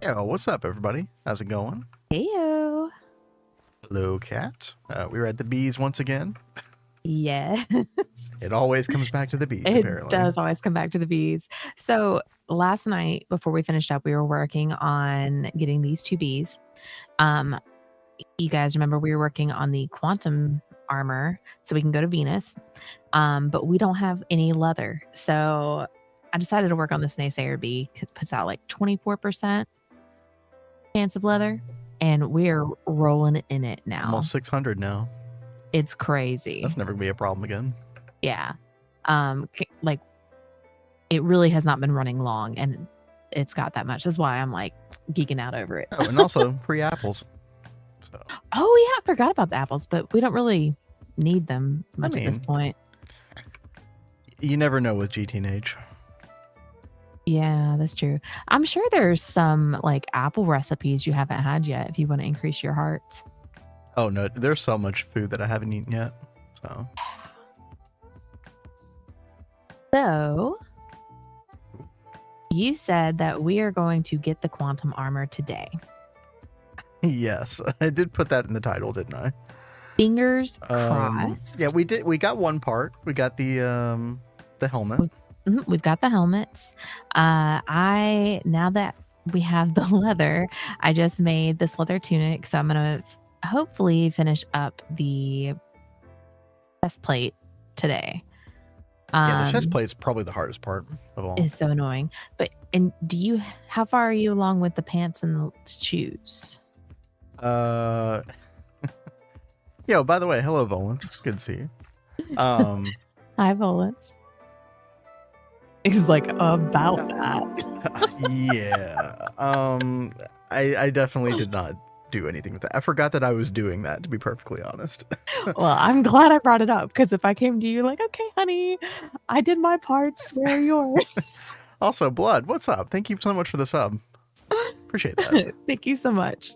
Yo, what's up, everybody? How's it going? Heyo. Hello, cat. We were at the bees once again. Yes. It always comes back to the bees, It apparently. does always come back to the bees. So last night before we finished up, we were working on getting these two bees. Um, you guys remember we were working on the quantum armor so we can go to Venus. But we don't have any leather. So I decided to work on this naysayer bee because it puts out like 24% chance of leather. And we're rolling in it now. Almost 600 now. It's crazy. That's never gonna be a problem again. Yeah. Like it really has not been running long and it's got that much. That's why I'm like geeking out over it. Oh, and also free apples. So, Oh yeah, I forgot about the apples, but we don't really need them much at this point. You never know with GTNH. Yeah, that's true. I'm sure there's some like apple recipes you haven't had yet if you want to increase your hearts. Oh no, there's so much food that I haven't eaten yet. So you said that we are going to get the quantum armor today. Yes, I did put that in the title, didn't I? Fingers crossed. Yeah, we did. We got one part. We got the helmet. We've got the helmets. Now that we have the leather, I just made this leather tunic, so I'm gonna hopefully finish up the chest plate today. Yeah, the chest plate is probably the hardest part of all. It's so annoying. How far are you along with the pants and the shoes? Yo, by the way, hello Volans. Good to see you. Hi Volans. He's like about that. Yeah. I definitely did not do anything with that. I forgot that I was doing that, to be perfectly honest. Well, I'm glad I brought it up because if I came to you like, okay, honey, I did my parts. Where are yours? Also, Blood, what's up? Thank you so much for the sub. Appreciate that. Thank you so much.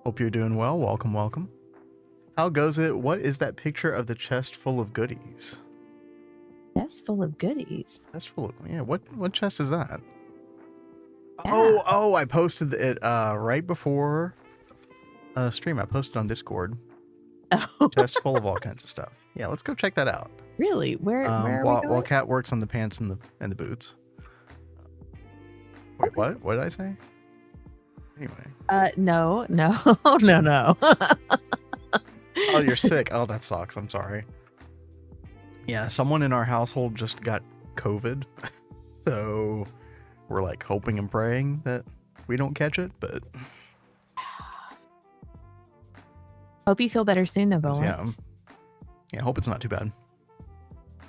Hope you're doing well. Welcome, welcome. How goes it? What is that picture of the chest full of goodies? Chest full of goodies. Chest full of, yeah. What chest is that? Yeah. Oh, I posted it right before stream. I posted on Discord. Oh. Chest full of all kinds of stuff. Yeah, let's go check that out. Really? Where are we going? While Kat works on the pants and the boots. Wait, what? What did I say? Anyway. No. No. Oh, you're sick. Oh, that sucks. I'm sorry. Yeah, someone in our household just got COVID. So we're like hoping and praying that we don't catch it, but hope you feel better soon though, Volans. Yeah, hope it's not too bad.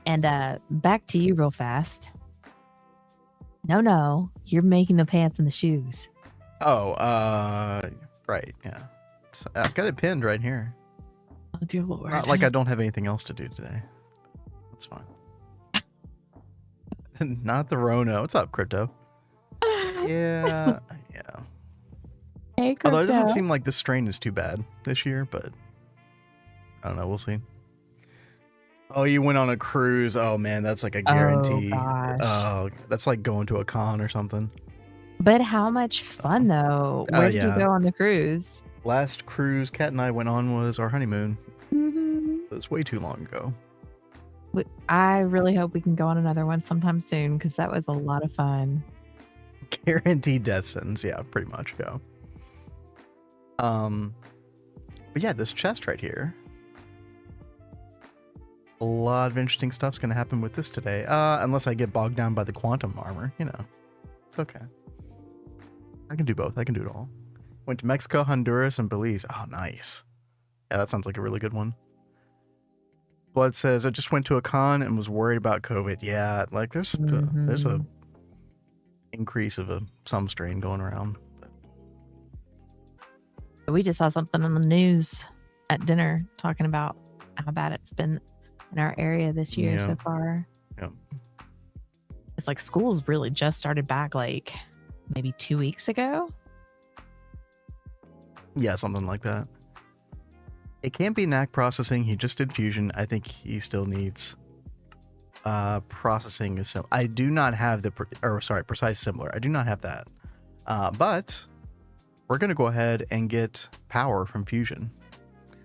And back to you real fast. No, you're making the pants and the shoes. Oh, right, yeah. I've got it pinned right here. Oh dear Lord. Not like I don't have anything else to do today. That's fine. Not the Rona. What's up, Crypto? Yeah. Hey, Crypto. Although it doesn't seem like the strain is too bad this year, but I don't know. We'll see. Oh, you went on a cruise. Oh man, that's like a guarantee. Oh gosh. That's like going to a con or something. But how much fun though? Where did you go on the cruise? Last cruise Kat and I went on was our honeymoon. Mm-hmm. It was way too long ago. I really hope we can go on another one sometime soon because that was a lot of fun. Guaranteed death sentence, yeah, pretty much, yeah. But yeah, this chest right here. A lot of interesting stuff's gonna happen with this today. Unless I get bogged down by the quantum armor, you know. It's okay. I can do both. I can do it all. Went to Mexico, Honduras, and Belize. Oh, nice. Yeah, that sounds like a really good one. Blood says, I just went to a con and was worried about COVID. Yeah, like there's a increase of some strain going around. We just saw something on the news at dinner talking about how bad it's been in our area this year so far. Yeah. It's like school's really just started back like maybe 2 weeks ago. Yeah, something like that. It can't be NAC processing. He just did fusion. I think he still needs processing. I do not have precise assembler. I do not have that. But we're going to go ahead and get power from fusion.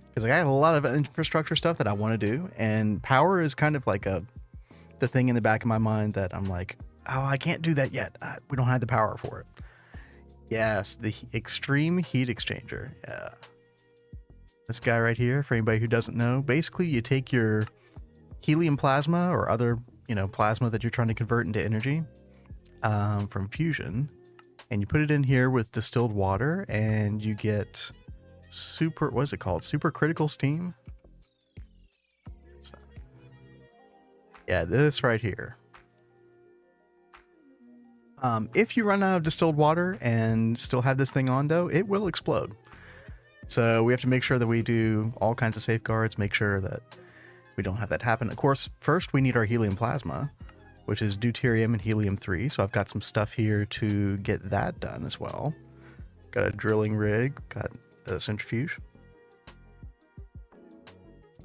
Because I got a lot of infrastructure stuff that I want to do, and power is kind of like the thing in the back of my mind that I'm like, oh, I can't do that yet. We don't have the power for it. Yes, the extreme heat exchanger. Yeah. This guy right here, for anybody who doesn't know, basically you take your helium plasma or other, plasma that you're trying to convert into energy from fusion, and you put it in here with distilled water, and you get what is it called? Supercritical steam? Yeah, this right here. If you run out of distilled water and still have this thing on, though, it will explode. So we have to make sure that we do all kinds of safeguards, make sure that we don't have that happen. Of course, first we need our helium plasma, which is deuterium and helium-3. So I've got some stuff here to get that done as well. Got a drilling rig, got a centrifuge.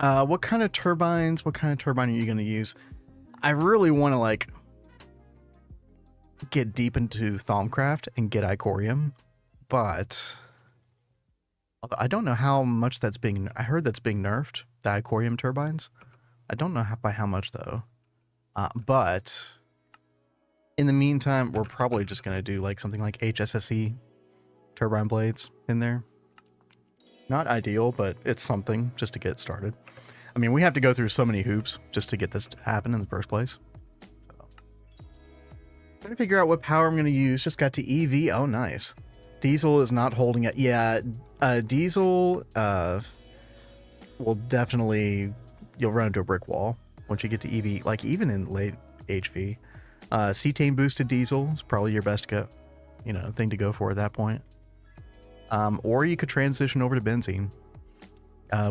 What kind of turbine are you going to use? I really want to get deep into Thaumcraft and get Icorium, but I don't know how much that's being. I heard that's being nerfed, the Icorium turbines. I don't know by how much though. But in the meantime, we're probably just gonna do something like HSSE turbine blades in there. Not ideal, but it's something just to get started. I mean, we have to go through so many hoops just to get this to happen in the first place. Trying to figure out what power I'm going to use. Just got to EV. Oh, nice. Diesel is not holding it. Yeah, diesel will definitely... You'll run into a brick wall once you get to EV. Even in late HV. Cetane boosted diesel is probably your best thing to go for at that point. Or you could transition over to benzene.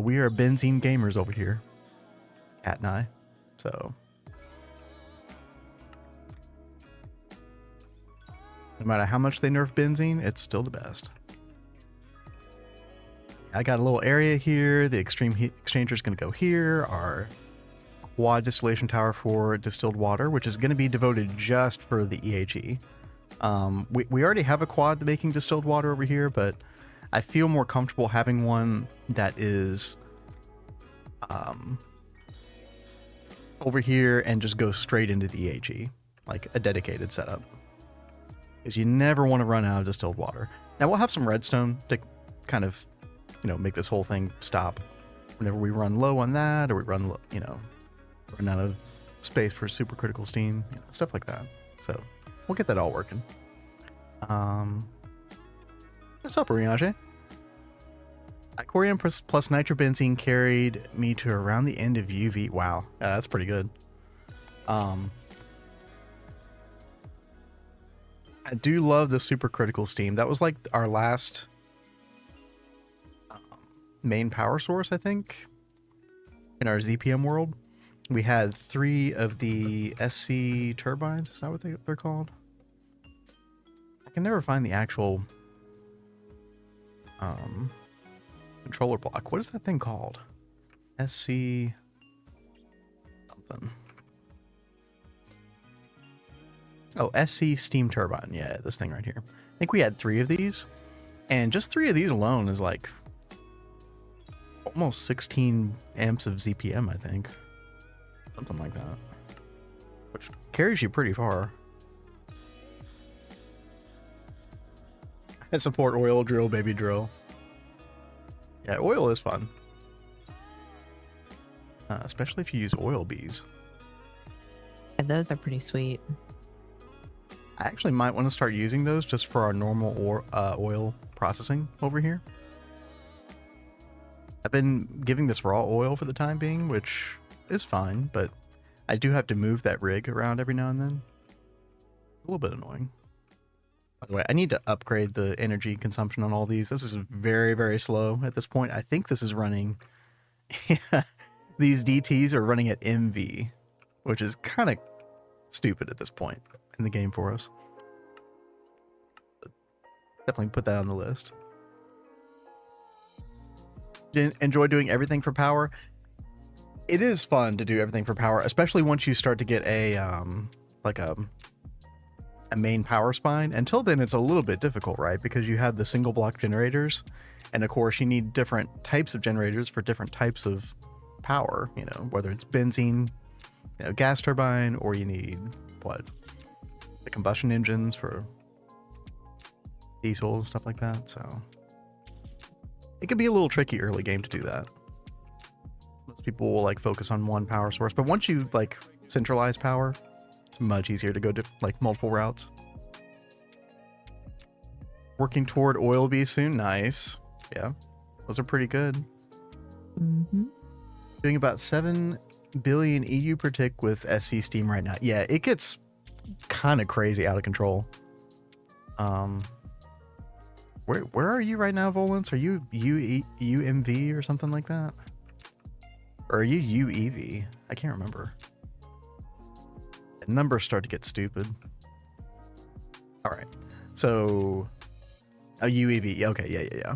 We are benzene gamers over here. Kat and I. So... No matter how much they nerf benzene, it's still the best. I got a little area here. The extreme heat exchanger is going to go here. Our quad distillation tower for distilled water, which is going to be devoted just for the EHE. We already have a quad making distilled water over here, but I feel more comfortable having one that is over here and just go straight into the EHE, like a dedicated setup. Because you never want to run out of distilled water. Now we'll have some redstone to kind of, make this whole thing stop whenever we run low on that, or we run out of space for supercritical steam, stuff like that. So we'll get that all working. What's up, Oriage? Icorium plus nitrobenzene carried me to around the end of UV. Wow, that's pretty good. I do love the supercritical steam. That was our last main power source, I think, in our ZPM world. We had 3 of the SC turbines. Is that what they're called? I can never find the actual controller block. What is that thing called? SC something. Oh, SC steam turbine. Yeah, this thing right here. I think we had 3 of these, and just 3 of these alone is almost 16 amps of ZPM, I think. Something like that. Which carries you pretty far. I support oil drill, baby drill. Yeah, oil is fun. Especially if you use oil bees. Yeah, those are pretty sweet. I actually might want to start using those just for our normal oil processing over here. I've been giving this raw oil for the time being, which is fine, but I do have to move that rig around every now and then. A little bit annoying. By the way, I need to upgrade the energy consumption on all these. This is very, very slow at this point. I think this is running... These DTs are running at MV, which is kind of stupid at this point in the game for us. But definitely put that on the list. Enjoy doing everything for power. It is fun to do everything for power, especially once you start to get a a main power spine. Until then, it's a little bit difficult, right? Because you have the single block generators, and of course, you need different types of generators for different types of power. You know, whether it's benzene, you know, gas turbine, or you need what, the combustion engines for diesel and stuff like that. So it could be a little tricky early game to do that. Most people will like focus on one power source, but once you like centralize power, it's much easier to go to like multiple routes. Working toward oil B soon. Nice. Yeah, those are pretty good. Mm-hmm. Doing about 7 billion EU per tick with SC Steam right now. Yeah, it gets kind of crazy out of control. Where are you right now, Volance? Are you UMV or something like that? Or are you UEV? I can't remember. The numbers start to get stupid. All right. So, a UEV. Okay, yeah.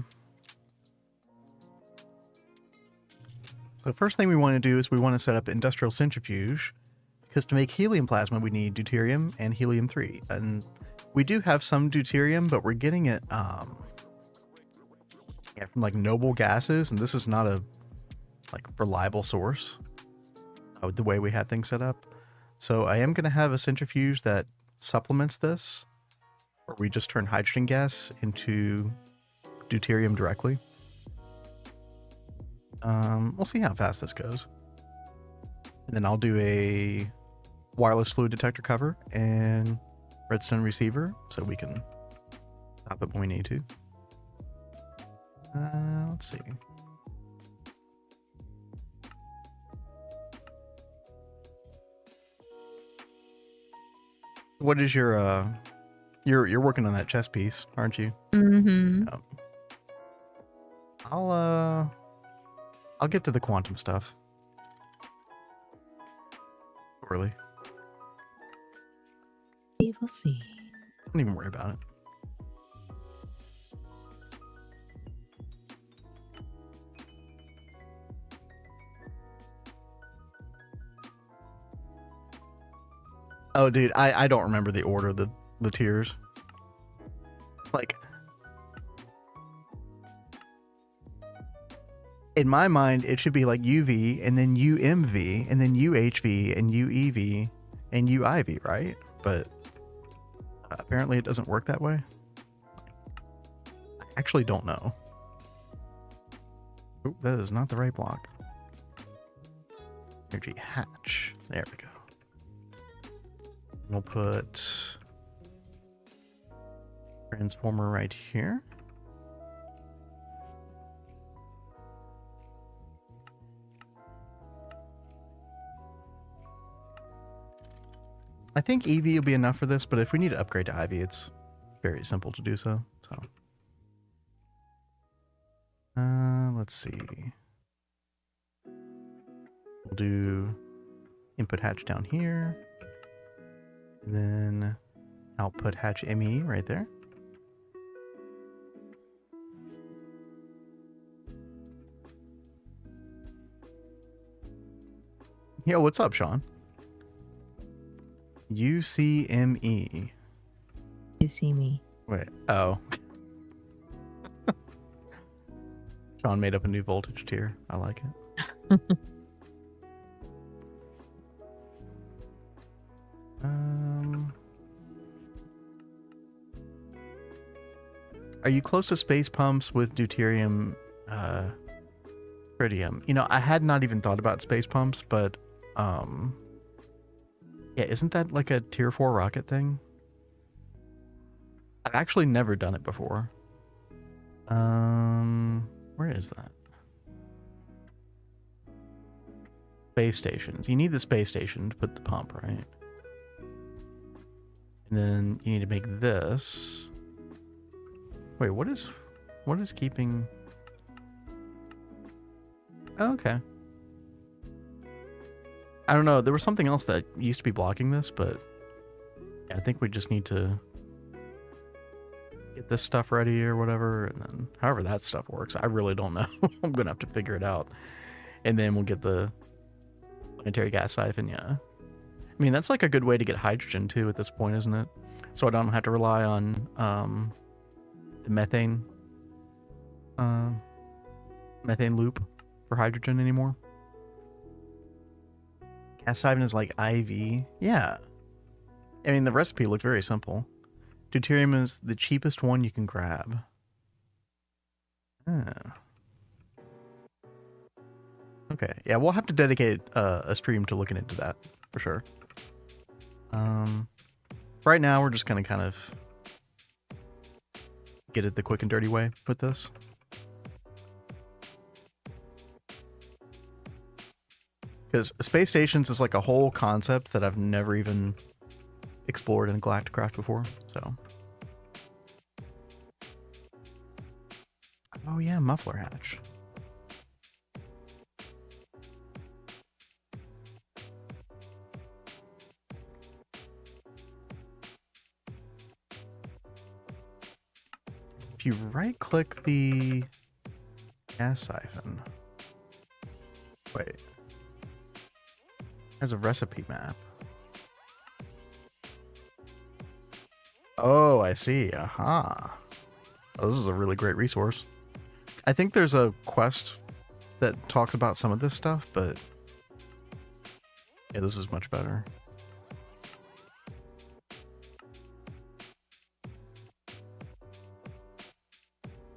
So first thing we want to do is we want to set up industrial centrifuge, because to make helium plasma we need deuterium and helium-3. And we do have some deuterium, but we're getting it from like noble gases, and this is not a like reliable source the way we have things set up. So I am going to have a centrifuge that supplements this, or we just turn hydrogen gas into deuterium directly. We'll see how fast this goes. And then I'll do a wireless fluid detector cover and redstone receiver so we can stop it when we need to. Let's see. What is your you're working on that chess piece, aren't you? Mm-hmm. I'll get to the quantum stuff. Early. We will see. Don't even worry about it. Oh, dude, I don't remember the order of the tiers. Like, in my mind, it should be like UV, and then UMV, and then UHV, and UEV, and UIV, right? But apparently it doesn't work that way. I actually don't know. Oh, that is not the right block. Energy hatch. There we go. We'll put transformer right here. I think EV will be enough for this, but if we need to upgrade to IV, it's very simple to do so. Let's see. We'll do input hatch down here. And then output hatch ME right there. Yo, what's up, Sean? UCME. You see me. Wait, oh. Sean made up a new voltage tier. I like it. Are you close to space pumps with deuterium tritium? You know, I had not even thought about space pumps, but yeah, isn't that like a tier 4 rocket thing? I've actually never done it before. Where is that? Space stations. You need the space station to put the pump, right? And then you need to make this. Wait, what is keeping... Oh, okay. I don't know. There was something else that used to be blocking this, but yeah, I think we just need to get this stuff ready or whatever, and then however that stuff works, I really don't know. I'm gonna have to figure it out, and then we'll get the planetary gas siphon. Yeah, I mean that's like a good way to get hydrogen too at this point, isn't it? so I don't have to rely on the methane loop for hydrogen anymore. Gas siphon is like IV. Yeah. I mean, the recipe looked very simple. Deuterium is the cheapest one you can grab. Ah. Okay. Yeah, we'll have to dedicate a stream to looking into that for sure. Right now, we're just going to kind of get it the quick and dirty way with this. Because space stations is like a whole concept that I've never even explored in Galacticraft before, so. Oh yeah, muffler hatch. If you right click the gas siphon. Wait. There's a recipe map. Oh, I see. Aha. Oh, this is a really great resource. I think there's a quest that talks about some of this stuff, but yeah, this is much better.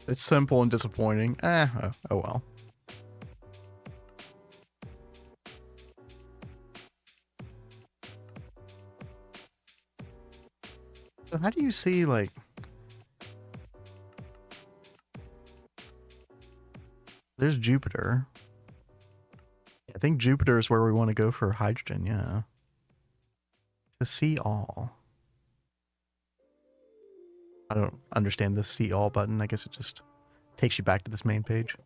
It's simple and disappointing. Oh well. So how do you see, like... There's Jupiter. I think Jupiter is where we want to go for hydrogen, yeah. To see all. I don't understand this see all button. I guess it just takes you back to this main page.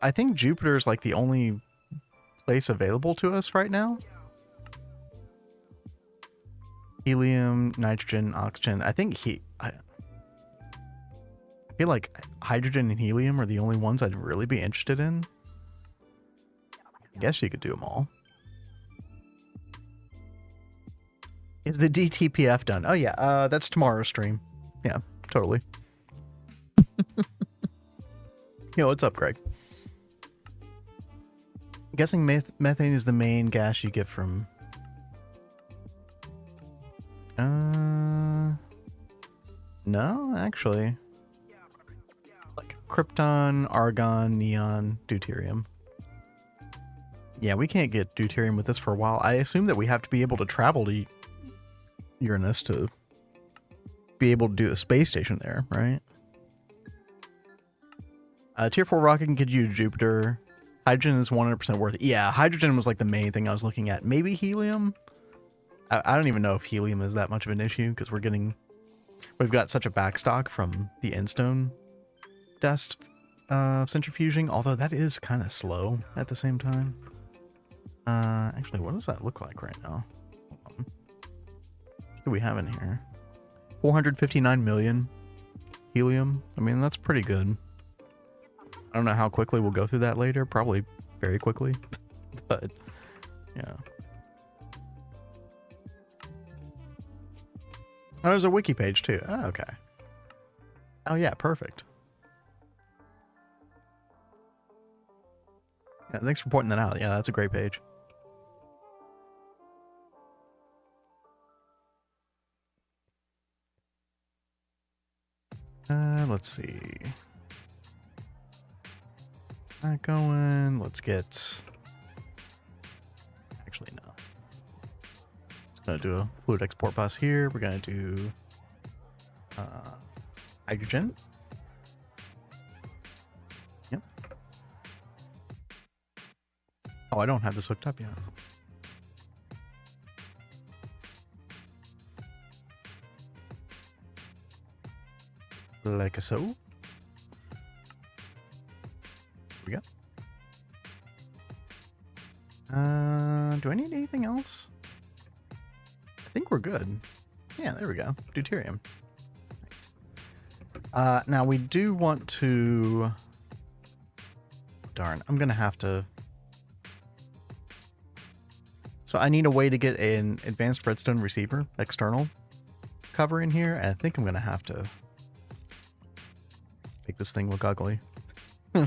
I think Jupiter is like the only place available to us right now. Helium, nitrogen, oxygen. I think I feel like hydrogen and helium are the only ones I'd really be interested in. I guess you could do them all. Is the DTPF done? Oh yeah, that's tomorrow's stream. Yeah, totally. Yo, what's up, Greg? I'm guessing methane is the main gas you get from... No, actually. Like krypton, argon, neon, deuterium. Yeah, we can't get deuterium with this for a while. I assume that we have to be able to travel to Uranus to be able to do a space station there, right? Tier 4 rocket can get you to Jupiter. Hydrogen is 100% worth it. Yeah, hydrogen was like the main thing I was looking at. Maybe helium? I don't even know if helium is that much of an issue because we've got such a backstock from the Endstone dust centrifuging, although that is kind of slow at the same time. Actually, what does that look like right now? What do we have in here? 459 million helium. I mean, that's pretty good. I don't know how quickly we'll go through that later. Probably very quickly. But, yeah. Oh, there's a wiki page too. Oh, okay. Oh yeah, perfect. Yeah, thanks for pointing that out. Yeah, that's a great page. Let's see. Not going. Let's get... Actually, no. Just gonna do a fluid export bus here. We're gonna do hydrogen. Yep. Oh, I don't have this hooked up yet. Like so. Here we go. Do I need anything else? I think we're good. Yeah, there we go. Deuterium. Now we do want to... Darn, I'm gonna have to So I need a way to get an advanced redstone receiver external cover in here. And I think I'm going to have to make this thing look ugly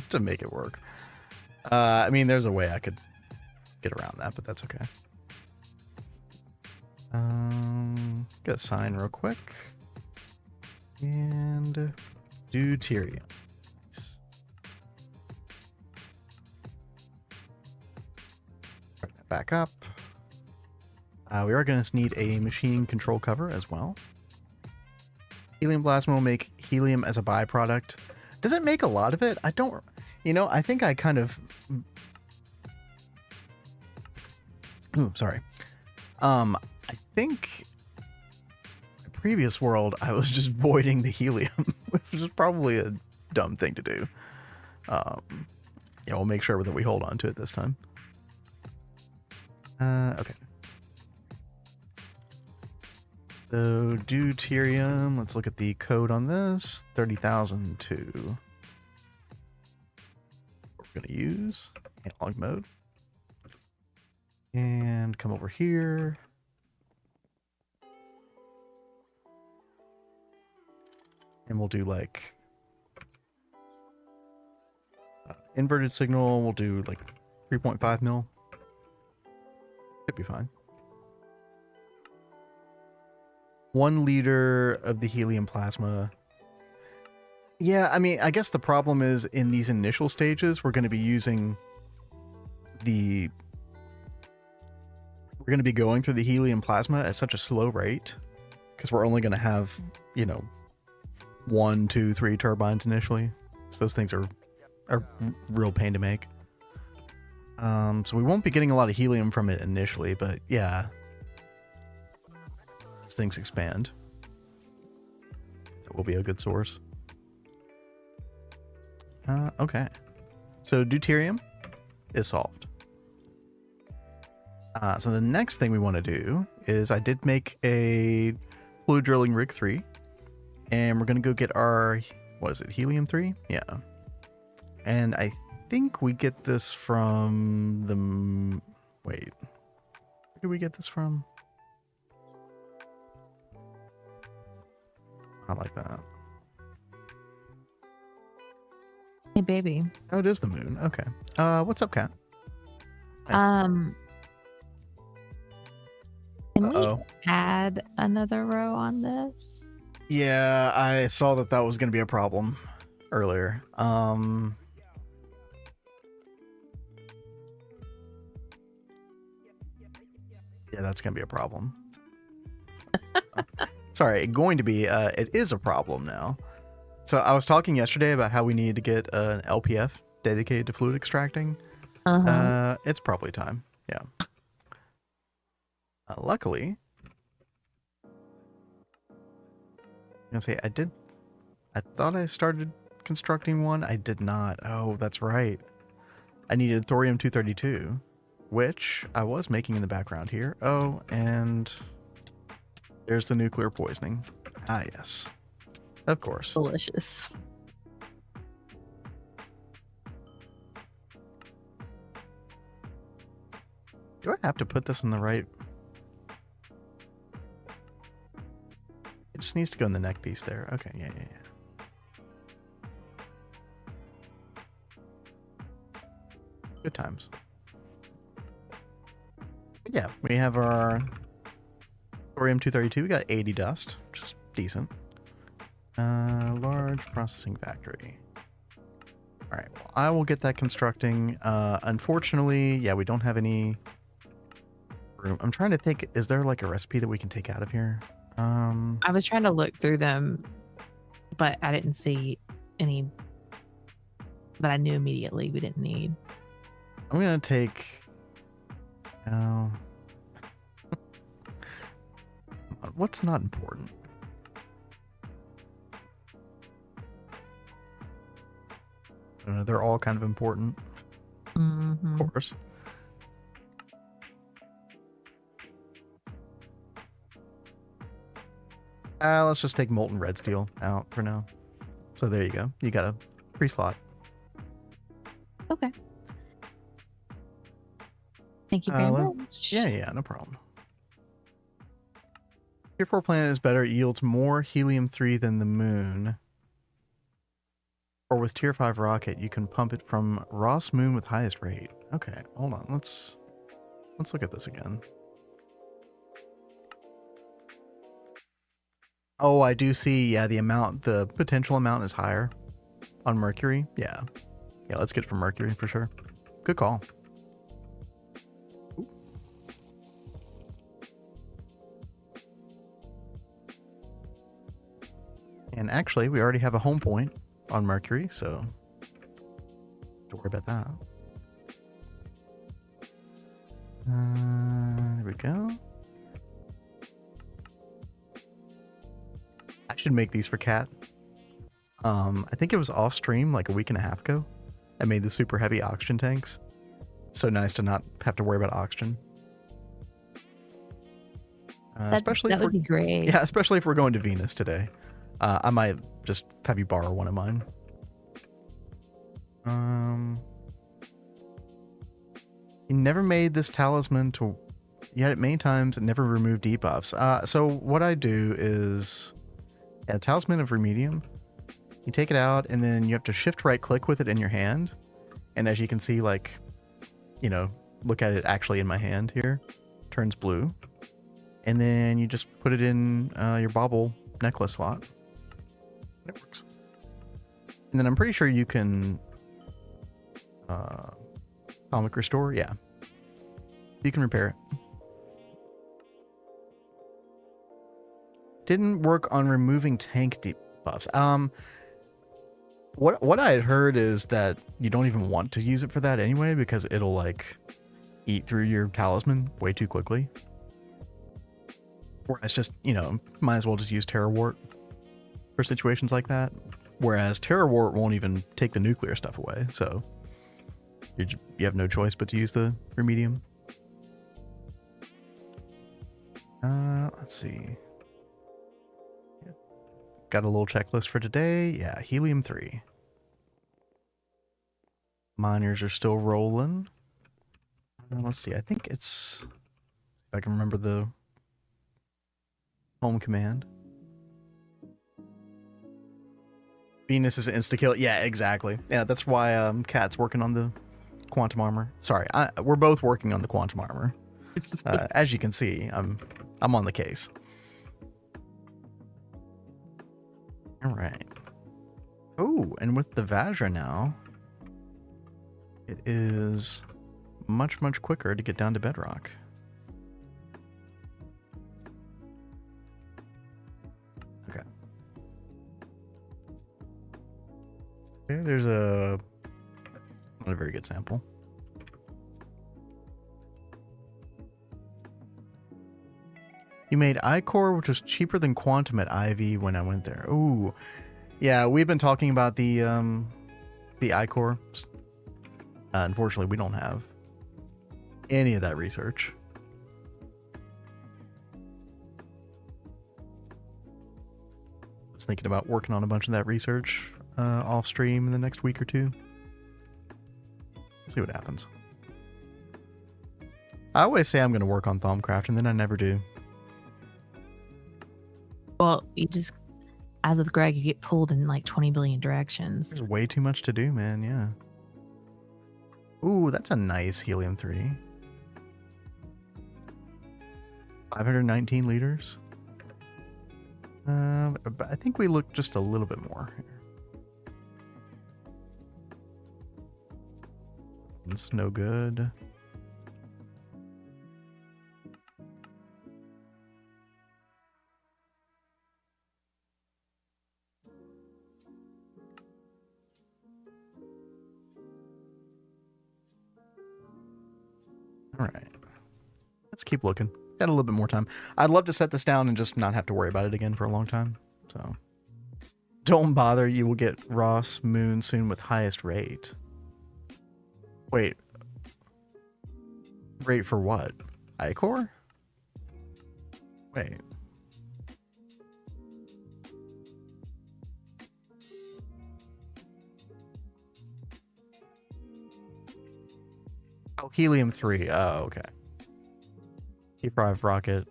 to make it work. I mean, there's a way I could get around that, but that's okay. Get a sign real quick. And deuterium. Nice. Bring that back up. We are going to need a machine control cover as well. Helium plasma will make helium as a byproduct. Does it make a lot of it? I don't... You know, I think I kind of... Ooh, sorry. I think... previous world, I was just voiding the helium, which is probably a dumb thing to do. Yeah, we'll make sure that we hold on to it this time. Okay. So, deuterium, let's look at the code on this. 30,002. We're going to use analog mode. And come over here. And we'll do like inverted signal. We'll do like 3.5 mil. Should be fine. 1 liter of the helium plasma. Yeah, I mean, I guess the problem is in these initial stages, we're going to be using the... We're going to be going through the helium plasma at such a slow rate because we're only going to have, you know, 1, 2, 3 turbines initially. So those things are a real pain to make. So we won't be getting a lot of helium from it initially, but yeah. As things expand, that will be a good source. Okay. So deuterium is solved. So the next thing we want to do is I did make a fluid drilling rig 3. And we're going to go get our, what is it, helium 3? Yeah. And I think we get this from the, wait, where do we get this from? I like that. Hey, baby. Oh, it is the moon. Okay. What's up, Kat? Can Uh-oh. we add another row on this? Yeah, I saw that was going to be a problem earlier. Yeah, that's going to be a problem. Sorry, going to be, it is a problem now. So I was talking yesterday about how we needed to get an LPF dedicated to fluid extracting. It's probably time. Yeah. Luckily, I'm gonna say I thought I started constructing one. I did not. Oh, that's right. I needed thorium-232, which I was making in the background here. Oh, and there's the nuclear poisoning. Ah, yes. Of course. Delicious. Do I have to put this in the right? It just needs to go in the neck piece there. Okay, yeah. Good times. But yeah, we have our thorium-232. We got 80 dust, which is decent. Large processing factory. All right, well, I will get that constructing. Unfortunately, yeah, we don't have any room. I'm trying to think, is there like a recipe that we can take out of here? I was trying to look through them, but I didn't see any that I knew immediately we didn't need. I'm going to take... what's not important? I don't know, they're all kind of important. Mm-hmm. Of course. Let's just take molten red steel out for now. So there you go. You got a free slot. Okay. Thank you very Yeah, much. yeah, no problem. Tier 4 planet is better. It yields more helium-3 than the moon. Or with Tier 5 rocket, you can pump it from Ross moon with highest rate. Okay, hold on. Let's look at this again. Oh, I do see. Yeah, the potential amount is higher on Mercury. Yeah, yeah. Let's get it from Mercury for sure. Good call. And actually, we already have a home point on Mercury, so don't worry about that. There we go. I should make these for Cat. I think it was off stream like a week and a half ago. I made the super heavy oxygen tanks. So nice to not have to worry about oxygen. Especially That if would be great. Yeah, especially if we're going to Venus today. I might just have you borrow one of mine. You never made this talisman to... You had it many times and never removed debuffs. So what I do is... Yeah, Talisman of Remedium. You take it out and then you have to shift right click with it in your hand. And as you can see, like, you know, look at it actually in my hand here. Turns blue. And then you just put it in your bauble necklace slot. And it works. And then I'm pretty sure you can... Atomic Restore, yeah. You can repair it. Didn't work on removing tank debuffs. What I had heard is that you don't even want to use it for that anyway, because it'll like eat through your talisman way too quickly. Whereas just, you know, might as well just use Terror Wart for situations like that. Whereas Terror Wart won't even take the nuclear stuff away, so you have no choice but to use the Remedium. Let's see. Got a little checklist for today. Yeah, helium-3. Miners are still rolling. Let's see. I think it's... If I can remember the home command. Venus is insta-kill. Yeah, exactly. Yeah, that's why Cat's working on the quantum armor. Sorry, we're both working on the quantum armor. As you can see, I'm on the case. All right. Oh, and with the Vajra now, it is much quicker to get down to bedrock. Okay. Okay, there's not a very good sample. You made iCore, which was cheaper than Quantum at IV when I went there. Ooh. Yeah, we've been talking about the iCore. Unfortunately, we don't have any of that research. I was thinking about working on a bunch of that research off stream in the next week or two. See what happens. I always say I'm going to work on Thaumcraft, and then I never do. Well, you just, as with Greg, you get pulled in like 20 billion directions. There's way too much to do, man. Yeah. Ooh, that's a nice helium-3. 519 liters. But I think we look just a little bit more here. It's no good. All right. Let's keep looking. Got a little bit more time. I'd love to set this down and just not have to worry about it again for a long time. So don't bother. You will get Ross Moon soon with highest rate. Wait. Rate for what? iCore? Wait. Oh, helium-3. Oh, okay. T5 rocket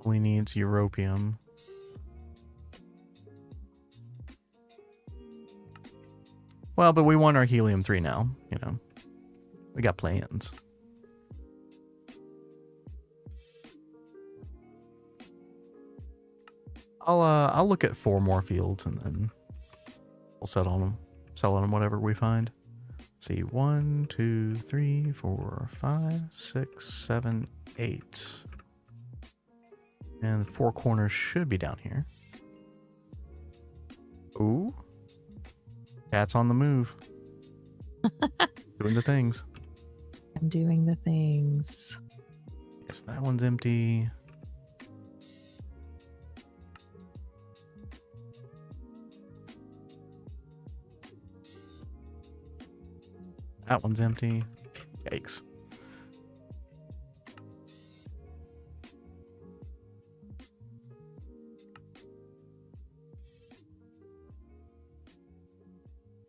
only needs europium. Well, but we want our helium-3 now, you know. We got plans. I'll look at 4 more fields and then we'll settle on them. Sell on them whatever we find. Let's see, 1, 2, 3, 4, 5, 6, 7, 8. And the 4 corners should be down here. Ooh. Cat's on the move. Doing the things. I'm doing the things. Yes, that one's empty. That one's empty. Yikes.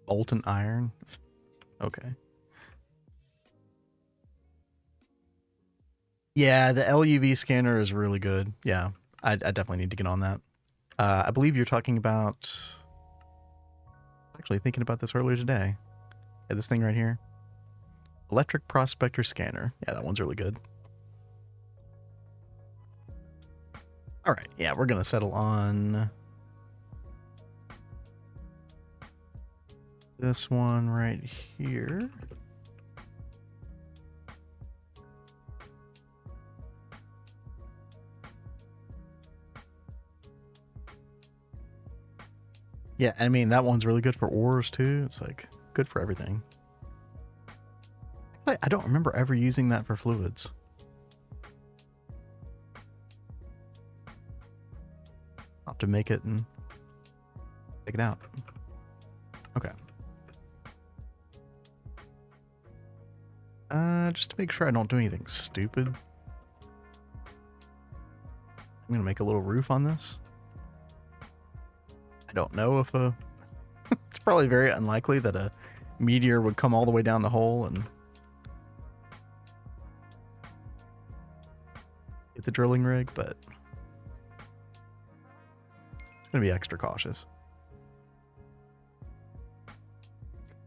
Molten iron. Okay. Yeah, the LuV scanner is really good. Yeah, I definitely need to get on that. I believe you're talking about... Actually thinking about this earlier today. Yeah, this thing right here. Electric prospector scanner. Yeah, that one's really good. All right, yeah, we're gonna settle on this one right here. Yeah, I mean, that one's really good for ores too. It's like good for everything. I don't remember ever using that for fluids. I'll have to make it and take it out. Okay. Just to make sure I don't do anything stupid. I'm gonna make a little roof on this. I don't know if it's probably very unlikely that a meteor would come all the way down the hole and hit the drilling rig, but it's gonna be extra cautious.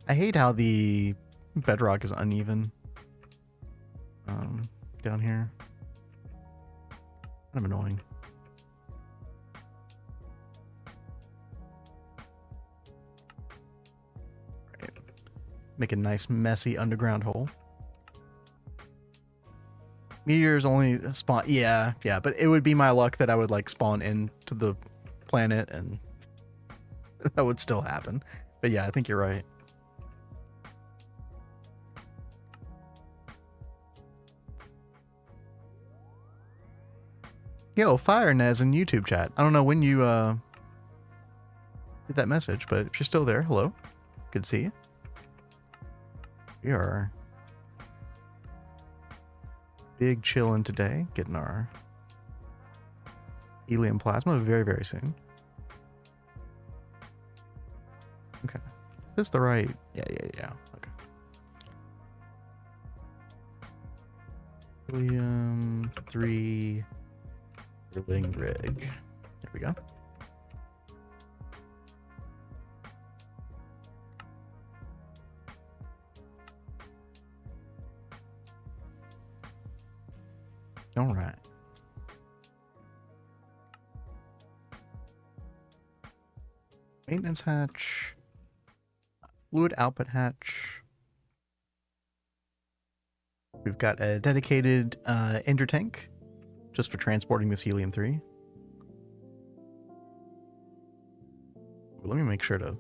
I hate how the bedrock is uneven down here. Kind of annoying. Right. Make a nice messy underground hole. Meteors only spawn, yeah, but it would be my luck that I would like spawn into the planet and that would still happen. But yeah, I think you're right. Yo, Fire Nez in YouTube chat. I don't know when you did that message, but if you're still there, hello. Good to see you. We are big chillin' today, getting our helium plasma very, very soon. Okay. Is this the right? Yeah. Okay. Helium-3 drilling rig. There we go. All right. Maintenance hatch. Fluid output hatch. We've got a dedicated ender tank just for transporting this helium-3. Let me make sure to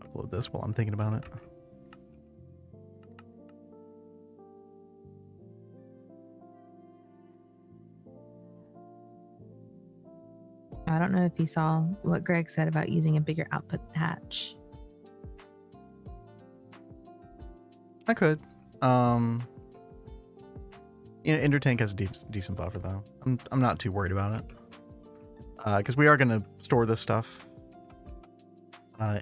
upload this while I'm thinking about it. I don't know if you saw what Greg said about using a bigger output hatch. I could. You know, Ender Tank has a decent buffer though. I'm not too worried about it. Because we are gonna store this stuff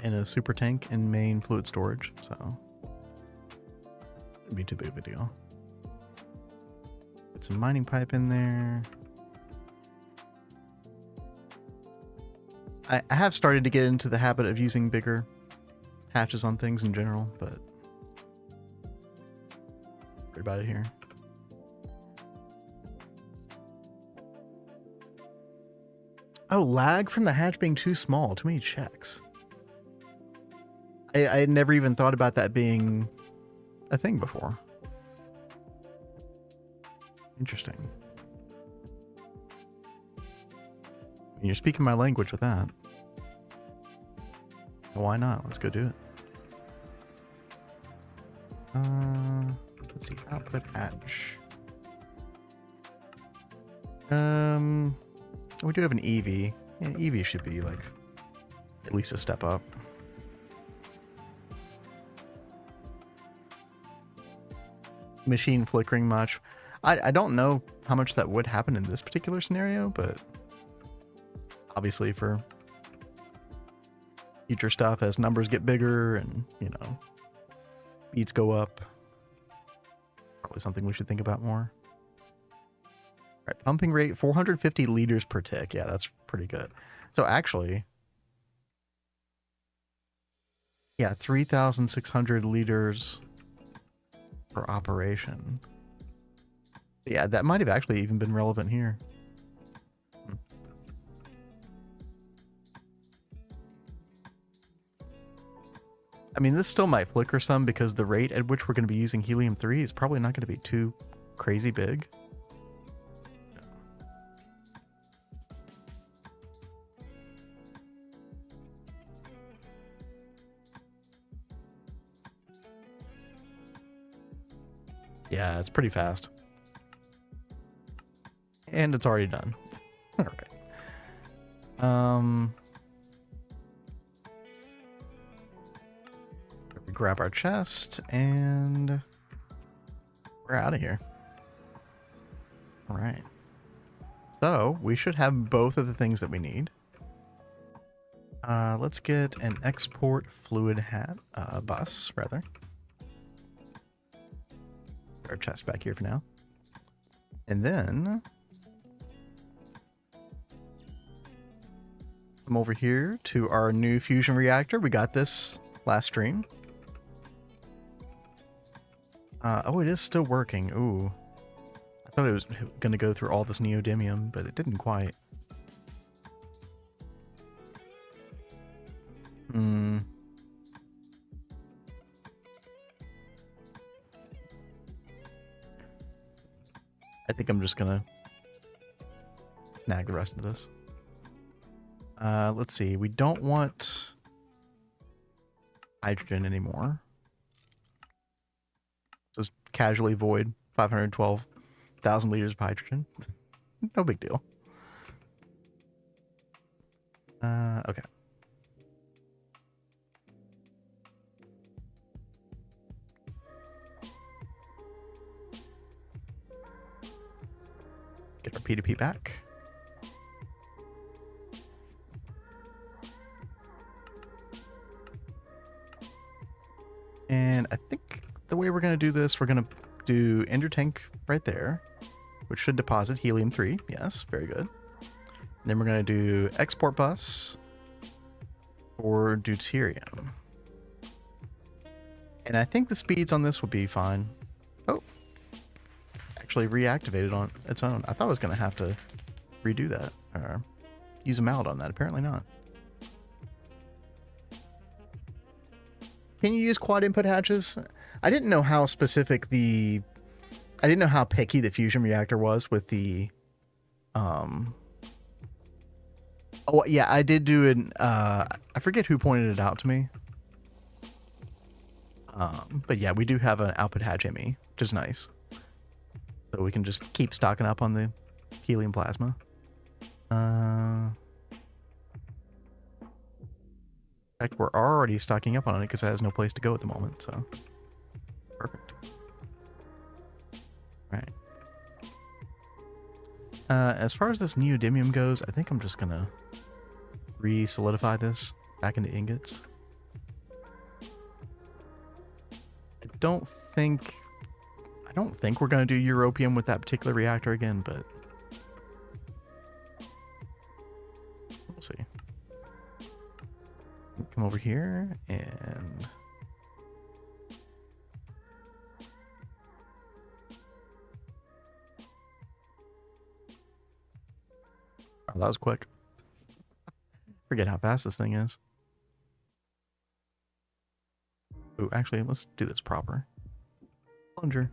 in a super tank in main fluid storage, so Wouldn't be too big of a deal. Put some mining pipe in there. I have started to get into the habit of using bigger hatches on things in general, but worried about it here. Oh, lag from the hatch being too small. Too many checks. I had never even thought about that being a thing before. Interesting. You're speaking my language with that. Why not? Let's go do it. Let's see. Output hatch. We do have an EV. Yeah, EV should be like at least a step up. Machine flickering much. I don't know how much that would happen in this particular scenario, but obviously for future stuff as numbers get bigger and, you know, beats go up, probably something we should think about more. All right, pumping rate 450 liters per tick. Yeah, that's pretty good. So actually, yeah, 3,600 liters per operation. Yeah, that might have actually even been relevant here. I mean, this still might flicker some because the rate at which we're going to be using helium-3 is probably not going to be too crazy big. Yeah, it's pretty fast. And it's already done. All right. Grab our chest and we're out of here. All right. So we should have both of the things that we need. Let's get an export fluid bus, rather. Put our chest back here for now. And then come over here to our new fusion reactor. We got this last stream. Oh, it is still working. Ooh. I thought it was going to go through all this neodymium, but it didn't quite. I think I'm just going to snag the rest of this. Let's see. We don't want hydrogen anymore. Just casually void 512,000 liters of hydrogen. No big deal. Okay. Get our P2P back. And I think the way we're going to do this, we're going to do ender tank right there, which should deposit helium-3. Yes, very good. And then we're going to do export bus for deuterium. And I think the speeds on this will be fine. Oh, actually reactivated on its own. I thought I was going to have to redo that or use a mallet on that. Apparently not. Can you use quad input hatches? I didn't know how specific I didn't know how picky the fusion reactor was with the, oh yeah, I did do an, I forget who pointed it out to me. But yeah, we do have an output hatch ME, which is nice. So we can just keep stocking up on the helium plasma. In fact, we're already stocking up on it because it has no place to go at the moment, so perfect. All right. As far as this neodymium goes, I think I'm just gonna re-solidify this back into ingots. I don't think don't think we're going to do europium with that particular reactor again, but we'll see. Come over here and oh, that was quick. Forget how fast this thing is. Ooh, actually, let's do this proper. Plunger.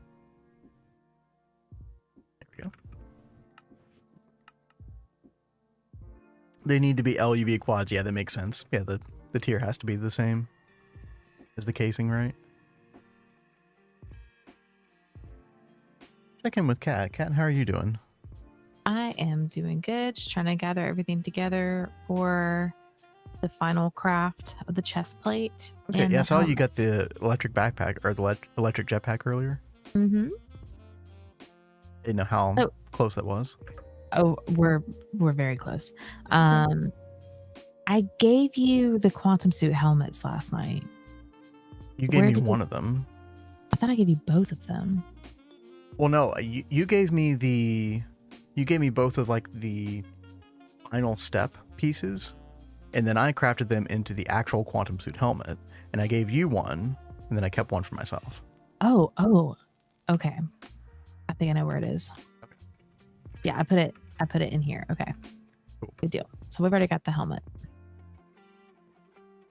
There we go. They need to be LuV quads. Yeah, that makes sense. Yeah, the tier has to be the same as the casing, right? Check in with Kat. Kat, how are you doing? I am doing good. Just trying to gather everything together for the final craft of the chest plate. Okay, yeah, I saw you got the electric backpack or the electric jetpack earlier. Mm-hmm. Didn't know how close that was. Oh, we're very close. I gave you the quantum suit helmets last night. You gave me one of them. I thought I gave you both of them. Well, no, you gave me both of like the final step pieces, and then I crafted them into the actual quantum suit helmet, and I gave you one, and then I kept one for myself. Oh, okay. I think I know where it is. Okay. Yeah, I put it in here. Okay. Cool. Good deal. So we've already got the helmet.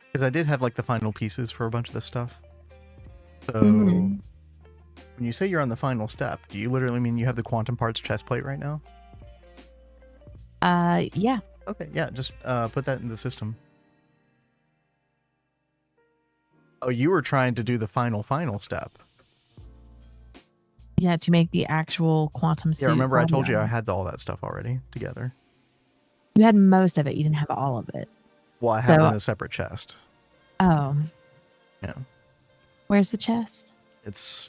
Because I did have like the final pieces for a bunch of this stuff. So when you say you're on the final step, do you literally mean you have the quantum parts chest plate right now? Yeah. Okay, yeah, just put that in the system. Oh, you were trying to do the final step. Yeah, to make the actual quantum suit. Yeah, remember I told you I had all that stuff already together. You had most of it. You didn't have all of it. Well, I have it in a separate chest. Oh. Yeah. Where's the chest?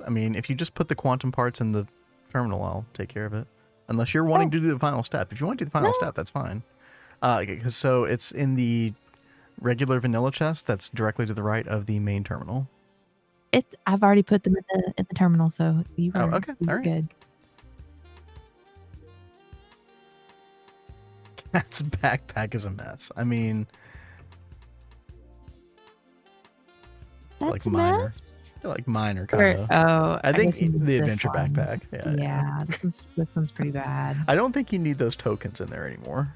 I mean, if you just put the quantum parts in the terminal, I'll take care of it. Unless you're wanting to do the final step. If you want to do the final step, that's fine. So it's in the regular vanilla chest that's directly to the right of the main terminal. I've already put them in the terminal, so you are okay. All right. Good. Cat's backpack is a mess. I mean, that's like a minor. Mess? Like minor kind of. Oh, I think the adventure backpack. Yeah. This one's pretty bad. I don't think you need those tokens in there anymore.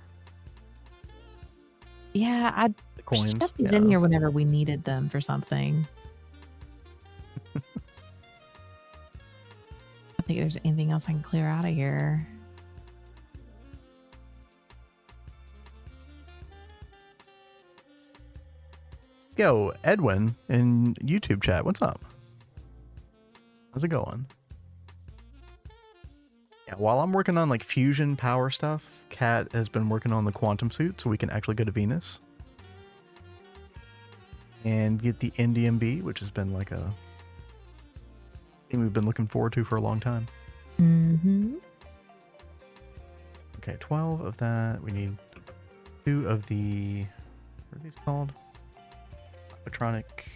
Yeah, I'd coins these in here whenever we needed them for something. I don't think there's anything else I can clear out of here. Yo, Edwin in YouTube chat, what's up? How's it going? Yeah, while I'm working on like fusion power stuff, Kat has been working on the quantum suit so we can actually go to Venus and get the NDMB, which has been like a thing we've been looking forward to for a long time. Okay, 12 of that. We need 2 of the, what are these called? Electronic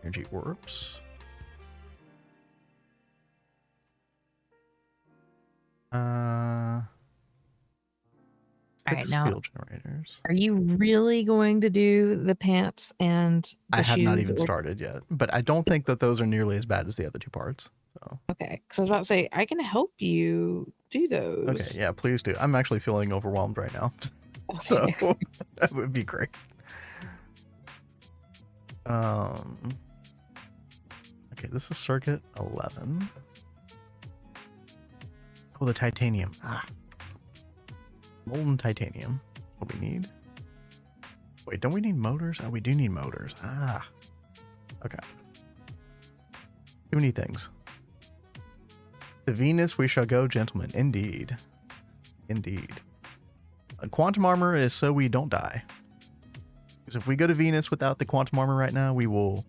energy orbs. All right, now field generators. Are you really going to do the pants and the I have shoes? not even started yet, but I don't think that those are nearly as bad as the other 2 parts. So. Okay, because I was about to say I can help you do those. Okay, yeah, please do. I'm actually feeling overwhelmed right now, so that would be great. Okay, this is circuit 11. Oh, the titanium. Molten titanium. What we need. Wait, don't we need motors? Oh, we do need motors. Okay. Too many things. To Venus we shall go, gentlemen. Indeed. Indeed. Quantum armor is so we don't die. Because if we go to Venus without the quantum armor right now, we will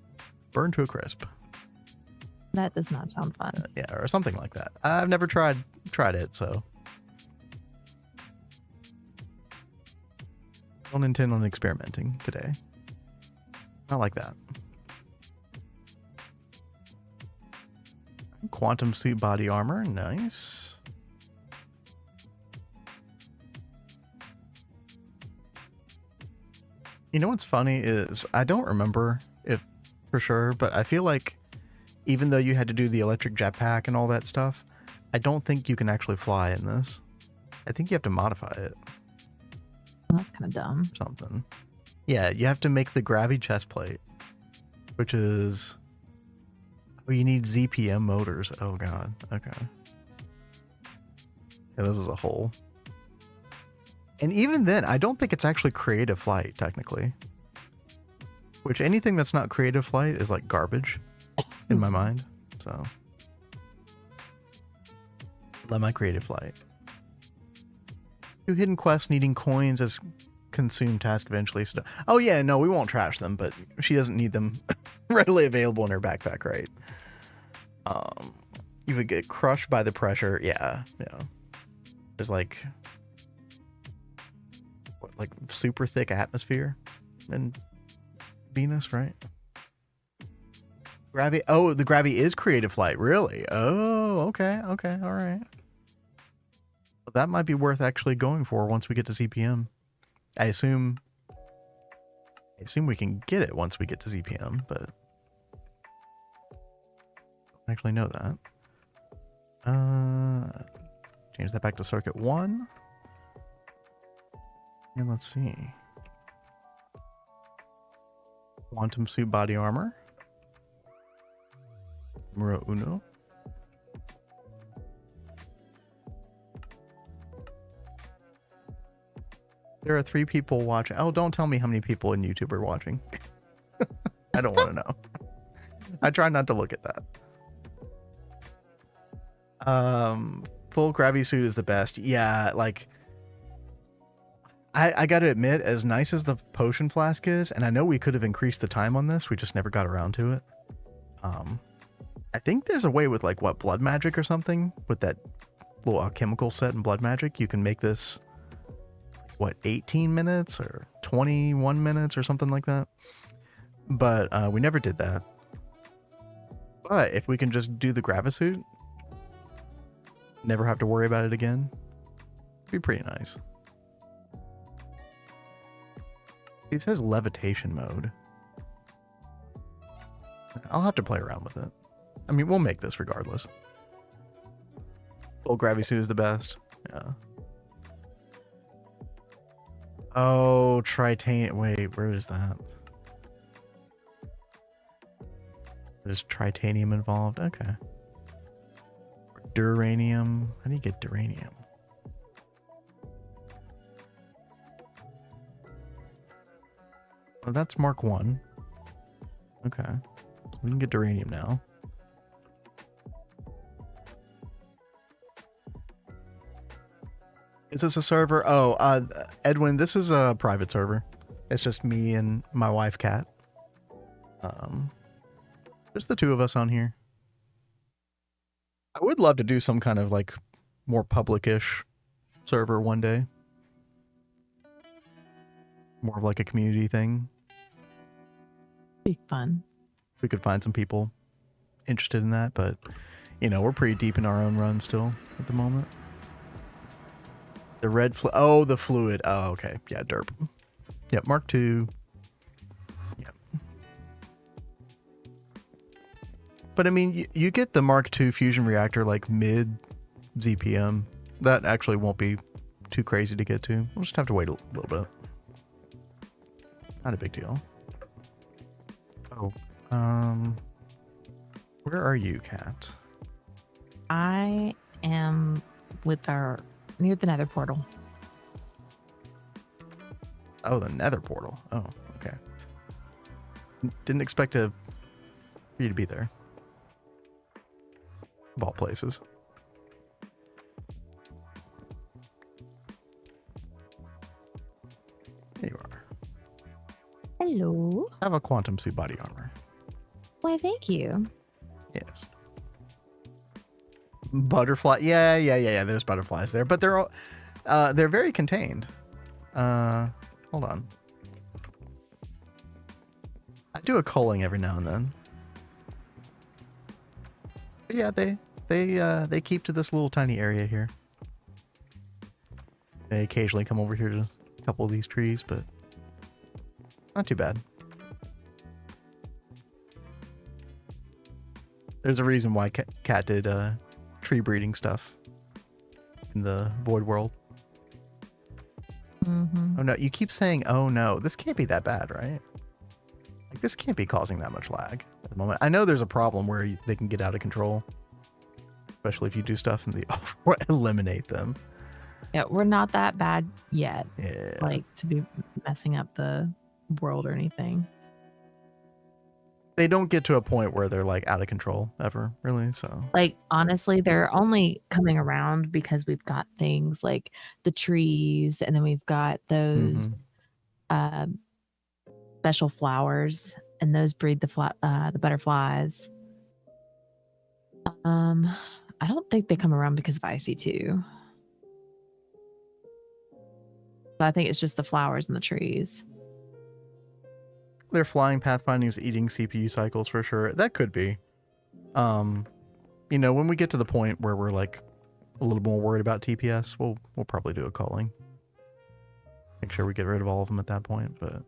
burn to a crisp. That does not sound fun. Yeah, or something like that. I've never tried it, so don't intend on experimenting today. Not like that. quantum suit body armor. Nice. You know what's funny is I don't remember if for sure, but I feel like even though you had to do the electric jetpack and all that stuff, I don't think you can actually fly in this. I think you have to modify it. That's kind of dumb. Or something. Yeah, you have to make the gravity chest plate, which is... Oh, you need ZPM motors. Oh, God. Okay. Yeah, this is a hole. And even then, I don't think it's actually creative flight, technically. Which, anything that's not creative flight is like garbage in my mind. So, let my creative flight. 2 hidden quests needing coins as consume task eventually. So, oh yeah, no, we won't trash them, but she doesn't need them readily available in her backpack, right? You would get crushed by the pressure. Yeah. There's like super thick atmosphere in Venus, right? Gravity. Oh, the gravity is creative flight. Really? Oh, okay, all right. Well, that might be worth actually going for once we get to ZPM. I assume we can get it once we get to ZPM, but I actually know that. Change that back to circuit 1. And let's see. Quantum suit body armor. Numero uno. There are 3 people watching. Oh, don't tell me how many people in YouTube are watching. I don't want to know. I try not to look at that. Full gravity suit is the best. Yeah, like I gotta admit, as nice as the potion flask is, and I know we could have increased the time on this, we just never got around to it. I think there's a way with like what, blood magic or something, with that little alchemical set in blood magic, you can make this what, 18 minutes or 21 minutes or something like that. But we never did that. But if we can just do the gravisuit, never have to worry about it again, it'd be pretty nice. It says levitation mode. I'll have to play around with it. I mean, we'll make this regardless. Full gravity suit is the best. Yeah. Oh, tritanium. Wait, where is that? There's tritanium involved. Okay. Duranium. How do you get duranium? Oh, that's Mark 1. Okay. So we can get duranium now. Is this a server? Oh, Edwin, this is a private server. It's just me and my wife, Kat. Just the 2 of us on here. I would love to do some kind of like more public-ish server one day. More of like a community thing. Be fun. We could find some people interested in that, but you know, we're pretty deep in our own run still at the moment. The red oh, the fluid. Oh, okay. Yeah, derp. Yep, Mark 2. Yep. But I mean, you get the Mark 2 fusion reactor like mid ZPM. That actually won't be too crazy to get to. We'll just have to wait a little bit. Not a big deal. Oh, where are you, Kat? I am with near the nether portal. Oh, the nether portal. Oh, okay. Didn't expect for you to be there. Of all places. There you are. Hello. I have a quantum suit body armor. Why, thank you. Yes. Butterfly. Yeah. There's butterflies there, but they're very contained. Hold on. I do a culling every now and then. But yeah, they keep to this little tiny area here. They occasionally come over here to a couple of these trees, but not too bad. There's a reason why Cat did tree breeding stuff in the Void world. Mm-hmm. Oh no, you keep saying, oh no. This can't be that bad, right? Like, this can't be causing that much lag at the moment. I know there's a problem where they can get out of control. Especially if you do stuff in the eliminate them. Yeah, we're not that bad yet. Yeah. Like, to be messing up the world or anything. They don't get to a point where they're like out of control ever, really. So, like, honestly, they're only coming around because we've got things like the trees, and then we've got those special flowers, and those breed the butterflies. I don't think they come around because of IC2. So I think it's just the flowers and the trees. they're flying pathfinding is eating CPU cycles for sure. That could be. You know, when we get to the point where we're like a little more worried about TPS, we'll probably do a culling. Make sure we get rid of all of them at that point. But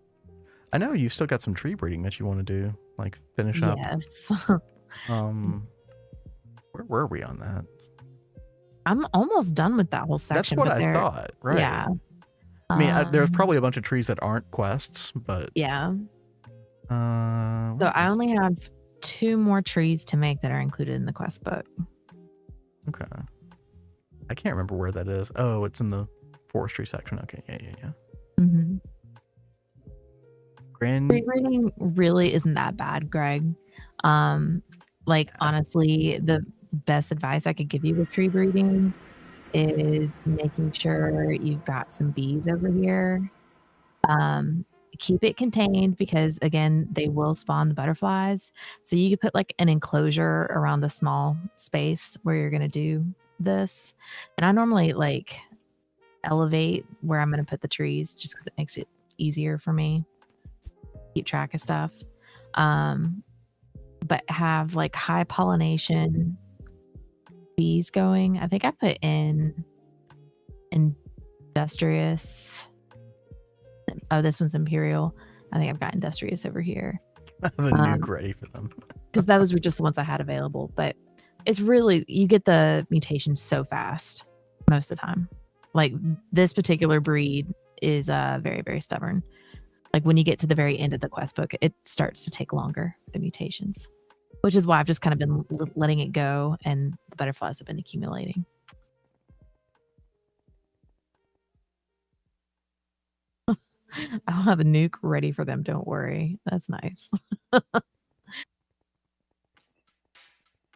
I know you've still got some tree breeding that you want to do, like finish up. Yes. Where were we on that? I'm almost done with that whole That's section. what I thought, right? Yeah. I mean, there's probably a bunch of trees that aren't quests, but yeah. So I I only have 2 more trees to make that are included in the quest book. Okay. I can't remember where that is. Oh, it's in the forestry section. Okay, yeah. Mm-hmm. Grand. Tree breeding really isn't that bad, Greg. Like, honestly, the best advice I could give you with tree breeding is making sure you've got some bees over here. Keep it contained because, again, they will spawn the butterflies. So you could put like an enclosure around the small space where you're going to do this. And I normally like elevate where I'm going to put the trees just because it makes it easier for me to keep track of stuff. But have like high pollination bees going. I think I put in industrious. Oh, this one's Imperial. I think I've got Industrious over here. I have a nuke ready for them. Because those were just the ones I had available. But it's really, you get the mutations so fast most of the time. Like, this particular breed is very, very stubborn. Like, when you get to the very end of the quest book, it starts to take longer, the mutations. Which is why I've just kind of been letting it go, and the butterflies have been accumulating. I'll have a nuke ready for them. Don't worry. That's nice.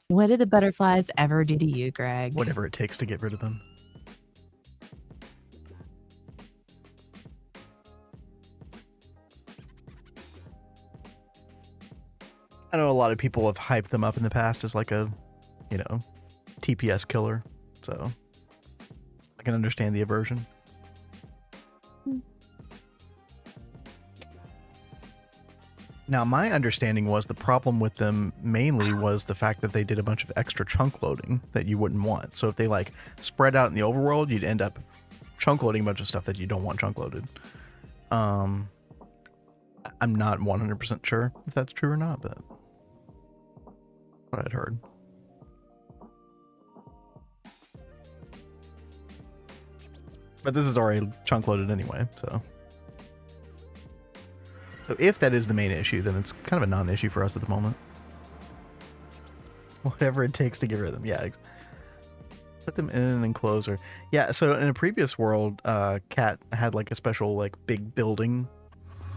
What did the butterflies ever do to you, Greg? Whatever it takes to get rid of them. I know a lot of people have hyped them up in the past as like a, you know, TPS killer. So I can understand the aversion. Now, my understanding was the problem with them mainly was the fact that they did a bunch of extra chunk loading that you wouldn't want. So if they like spread out in the overworld, you'd end up chunk loading a bunch of stuff that you don't want chunk loaded. I'm not 100% sure if that's true or not, but what I'd heard. But this is already chunk loaded anyway, so. So if that is the main issue, then it's kind of a non-issue for us at the moment. Whatever it takes to get rid of them. Yeah. Put them in an enclosure. Yeah, so in a previous world, Cat had like a special like big building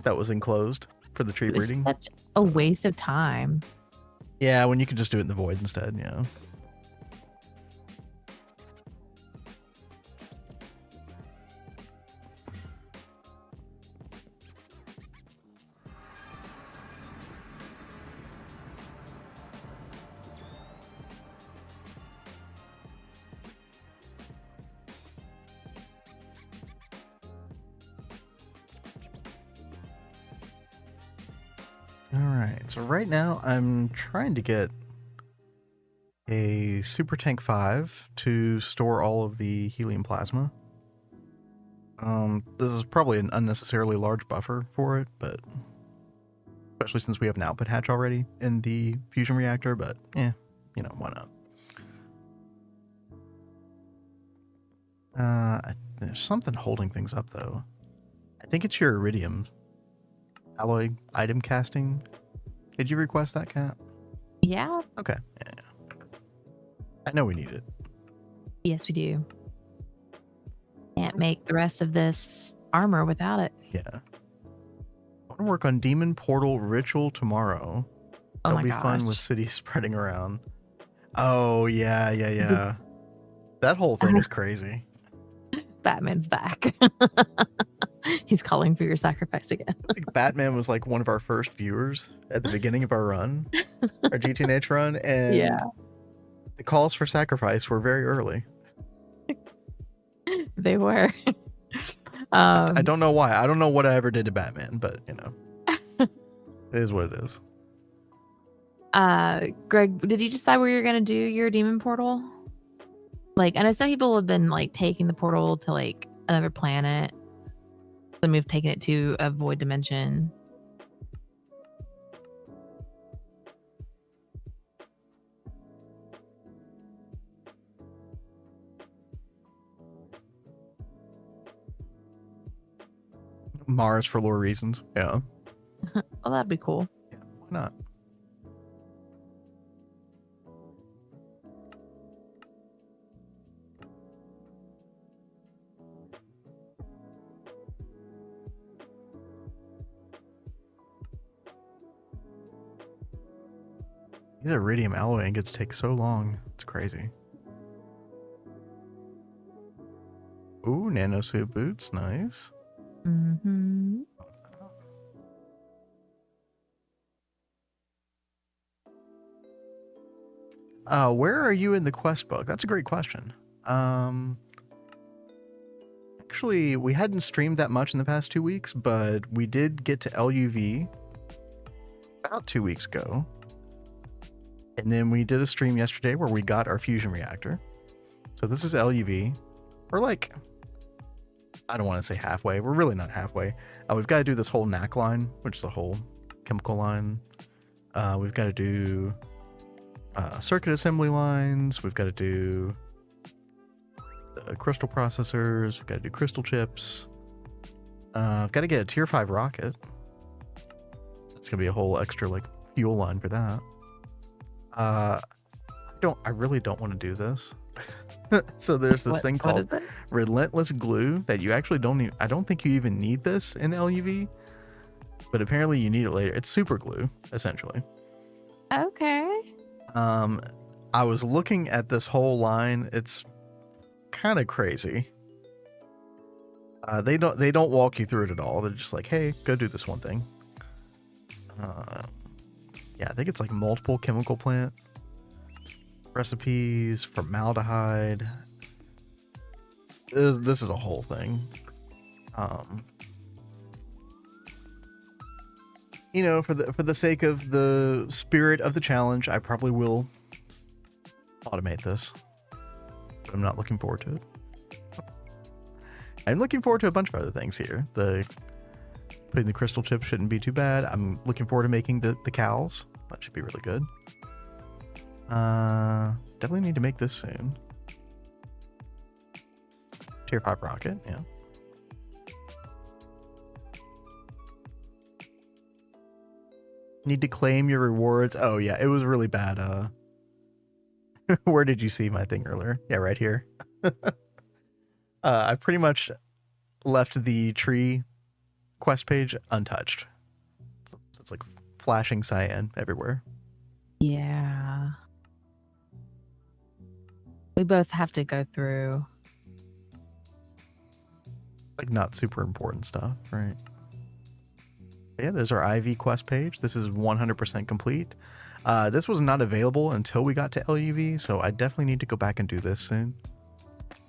that was enclosed for the tree breeding. Such a waste of time. Yeah, when you could just do it in the void instead, yeah. Alright, so right now I'm trying to get a Super Tank 5 to store all of the helium plasma. This is probably an unnecessarily large buffer for it, but especially since we have an output hatch already in the fusion reactor, but yeah, you know, why not? There's something holding things up though. I think it's your iridium alloy item casting. Did you request that, Cat? Yeah. Okay. Yeah. I know we need it. Yes, we do. Can't make the rest of this armor without it. Yeah. I want to work on Demon Portal Ritual tomorrow. That'll be fun with cities spreading around. Oh, yeah. That whole thing is crazy. Batman's back. He's calling for your sacrifice again. I think Batman was like one of our first viewers at the beginning of our run, our GTNH run, and yeah, the calls for sacrifice were very early. They were. I don't know why. I don't know what I ever did to Batman, but you know, it is what it is. Greg, did you decide where you're gonna do your demon portal? Like, I know some people have been like taking the portal to like another planet. Some have taken it to a void dimension. Mars for lore reasons. Yeah. Oh, that'd be cool. Yeah, why not? These iridium alloy ingots take so long. It's crazy. Ooh, nanosuit boots. Nice. Mm-hmm. Where are you in the quest book? That's a great question. Actually, we hadn't streamed that much in the past 2 weeks, but we did get to LuV about 2 weeks ago. And then we did a stream yesterday where we got our fusion reactor. So this is LuV. We're like, I don't want to say halfway. We're really not halfway. We've got to do this whole NAC line, which is a whole chemical line. We've got to do circuit assembly lines. We've got to do crystal processors. We've got to do crystal chips. I've got to get a tier 5 rocket. It's going to be a whole extra like fuel line for that. I really don't want to do this. So there's this thing called relentless glue that you actually I don't think you even need this in LuV, but apparently you need it later. It's super glue, essentially. Okay. I was looking at this whole line. It's kind of crazy. They don't walk you through it at all. They're just like, hey, go do this one thing. Yeah, I think it's like multiple chemical plant recipes, formaldehyde. This is a whole thing. You know, for the sake of the spirit of the challenge, I probably will automate this. But I'm not looking forward to it. I'm looking forward to a bunch of other things here. Putting the crystal chip shouldn't be too bad. I'm looking forward to making the cows. That should be really good. Definitely need to make this soon. Tier 5 rocket, yeah. Need to claim your rewards. Oh yeah, it was really bad. Where did you see my thing earlier? Yeah, right here. I pretty much left the tree quest page untouched. So it's like flashing cyan everywhere. Yeah. We both have to go through. Like not super important stuff, right? But yeah, there's our IV quest page. This is 100% complete. This was not available until we got to LuV, so I definitely need to go back and do this soon.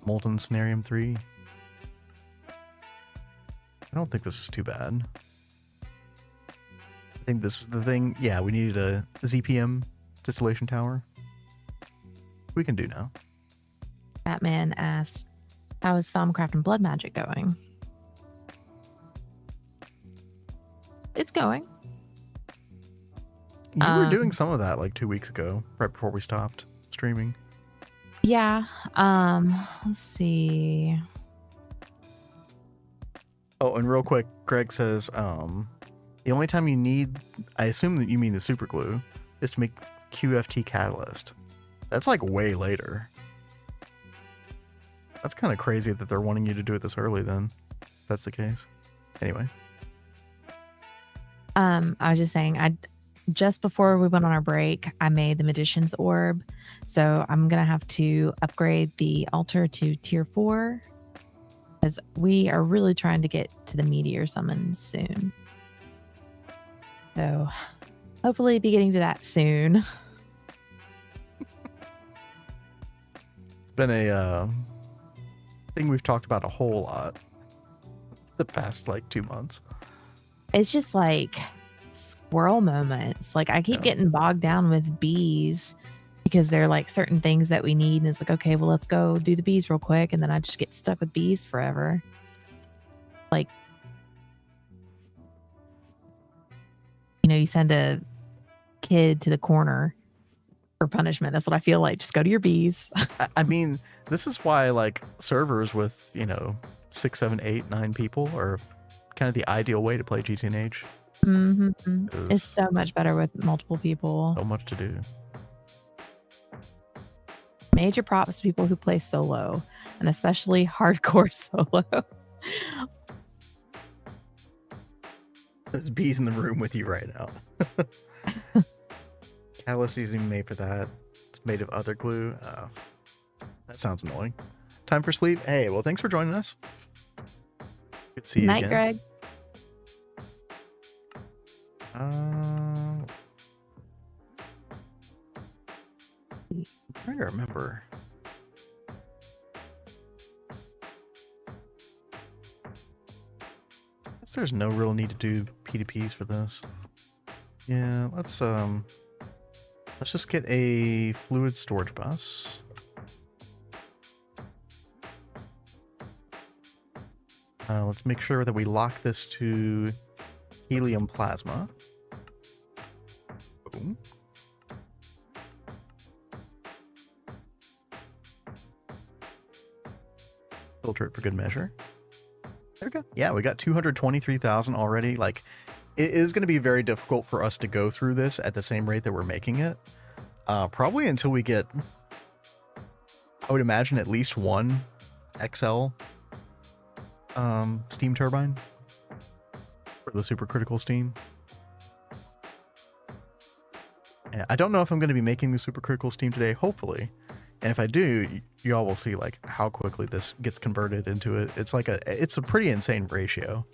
Molten Cenarium 3. I don't think this is too bad. I think this is the thing. Yeah, we needed a ZPM distillation tower. We can do now. Batman asks, how is Thaumcraft and Blood Magic going? It's going. You were doing some of that like 2 weeks ago, right before we stopped streaming. Yeah. Let's see. Oh, and real quick, Greg says, the only time you need, I assume that you mean the super glue, is to make QFT catalyst. That's like way later. That's kind of crazy that they're wanting you to do it this early then, if that's the case. Anyway. I was just saying, just before we went on our break, I made the Magician's Orb. So I'm going to have to upgrade the altar to tier 4 because we are really trying to get to the meteor summons soon. So hopefully be getting to that soon. It's been a thing we've talked about a whole lot the past like 2 months. It's just like squirrel moments. Like I keep getting bogged down with bees because they're like certain things that we need. And it's like, okay, well, let's go do the bees real quick. And then I just get stuck with bees forever. Like, you know, you send a kid to the corner for punishment. That's what I feel like. Just go to your bees. I mean, this is why like servers with, 6, 7, 8, 9 people are kind of the ideal way to play GTNH. Mm-hmm. It's so much better with multiple people. So much to do. Major props to people who play solo, and especially hardcore solo. There's bees in the room with you right now. Catalyst isn't even made for that. It's made of other glue. Oh, that sounds annoying. Time for sleep. Hey, well, thanks for joining us. Good to see you Night, again. Greg. I'm trying to remember. I guess there's no real need to do P2Ps for this. Yeah, let's just get a fluid storage bus. Let's make sure that we lock this to helium plasma. Boom. Filter it for good measure. There we go. Yeah, we got 223,000 already. Like, it is going to be very difficult for us to go through this at the same rate that we're making it. Probably until we get, I would imagine, at least one XL steam turbine for the supercritical steam. Yeah, I don't know if I'm going to be making the supercritical steam today, hopefully. And if I do, y'all will see like how quickly this gets converted into it. It's a pretty insane ratio.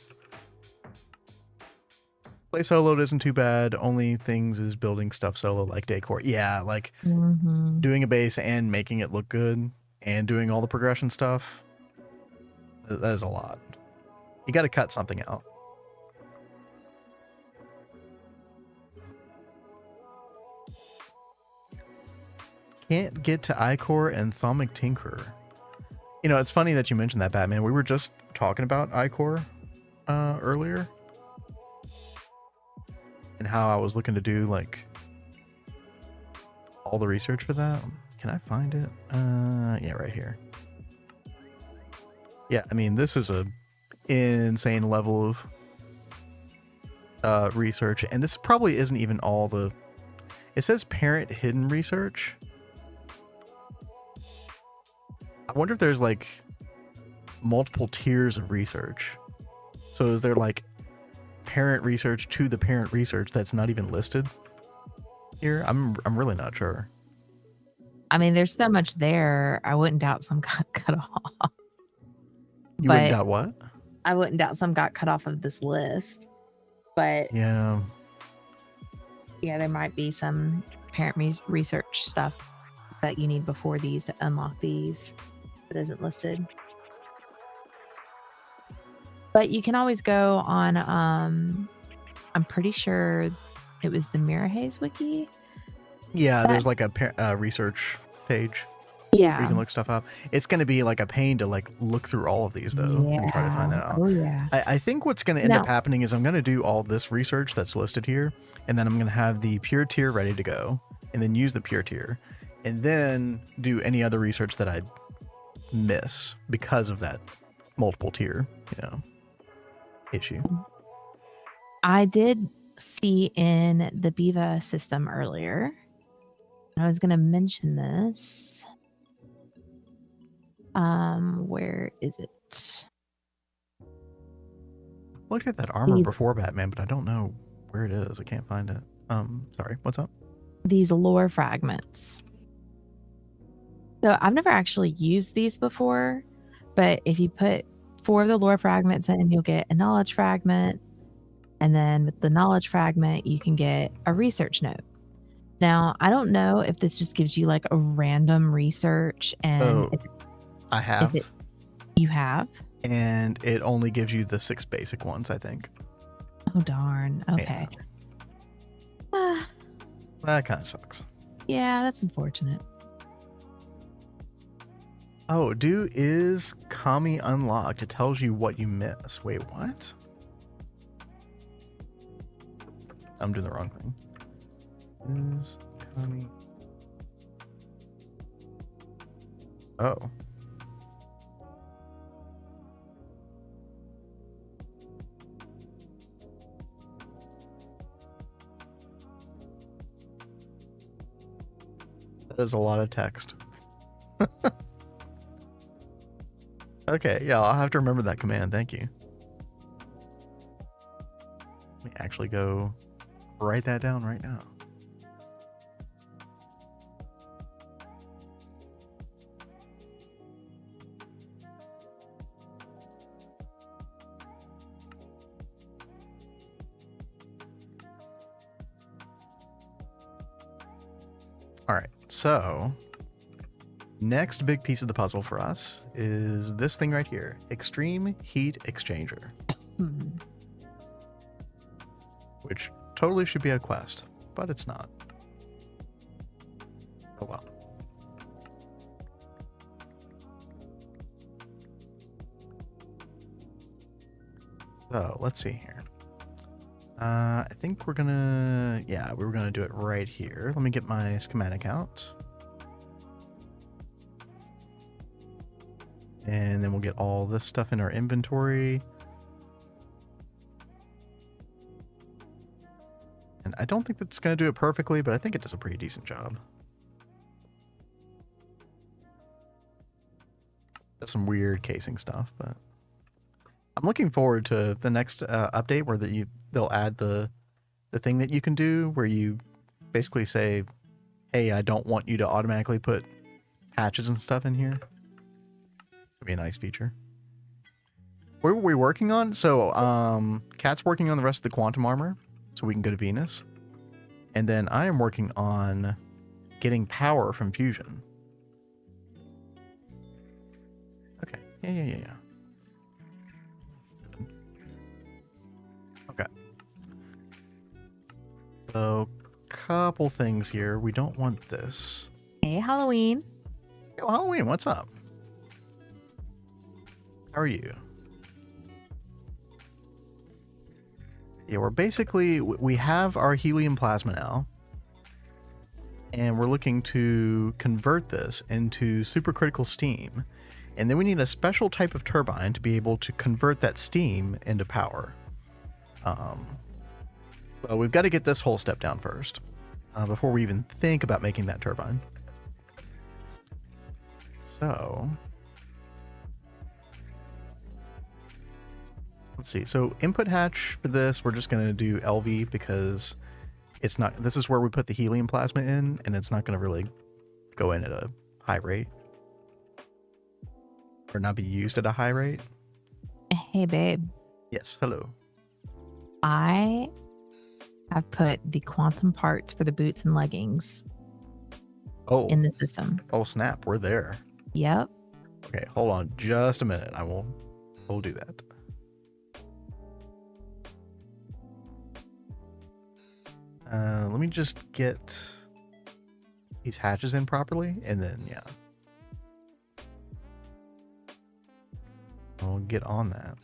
Play solo isn't too bad. Only things is building stuff solo like decor. Yeah, like doing a base and making it look good and doing all the progression stuff. That is a lot. You got to cut something out. Can't get to iCore and Thaumic Tinkerer. You know, it's funny that you mentioned that, Batman. We were just talking about iCore earlier. And how I was looking to do, like, all the research for that. Can I find it? Yeah, right here. Yeah, I mean, this is a insane level of research. And this probably isn't even all the... It says parent hidden research. I wonder if there's, like, multiple tiers of research. So is there, like, parent research to the parent research that's not even listed here? I'm really not sure. I mean, there's so much there. I wouldn't doubt some got cut off. You wouldn't doubt what? I wouldn't doubt some got cut off of this list. But yeah, there might be some parent research stuff that you need before these to unlock these that isn't listed. But you can always go on, I'm pretty sure it was the Mirror Haze wiki. Yeah, there's like a research page. where you Yeah. can look stuff up. It's going to be like a pain to like look through all of these though and try to find that Yeah. out. Oh, yeah. I think what's going to end up Now, happening is I'm going to do all this research that's listed here, and then I'm going to have the pure tier ready to go, and then use the pure tier, and then do any other research that I miss because of that multiple tier, issue. I did see in the Biva system earlier, I was going to mention this. Where is it? Looked at that armor These before Batman, but I don't know where it is. I can't find it. Sorry, what's up? these lore fragments. So I've never actually used these before, but if you put 4 of the lore fragments in, you'll get a knowledge fragment. And then with the knowledge fragment, you can get a research note. Now, I don't know if this just gives you like a random research and So I have, you have. and it only gives you the 6 basic ones, I think. Oh, darn. Okay. That kind of sucks. Yeah, that's unfortunate. Oh, is Kami unlocked? It tells you what you miss. Wait, what? I'm doing the wrong thing. Is Kami... Oh. That is a lot of text. Okay, yeah, I'll have to remember that command. Thank you. Let me actually go write that down right now. All right, so next big piece of the puzzle for us is this thing right here, Extreme Heat Exchanger, which totally should be a quest, but it's not. Oh well. So let's see here. I think we're gonna, we were gonna do it right here. Let me get my schematic out. And then we'll get all this stuff in our inventory. And I don't think that's gonna do it perfectly, but I think it does a pretty decent job. That's some weird casing stuff, but I'm looking forward to the next update where they'll add the thing that you can do where you basically say, hey, I don't want you to automatically put hatches and stuff in here. Would be a nice feature. What were we working on? So Kat's working on the rest of the quantum armor so we can go to Venus. And then I am working on getting power from fusion. Okay. Yeah. Okay. So, couple things here. We don't want this. Hey, Halloween. Yo, Halloween, what's up? How are you? Yeah, we're basically, we have our helium plasma now. And we're looking to convert this into supercritical steam. And then we need a special type of turbine to be able to convert that steam into power. But we've got to get this whole step down first before we even think about making that turbine. So let's see. So input hatch for this, we're just going to do LV because it's not, this is where we put the helium plasma in, and it's not going to really go in at a high rate or not be used at a high rate. Hey, babe. Yes, hello. I have put the quantum parts for the boots and leggings in the system. Oh snap, we're there. Yep. Okay, hold on just a minute. We'll do that. Let me just get these hatches in properly, and then will get on that.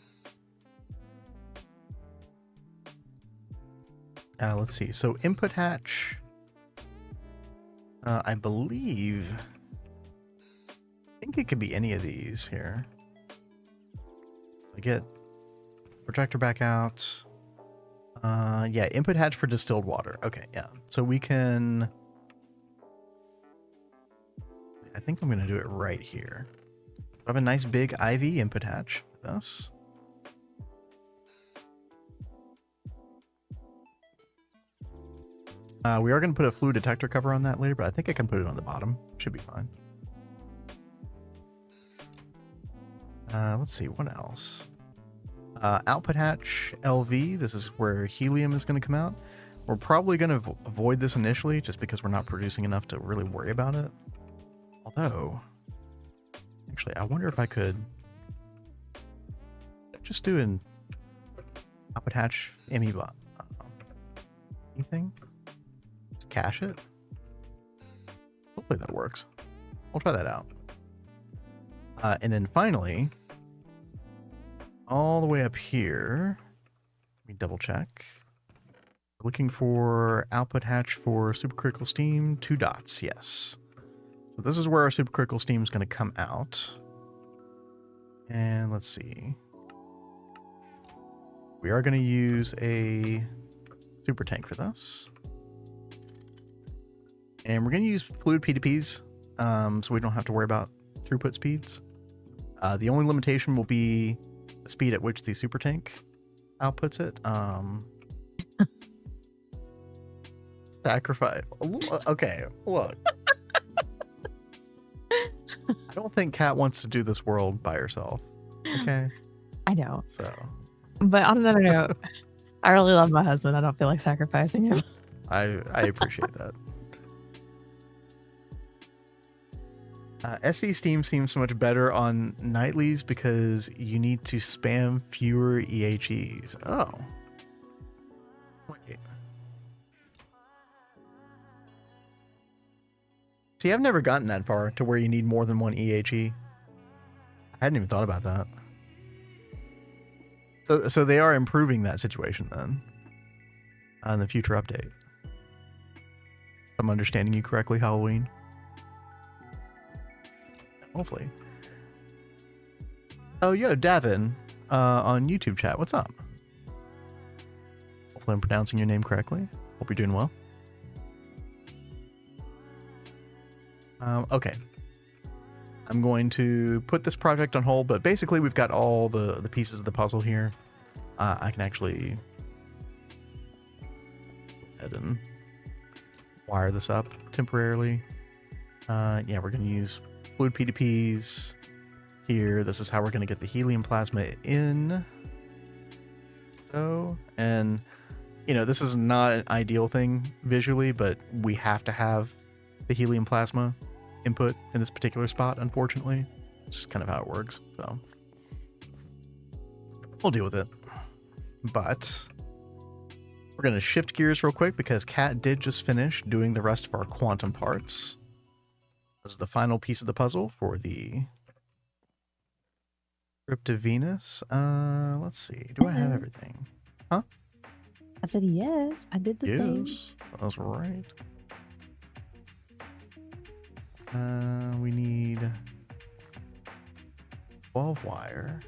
Let's see. So input hatch, I think it could be any of these here. I get projector back out. Yeah, input hatch for distilled water. Okay, yeah. So we can... I think I'm going to do it right here. I have a nice big IV input hatch for this. We are going to put a fluid detector cover on that later, but I think I can put it on the bottom. Should be fine. Let's see, what else? Output hatch LV. This is where helium is going to come out. We're probably going to avoid this initially just because we're not producing enough to really worry about it. Although, actually, I wonder if I could just do an output hatch anything. Just cache it. Hopefully that works. We'll try that out. And then finally, all the way up here, let me double check. Looking for output hatch for supercritical steam, 2 dots, yes. So this is where our supercritical steam is going to come out. And let's see. We are going to use a super tank for this. And we're going to use fluid P2Ps, so we don't have to worry about throughput speeds. The only limitation will be the speed at which the super tank outputs it. Sacrifice. Okay, look. I don't think Kat wants to do this world by herself. Okay. I know. So. But on another note, I really love my husband. I don't feel like sacrificing him. I appreciate that. SC Steam seems so much better on nightlies because you need to spam fewer EHEs. Oh. Wait. See, I've never gotten that far to where you need more than one EHE. I hadn't even thought about that. So they are improving that situation then on the future update. If I'm understanding you correctly, Halloween. Hopefully. Oh, yo, Davin, on YouTube chat, what's up? Hopefully I'm pronouncing your name correctly. Hope you're doing well. Okay. I'm going to put this project on hold, but basically we've got all the pieces of the puzzle here. I can actually go ahead and wire this up temporarily. Yeah, we're going to use fluid P2Ps here. This is how we're going to get the helium plasma in. So, and, you know, this is not an ideal thing visually, but we have to have the helium plasma input in this particular spot, unfortunately. It's just kind of how it works, so we'll deal with it. But we're going to shift gears real quick because Kat did just finish doing the rest of our quantum parts. This is the final piece of the puzzle for the Crypt of Venus. Let's see. Do I have everything? Huh? I said yes. I did the thing. Yes, that's right. We need 12 wire.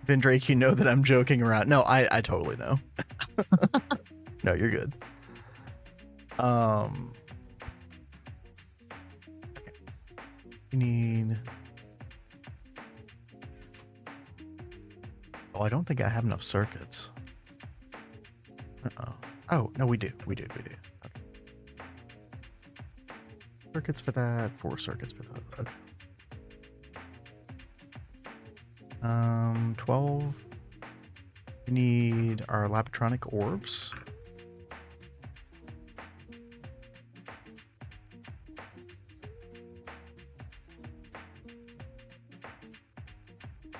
Vin Drake, you know that I'm joking around. No, I totally know. No, you're good. Okay. We need... Oh, I don't think I have enough circuits. Uh-oh. Oh, no, we do. Okay. Circuits for that, 4 circuits for that. Okay. 12. We need our Lapatronic orbs.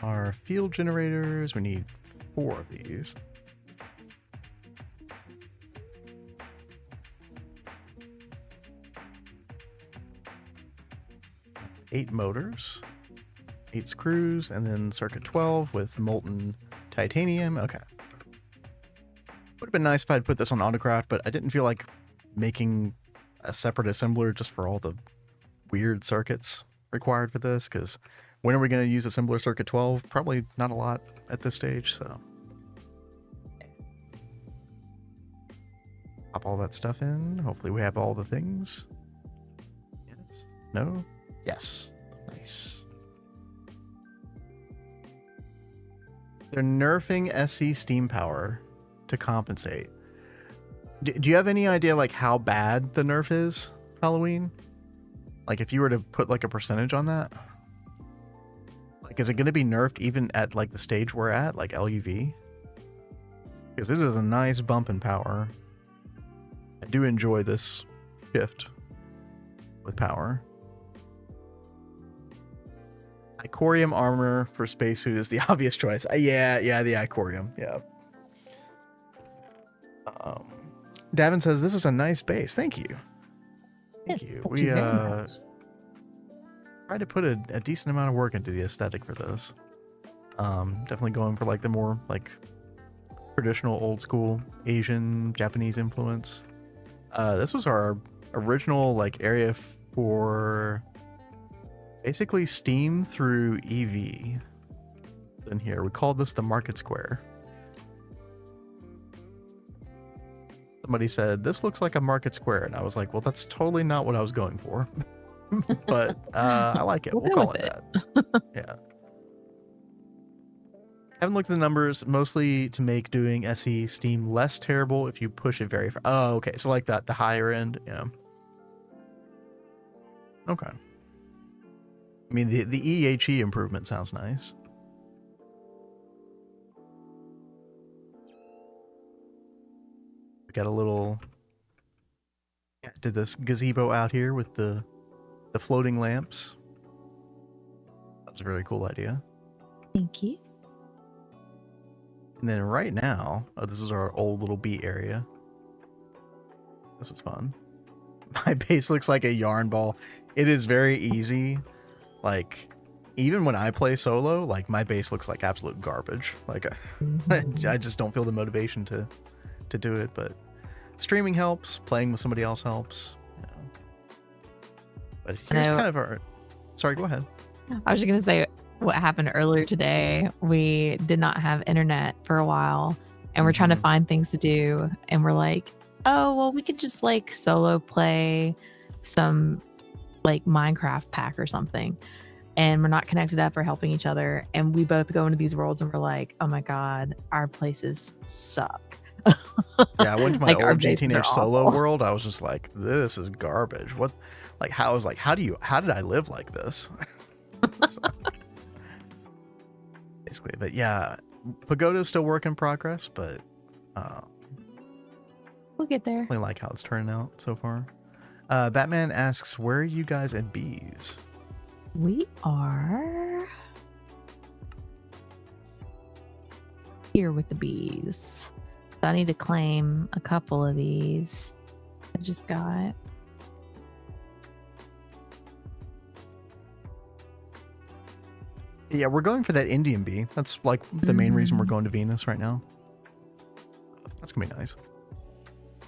Our field generators, we need 4 of these. 8 motors, 8 screws, and then circuit 12 with molten titanium. Okay. Would have been nice if I'd put this on Autocraft, but I didn't feel like making a separate assembler just for all the weird circuits required for this, because when are we going to use assembler circuit 12? Probably not a lot at this stage, so. Pop all that stuff in. Hopefully we have all the things. Yes. No? Yes. Nice. They're nerfing SE steam power to compensate. Do you have any idea like how bad the nerf is, Halloween? Like if you were to put like a percentage on that? Like is it going to be nerfed even at like the stage we're at, like LuV? Because it is a nice bump in power. I do enjoy this shift with power. Icorium armor for spacesuit is the obvious choice. Yeah, the Icorium. Yeah. Davin says this is a nice base. Thank you. Thank you. Thank We you very much. tried to put a decent amount of work into the aesthetic for this. Definitely going for like the more like traditional old school Asian Japanese influence. This was our original like area for basically steam through EV. In here, we called this the market square. Somebody said this looks like a market square, and I was like, well, that's totally not what I was going for. But I like it. We'll call it that. Yeah. Haven't looked at the numbers, mostly to make doing SE steam less terrible if you push it very far. Oh, okay. So like that, the higher end. Yeah. Okay. I mean, the EHE improvement sounds nice. We got a little... did this gazebo out here with the floating lamps. That's a really cool idea. Thank you. And then right now, oh, this is our old little bee area. This is fun. My base looks like a yarn ball. It is very easy. Like, even when I play solo, like my base looks like absolute garbage. Like, I just don't feel the motivation to do it. But streaming helps. Playing with somebody else helps. You know. But here's kind of our... Sorry, go ahead. I was just gonna say what happened earlier today. We did not have internet for a while, and we're trying to find things to do, and we're like, oh well, we could just like solo play some like Minecraft pack or something, and we're not connected up or helping each other, and we both go into these worlds and we're like, oh my god, our places suck. Yeah, I went to my Like, our old bases GTNH are solo awful. world. I was just like, this is garbage. What, like, how did I live like this? So, basically, but yeah, Pagoda's still work in progress, but We'll get there. I like how it's turning out so far. Batman asks, where are you guys at bees? We are here with the bees. So I need to claim a couple of these. I just got. Yeah, we're going for that Indian bee. That's like the main reason we're going to Venus right now. That's gonna be nice.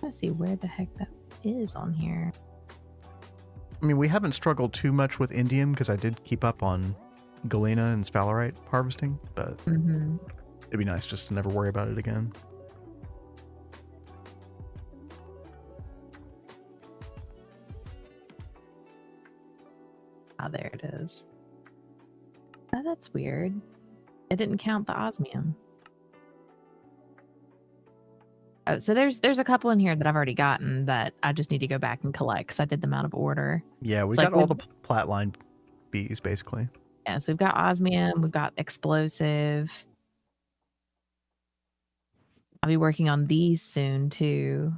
Let's see where the heck that is on here. I mean, we haven't struggled too much with indium because I did keep up on galena and sphalerite harvesting, but it'd be nice just to never worry about it again. Oh, there it is. Oh, that's weird. It didn't count the osmium. Oh, so there's a couple in here that I've already gotten that I just need to go back and collect because I did them out of order. Yeah, we So, got like, all the flatline bees basically. Yeah, so we've got osmium, we've got explosive. I'll be working on these soon too.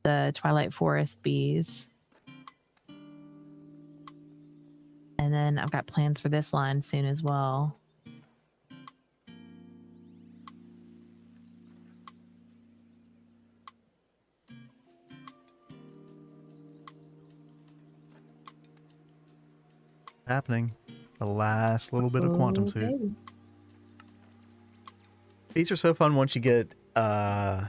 The Twilight Forest bees. And then I've got plans for this line soon as well. Happening. The last little bit of quantum suit. Okay. These are so fun once you get M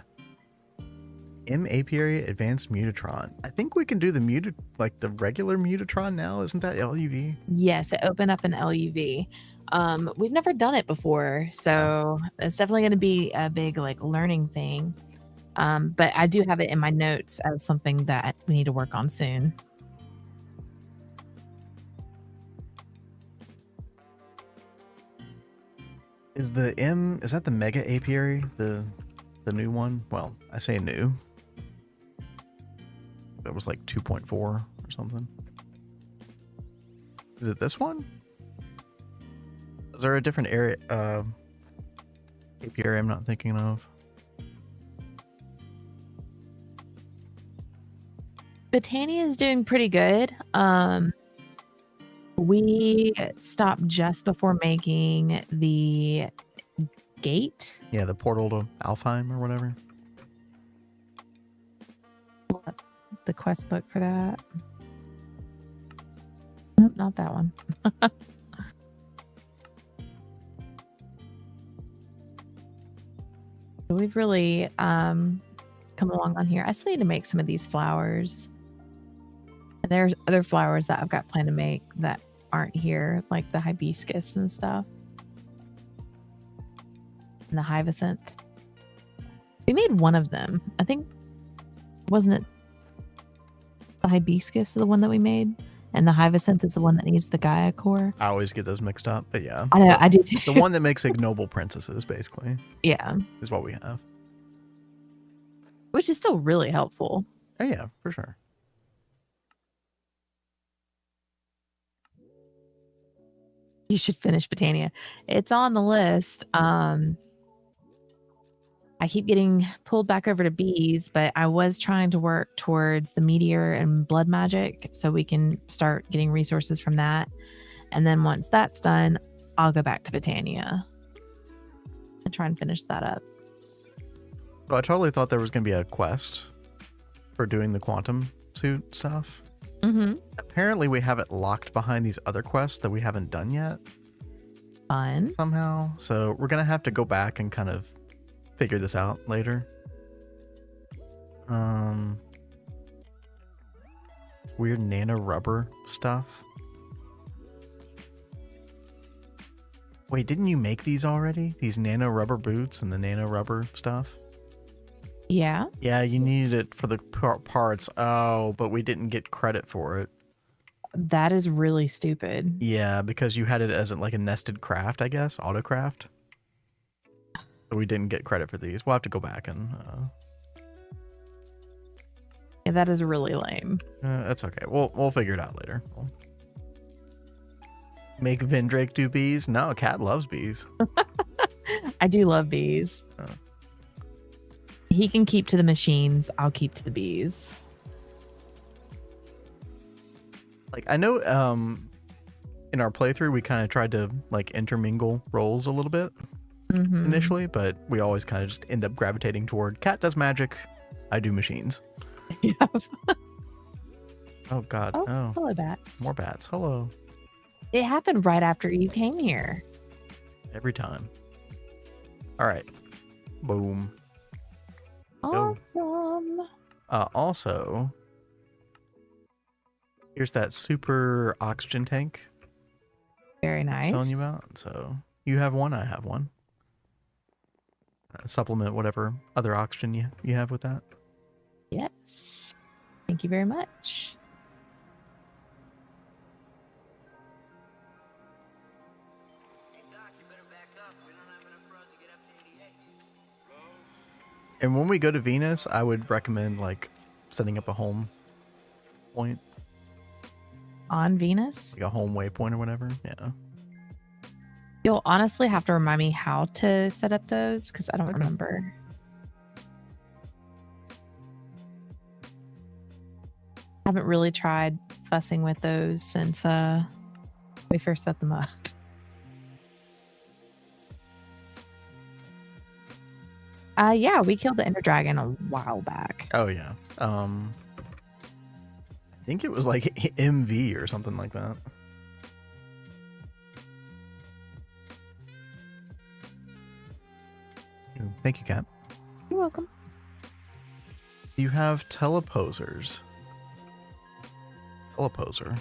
Apiary Advanced Mutatron. I think we can do the the regular Mutatron now. Isn't that LUV? Yes, it opened up an LUV. We've never done it before, so it's definitely going to be a big like learning thing. But I do have it in my notes as something that we need to work on soon. Is that the Mega Apiary? The new one? Well, I say new. That was like 2.4 or something. Is it this one? Is there a different area apiary I'm not thinking of? Botania is doing pretty good. We stopped just before making the gate. Yeah, the portal to Alfheim or whatever. Pull up the quest book for that. Nope, not that one. So we've really come along on here. I still need to make some of these flowers. And there's other flowers that I've got planned to make that aren't here, like the hibiscus and stuff. And the hyacinth. We made one of them. I think, wasn't it the hibiscus the one that we made? And the hyacinth is the one that needs the Gaia core. I always get those mixed up, but yeah. I know, I do too. The one that makes ignoble princesses, basically. Yeah. Is what we have. Which is still really helpful. Oh yeah, for sure. You should finish Botania. It's on the list. I keep getting pulled back over to bees, but I was trying to work towards the meteor and blood magic so we can start getting resources from that. And then once that's done, I'll go back to Botania and try and finish that up. So I totally thought there was going to be a quest for doing the quantum suit stuff. Mm-hmm. Apparently we have it locked behind these other quests that we haven't done yet. Fun. Somehow. So we're going to have to go back and kind of figure this out later. It's weird nano rubber stuff. Wait, didn't you make these already? These nano rubber boots and the nano rubber stuff? Yeah. Yeah, you needed it for the parts. Oh, but we didn't get credit for it. That is really stupid. Yeah, because you had it as like a nested craft, I guess, autocraft. So we didn't get credit for these. We'll have to go back and. Yeah, that is really lame. That's okay. We'll figure it out later. We'll make Vendrake do bees. No, Cat loves bees. I do love bees. Oh. He can keep to the machines. I'll keep to the bees. Like I know, in our playthrough we kind of tried to like intermingle roles a little bit initially, but we always kind of just end up gravitating toward Cat does magic, I do machines. Yeah. Oh God! Oh, hello, bats. More bats. Hello. It happened right after you came here. Every time. All right. Boom. Awesome. Also, here's that super oxygen tank. Very nice. I was telling you about. So you have one, I have one. Supplement whatever other oxygen you have with that. Yes. Thank you very much. And when we go to Venus, I would recommend like setting up a home point. On Venus? Like a home waypoint or whatever. Yeah. You'll honestly have to remind me how to set up those because I don't remember. I haven't really tried fussing with those since we first set them up. Yeah, we killed the Ender Dragon a while back. Oh yeah. I think it was like MV or something like that. Thank you, Kat. You're welcome. You have teleposers. Teleposer.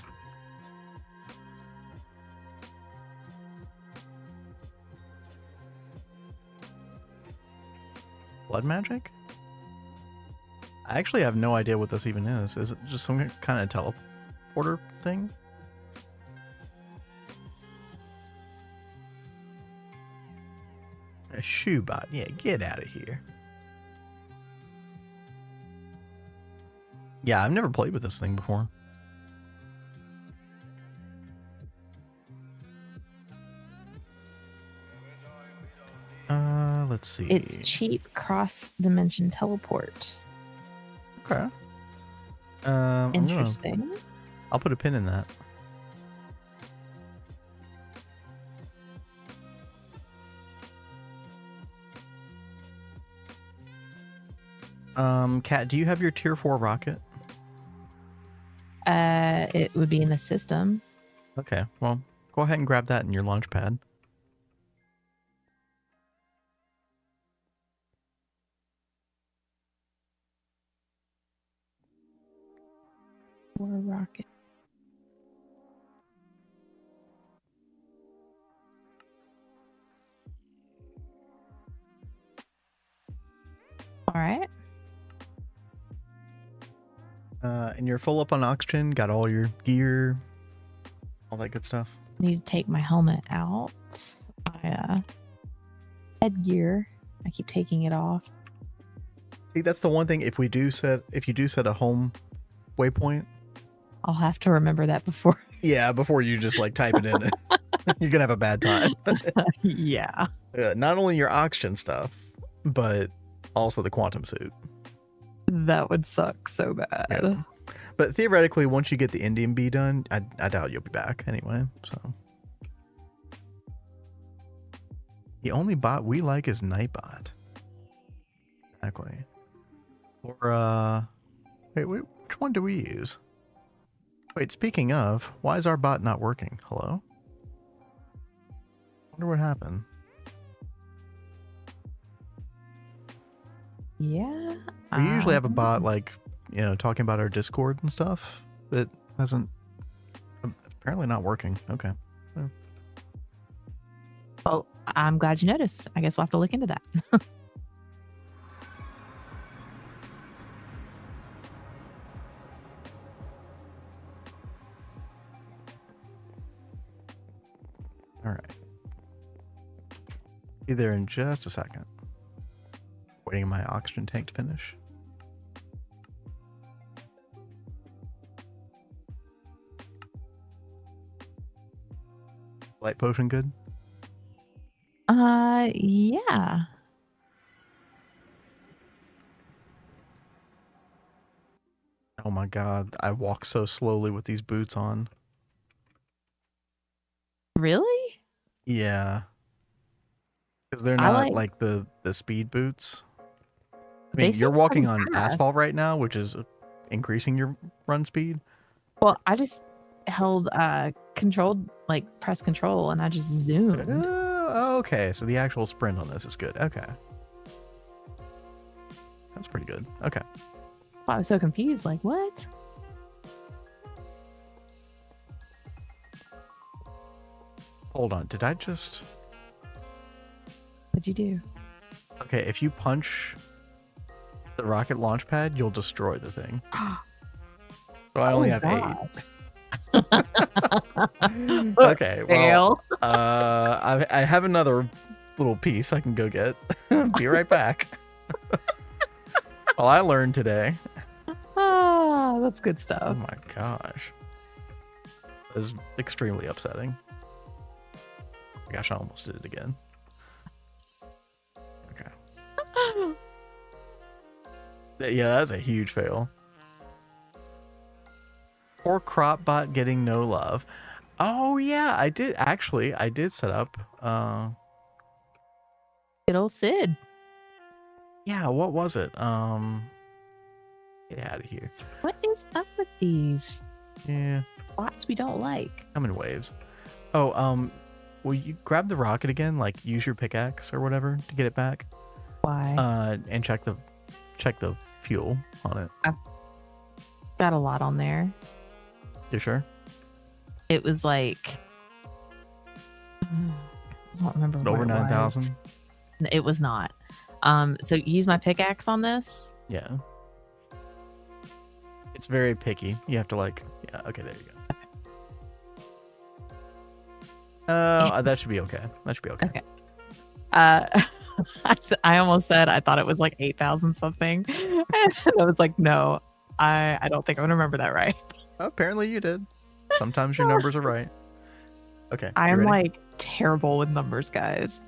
Blood magic? I actually have no idea what this even is. Is it just some kind of teleporter thing? A shoe bot. Yeah, get out of here. Yeah, I've never played with this thing before. Let's see. It's cheap cross-dimension teleport. Okay. Interesting. I'll put a pin in that. Kat, do you have your tier 4 rocket? It would be in the system. Okay, well, go ahead and grab that in your launch pad. Or rocket. All right. And you're full up on oxygen, got all your gear, all that good stuff. Need to take my helmet out. My headgear. I keep taking it off. See, that's the one thing. If you do set a home waypoint, I'll have to remember that before. Yeah, before you just like type it in, you're gonna have a bad time. Yeah. Not only your oxygen stuff, but also the quantum suit. That would suck so bad. Yeah. But theoretically, once you get the Indian bee done, I doubt you'll be back anyway. So the only bot we like is Nightbot. Exactly. Or wait, which one do we use? Wait, speaking of, why is our bot not working? Hello? Wonder what happened. Yeah. We usually have a bot like, talking about our Discord and stuff that hasn't apparently not working. Okay. Yeah. Well, I'm glad you noticed. I guess we'll have to look into that. All right. Be there in just a second. Waiting on my oxygen tank to finish. Light potion good? Yeah. Oh my god, I walk so slowly with these boots on. Really? Yeah. Because they're not like the speed boots. I mean, you're walking on asphalt right now, which is increasing your run speed. Well, I just held press control and I just zoomed. Okay, so the actual sprint on this is good. Okay. That's pretty good. Okay. Well, I was so confused. Like, what? Hold on. Did I just... What'd you do? Okay, if you punch the rocket launch pad, you'll destroy the thing. So I only have 8. Okay, well, I have another little piece I can go get. Be right back. Well, I learned today. Oh, that's good stuff. Oh my gosh. That is extremely upsetting. Gosh, I almost did it again. Okay. Yeah, that's a huge fail. Poor crop bot getting no love. Oh yeah, I did set up Good old Sid. Yeah, what was it? Get out of here. What is up with these Yeah. bots we don't like? Come in waves. Oh, will you grab the rocket again? Like use your pickaxe or whatever to get it back? Why? And check the fuel on it. I've got a lot on there. You sure? It was like I don't remember. Is it over 9,000? It was not. So use my pickaxe on this. Yeah. It's very picky. You have to like, yeah, okay, there you go. That should be okay. That should be okay. Okay. I almost said I thought it was like 8,000 something. And I was like, no, I don't think I'm gonna remember that right. Apparently you did. Sometimes your numbers are right. Okay. I am ready? like terrible with numbers, guys.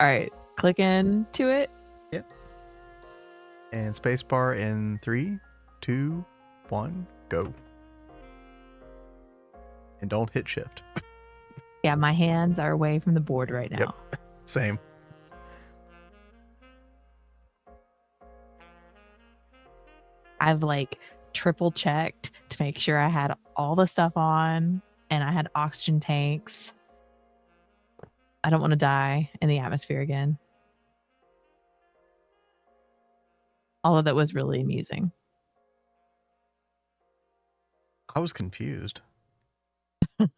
All right, click into it. Yep. And spacebar in 3, 2, 1, go. And don't hit shift. Yeah, my hands are away from the board right now. Yep. Same. I've like triple checked to make sure I had all the stuff on and I had oxygen tanks. I don't want to die in the atmosphere again. All of that was really amusing. I was confused. I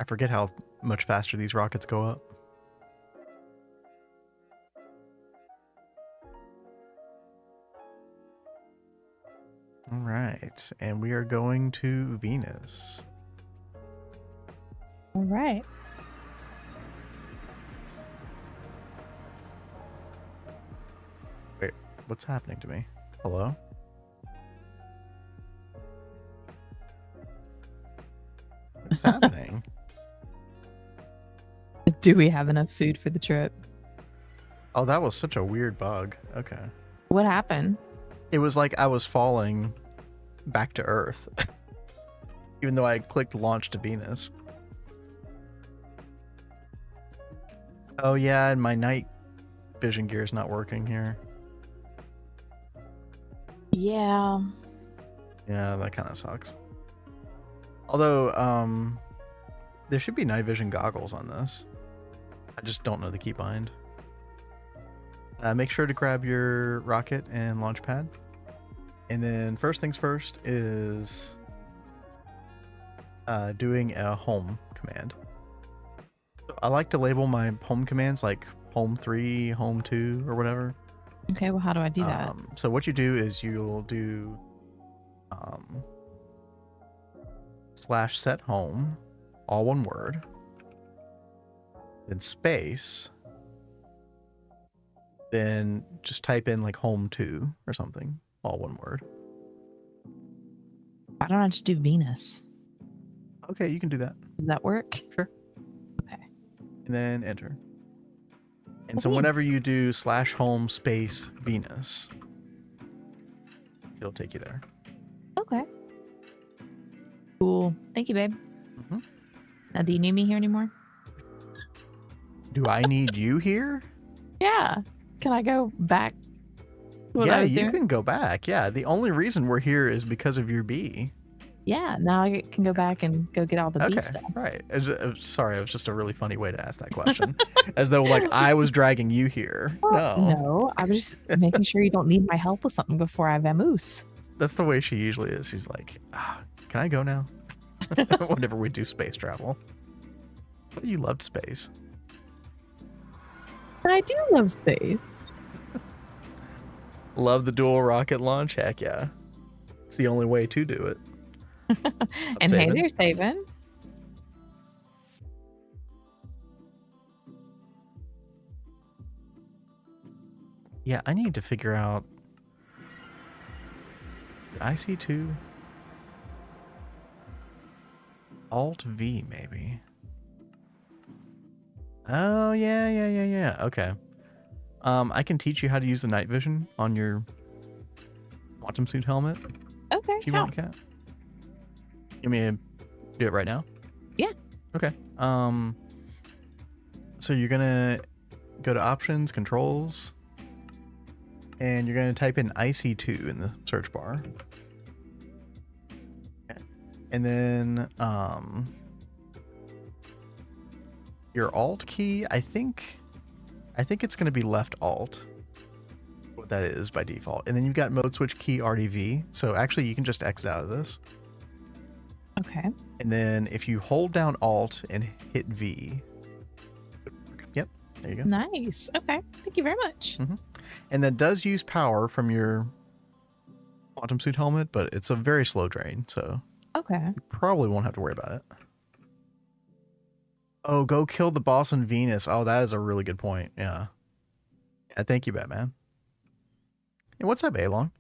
forget how much faster these rockets go up. All right, and we are going to Venus. All right. Wait, what's happening to me? Hello? What's happening? Do we have enough food for the trip? Oh, that was such a weird bug. Okay. What happened? It was like I was falling back to Earth. Even though I had clicked launch to Venus. Oh yeah, and my night vision gear is not working here. Yeah. Yeah, that kind of sucks. Although, there should be night vision goggles on this. I just don't know the key bind. Make sure to grab your rocket and launch pad. And then first things first is doing a home command. So I like to label my home commands like home 3, home 2, or whatever. Okay, well, how do I do that? So what you do is you'll do /set home, all one word, then space, then just type in like home 2 or something, all one word. Why don't I just do Venus? Okay, you can do that. Does that work? Sure. Okay. And then enter. And Well, so whenever you do /home space Venus, it'll take you there. Okay. Cool. Thank you, babe. Mm-hmm. Now, do you need me here anymore? Do I need you here? Yeah. Can I go back? to what I Yeah, was you doing? can go back. Yeah, the only reason we're here is because of your bee. Yeah. Now I can go back and go get all the bee Okay, stuff. right. Sorry, it was just a really funny way to ask that question. As though, like, I was dragging you here. No. No, I was just making sure you don't need my help with something before I vamoose. That's the way she usually is. She's like, can I go now? Whenever we do space travel. But you loved space. I do love space. Love the dual rocket launch? Heck yeah. It's the only way to do it. And saving. hey, they're saving. Yeah, I need to figure out. Did I see 2? Alt V, maybe. Oh, yeah. Okay. I can teach you how to use the night vision on your quantum suit helmet. Okay. If you how? want, Cat. You want me to do it right now? Yeah. Okay. So you're gonna go to options, controls, and you're gonna type in IC2 in the search bar. Okay. And then your Alt key, I think it's going to be left Alt. What that is by default. And then you've got mode switch key RDV. So actually you can just exit out of this. Okay. And then if you hold down Alt and hit V. Yep, there you go. Nice. Okay. Thank you very much. Mm-hmm. And that does use power from your quantum suit helmet, but it's a very slow drain, so Okay. you probably won't have to worry about it. Oh, go kill the boss on Venus. Oh, that is a really good point. Yeah. Yeah, thank you, Batman. And what's up, Along?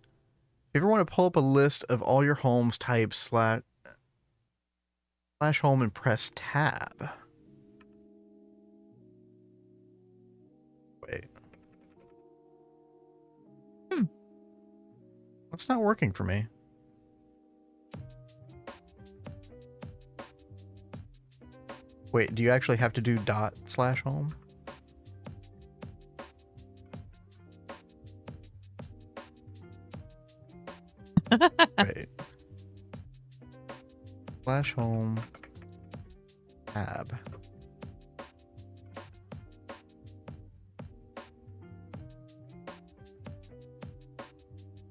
If you ever want to pull up a list of all your homes, type slash home and press tab. Wait. That's not working for me. Wait, do you actually have to do ./home? Wait. /home tab.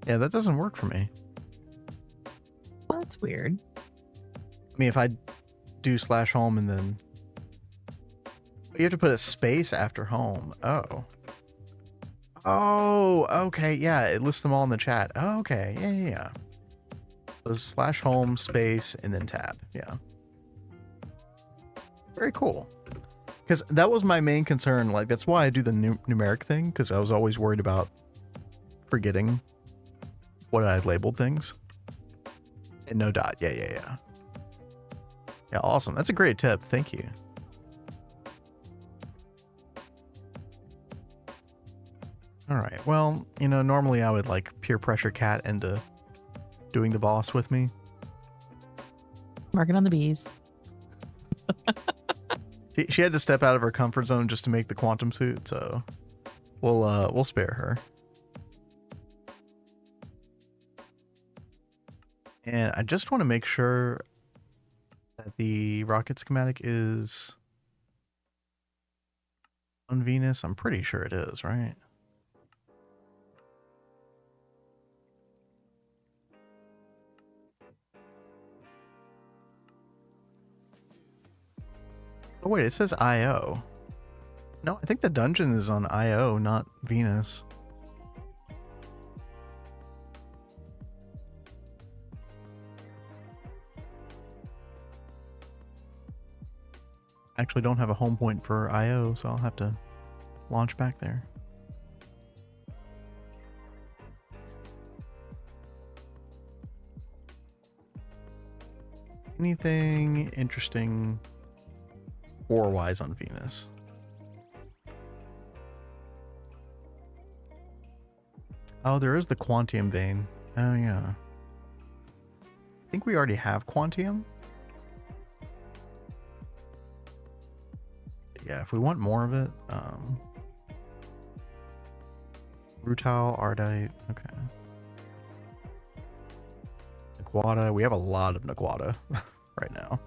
Yeah, that doesn't work for me. Well, that's weird. I mean, if I do /home and then you have to put a space after home. Oh. Oh, okay. Yeah, it lists them all in the chat. Oh, okay. Yeah. So /home space and then tab. Yeah. Very cool. Because that was my main concern. Like, that's why I do the numeric thing, because I was always worried about forgetting what I had labeled things. And no dot. Yeah. Yeah, awesome. That's a great tip. Thank you. All right. Well, normally I would like peer pressure Cat into doing the boss with me. Working on the bees. She had to step out of her comfort zone just to make the quantum suit, so we'll spare her. And I just want to make sure that the rocket schematic is on Venus. I'm pretty sure it is, right? Oh wait, it says IO. No, I think the dungeon is on IO, not Venus. I actually don't have a home point for IO, so I'll have to launch back there. Anything interesting ore-wise on Venus? Oh, there is the Quantium vein. Oh, yeah. I think we already have Quantium. Yeah, if we want more of it, rutile, ardite, okay. Naquata, we have a lot of Naquata right now.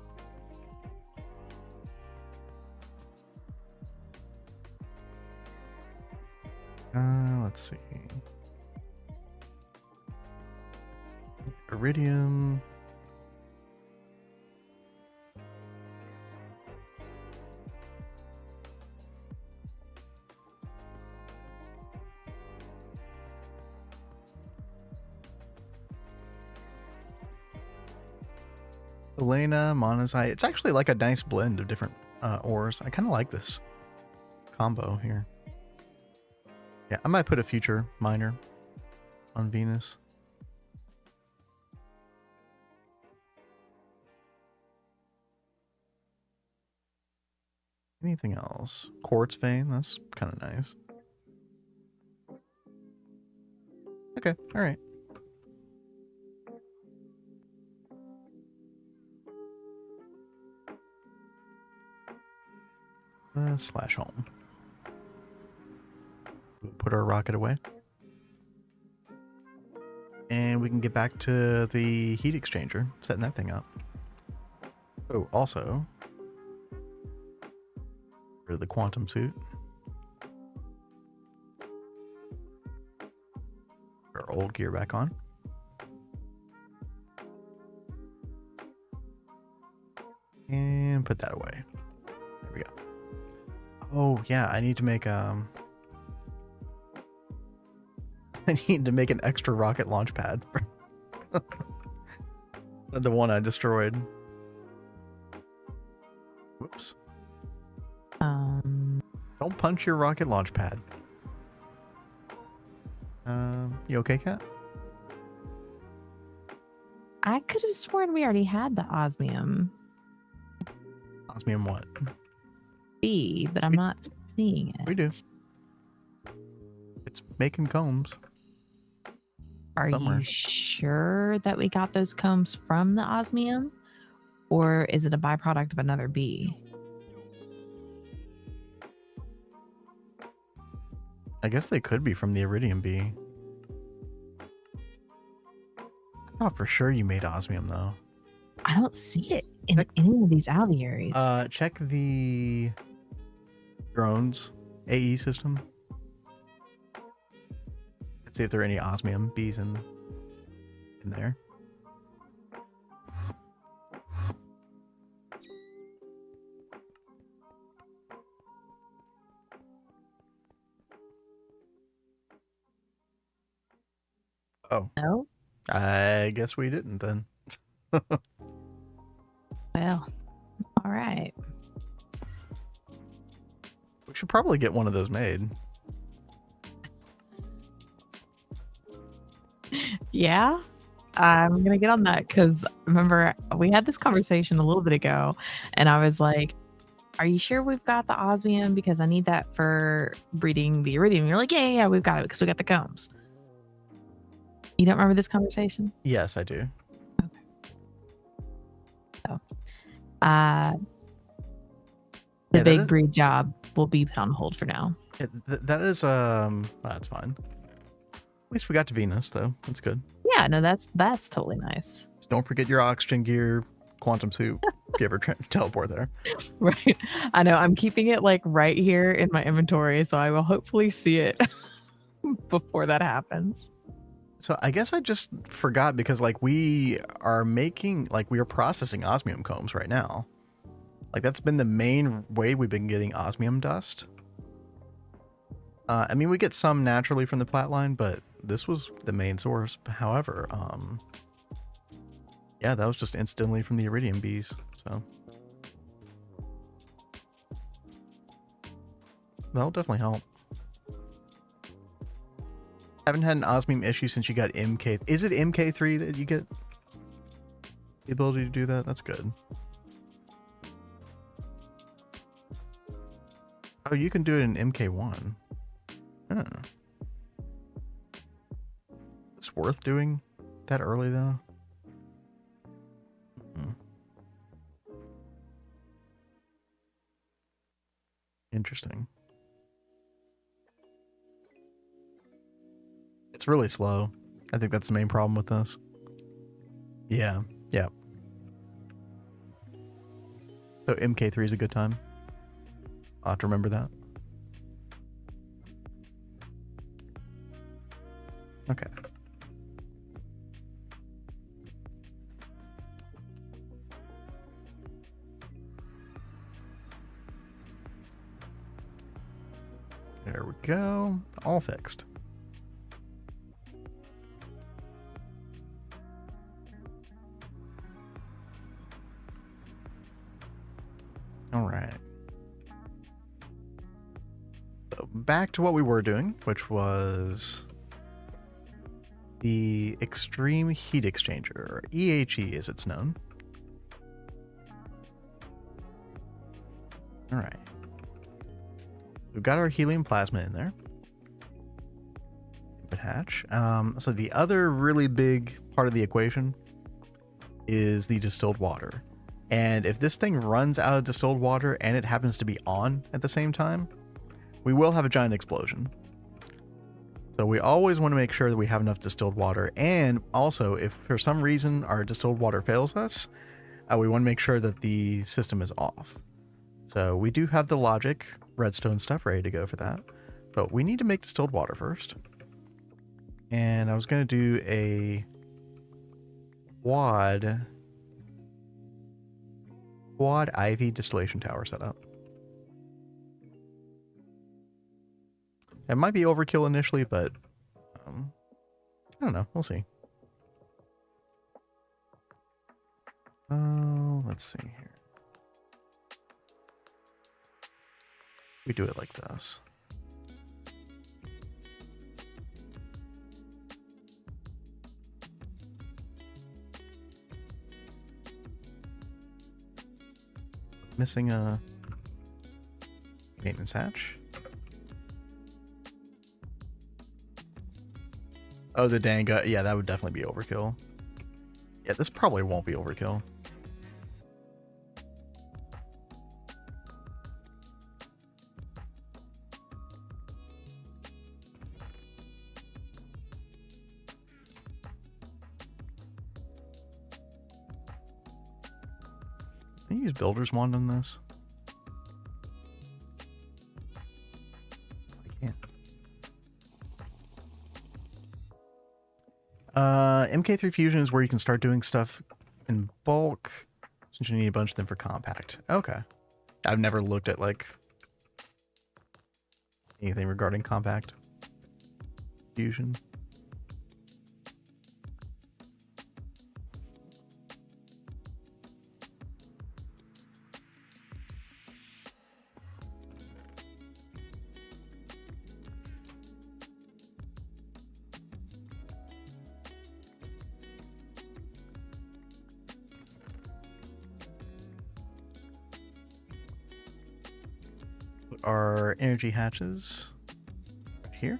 Let's see. Iridium. Elena, monazite. It's actually like a nice blend of different ores. I kind of like this combo here. Yeah, I might put a future miner on Venus. Anything else? Quartz vein, that's kind of nice. Okay, all right. /home. We'll put our rocket away. And we can get back to the heat exchanger, setting that thing up. Oh, also, Rid of the quantum suit. Put our old gear back on. And put that away. There we go. Oh yeah, I need to make I need to make an extra rocket launch pad for the one I destroyed. Whoops. Don't punch your rocket launch pad. You okay, Kat? I could have sworn we already had the osmium Osmium what? B, but I'm not seeing it. We do. It's making combs. Are somewhere. you sure that we got those combs from the osmium? Or is it a byproduct of another bee? I guess they could be from the iridium bee. I thought for sure you made osmium though. I don't see it in any of these aviaries. Check the drones AE system. Let's see if there are any osmium bees in there. Oh. No? I guess we didn't then. Well, all right. We should probably get one of those made. Yeah, I'm going to get on that because remember, we had this conversation a little bit ago and I was like, are you sure we've got the osmium? Because I need that for breeding the iridium. You're like, yeah, we've got it because we got the combs. You don't remember this conversation? Yes, I do. So, the big breed job will be put on hold for now. That is that's fine. At least we got to Venus though. That's good. Yeah, no, that's totally nice. Just don't forget your oxygen gear, quantum suit if you ever teleport there. Right. I know. I'm keeping it like right here in my inventory, so I will hopefully see it before that happens. So I guess I just forgot because like we are processing osmium combs right now. Like that's been the main way we've been getting osmium dust. I mean, we get some naturally from the plat line, but this was the main source. However, yeah, that was just instantly from the iridium bees. So that'll definitely help. Haven't had an osmium issue since you got MK. Is it MK3 that you get the ability to do that? That's good. Oh, you can do it in MK1. Huh. It's worth doing that early though. Interesting. It's really slow. I think that's the main problem with this. Yeah, yeah. So MK3 is a good time. I'll have to remember that. Okay. There we go. All fixed. All right. So back to what we were doing, which was the Extreme Heat Exchanger, or EHE as it's known. All right. We've got our helium plasma in there. Input hatch. So the other really big part of the equation is the distilled water. And if this thing runs out of distilled water and it happens to be on at the same time, we will have a giant explosion. So we always want to make sure that we have enough distilled water. And also, if for some reason our distilled water fails us, we want to make sure that the system is off. So we do have the logic redstone stuff ready to go for that. But we need to make distilled water first. And I was going to do a quad ivy distillation tower setup. It might be overkill initially, but I don't know. We'll see. Oh, let's see here. We do it like this. Missing a maintenance hatch. Oh, the dang gut. Yeah, that would definitely be overkill. Yeah, this probably won't be overkill. Can you use Builder's Wand on this? I can't. MK3 Fusion is where you can start doing stuff in bulk, since you need a bunch of them for compact. Okay. I've never looked at, like, anything regarding compact fusion. Put our energy hatches right here.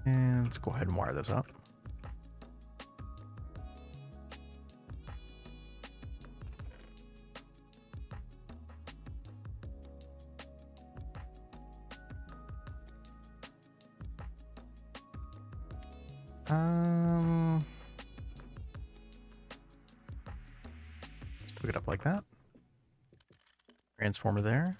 And let's go ahead and wire those up. Hook it up like that. Transformer there.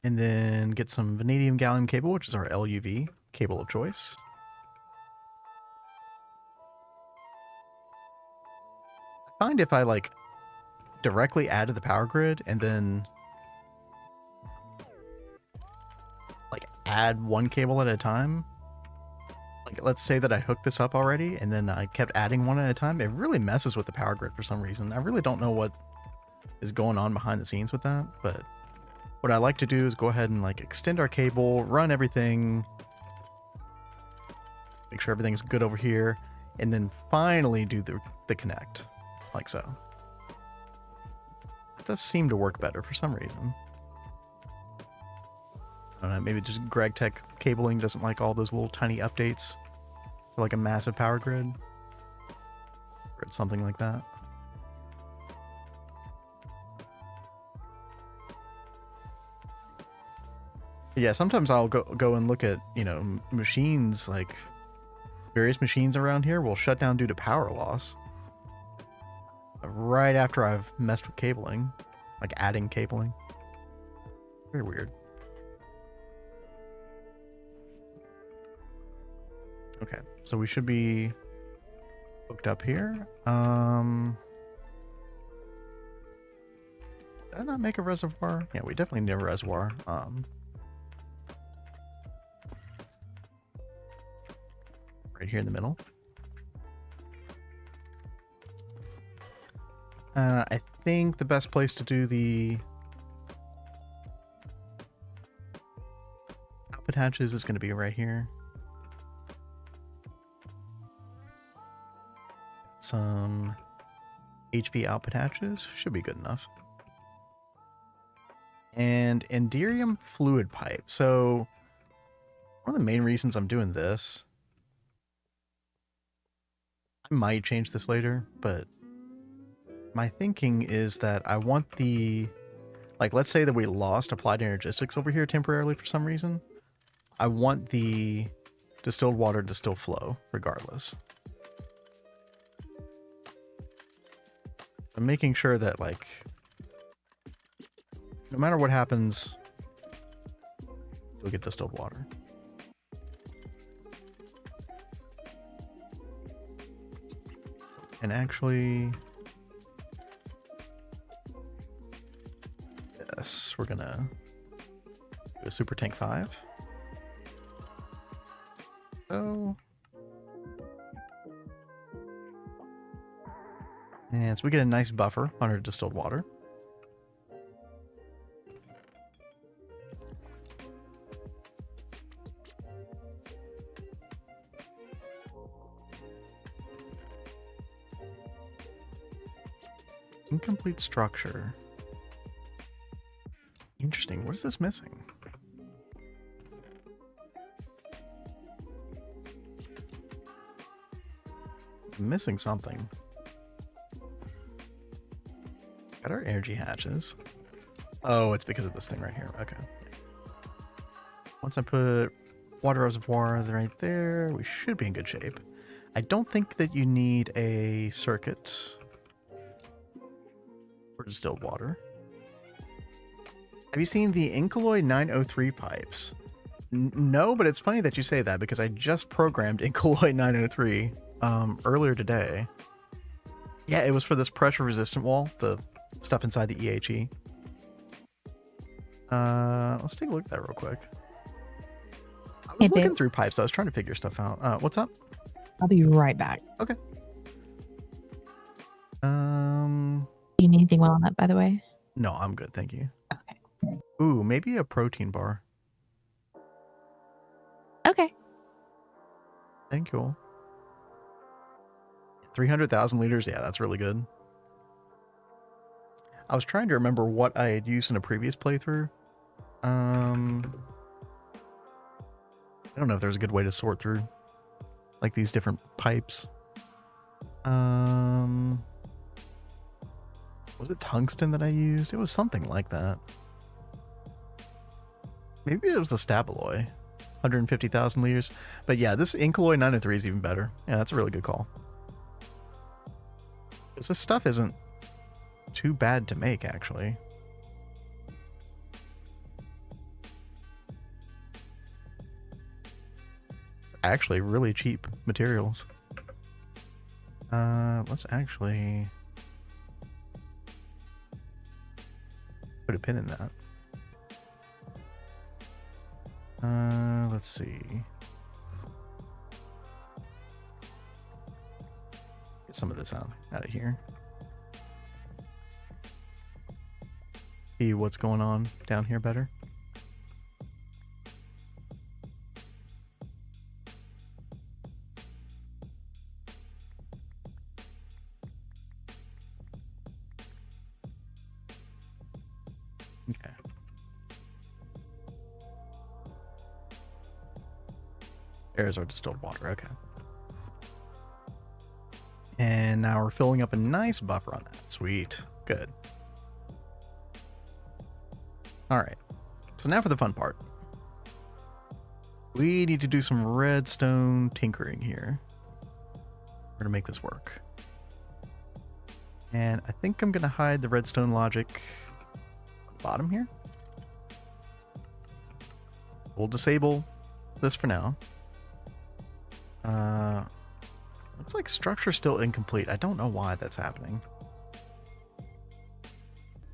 And then get some vanadium gallium cable, which is our LuV cable of choice. I find if I like directly add to the power grid and then like add one cable at a time, like let's say that I hooked this up already and then I kept adding one at a time, it really messes with the power grid for some reason. I really don't know what is going on behind the scenes with that, but what I like to do is go ahead and like extend our cable, run everything, make sure everything's good over here, and then finally do the connect, like so. It does seem to work better for some reason. I don't know, maybe just Gregtech cabling doesn't like all those little tiny updates for like a massive power grid, or it's something like that. Yeah, sometimes I'll go and look at, you know, machines, like various machines around here will shut down due to power loss. Right after I've messed with cabling, like adding cabling. Very weird. Okay, so we should be hooked up here. Did I not make a reservoir? Yeah, we definitely need a reservoir. Right here in the middle. I think the best place to do the output hatches is going to be right here. Some HV output hatches should be good enough. And Enderium fluid pipe. So one of the main reasons I'm doing this, I might change this later, but my thinking is that I want the, like, let's say that we lost applied energistics over here temporarily for some reason. I want the distilled water to still flow regardless. I'm making sure that, like, no matter what happens, you'll get distilled water. And actually, yes, we're gonna do a super tank 5. So, and so we get a nice buffer on our distilled water. Incomplete structure. Interesting. What is this missing? I'm missing something. Got our energy hatches. Oh, it's because of this thing right here. Okay. Once I put water reservoir right there, we should be in good shape. I don't think that you need a circuit for distilled water. Have you seen the Incolloy 903 pipes? No, but it's funny that you say that because I just programmed Incolloy 903 earlier today. Yeah, it was for this pressure resistant wall, the stuff inside the EHE. Let's take a look at that real quick. I was looking through pipes. I was trying to figure stuff out. What's up? I'll be right back. Okay. You need anything on that, by the way? No, I'm good, thank you. Okay. Ooh, maybe a protein bar. Okay. Thank you. 300,000 liters. Yeah, that's really good. I was trying to remember what I had used in a previous playthrough. I don't know if there's a good way to sort through like these different pipes. Was it tungsten that I used? It was something like that. Maybe it was the Stabaloy. 150,000 liters. But yeah, this Incolloy 903 is even better. Yeah, that's a really good call. Because this stuff isn't too bad to make, actually. It's actually really cheap materials. Let's actually put a pin in that. Let's see. Get some of this out of here. See what's going on down here better. Okay. There's our distilled water. Okay. And now we're filling up a nice buffer on that. Sweet. Good. All right. So now for the fun part. We need to do some redstone tinkering here. We're going to make this work. And I think I'm going to hide the redstone logic on the bottom here. We'll disable this for now. Looks like structure's still incomplete. I don't know why that's happening.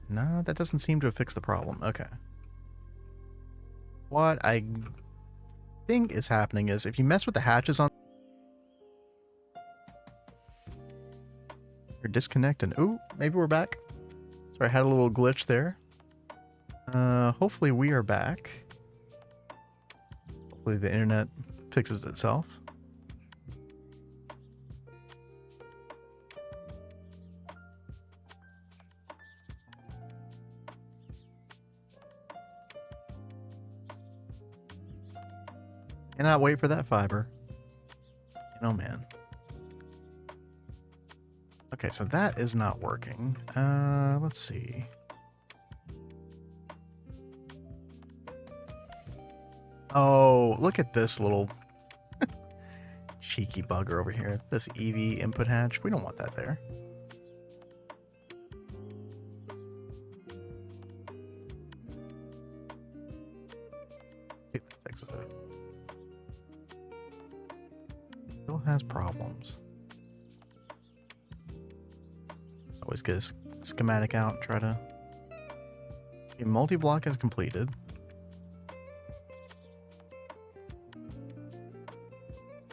No, that doesn't seem to have fixed the problem. Okay. What I think is happening is if you mess with the hatches on... You're disconnecting. Ooh, maybe we're back. Sorry, I had a little glitch there. Hopefully we are back. Hopefully the internet fixes itself. Cannot wait for that fiber. Oh man. Okay, so that is not working. Let's see. Oh, look at this little cheeky bugger over here. This EV input hatch. We don't want that there. Fixes it. Still has problems. Always get a schematic out and try to... Okay, multi-block is completed.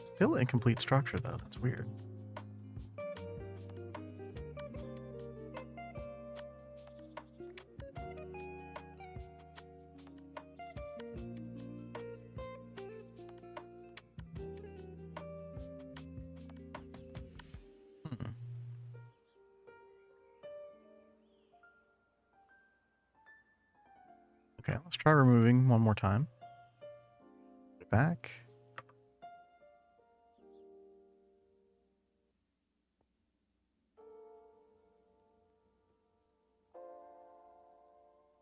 Still incomplete structure though, that's weird. Okay, let's try removing one more time. Back.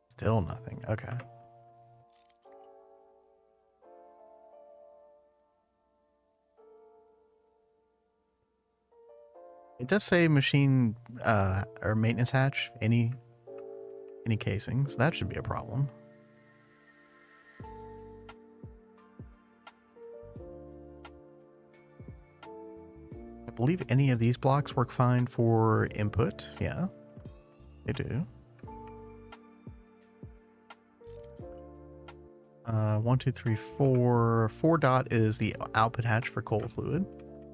Still nothing. Okay. It does say machine or maintenance hatch, any casings. That should be a problem. I believe any of these blocks work fine for input. Yeah, they do. 1, 2, 3, 4. 4 dot is the output hatch for cold fluid.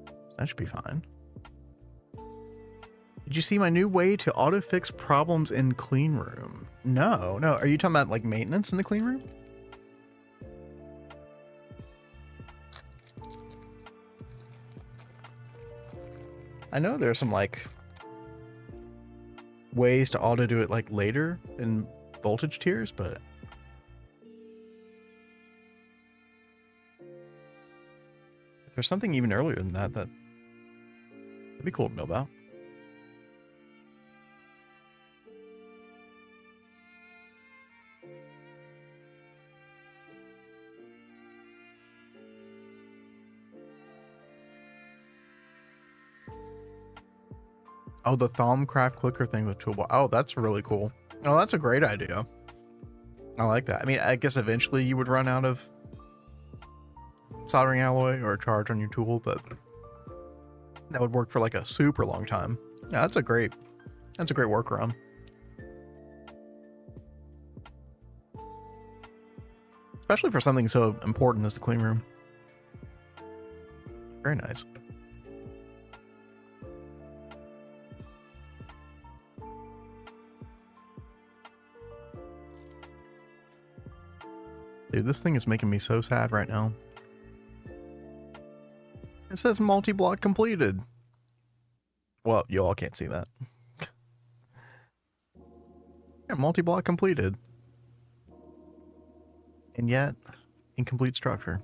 So that should be fine. Did you see my new way to auto fix problems in clean room? No. Are you talking about like maintenance in the clean room? I know there's some like ways to auto do it like later in voltage tiers, but if there's something even earlier than that, that'd be cool to know about. Oh, the Thaumcraft clicker thing with toolbar. Oh, that's really cool. Oh, that's a great idea. I like that. I mean, I guess eventually you would run out of soldering alloy or charge on your tool, but that would work for like a super long time. Yeah, that's a great workaround. Especially for something so important as the clean room. Very nice. Dude, this thing is making me so sad right now. It says multi-block completed. Well, you all can't see that. Yeah, multi-block completed. And yet, incomplete structure.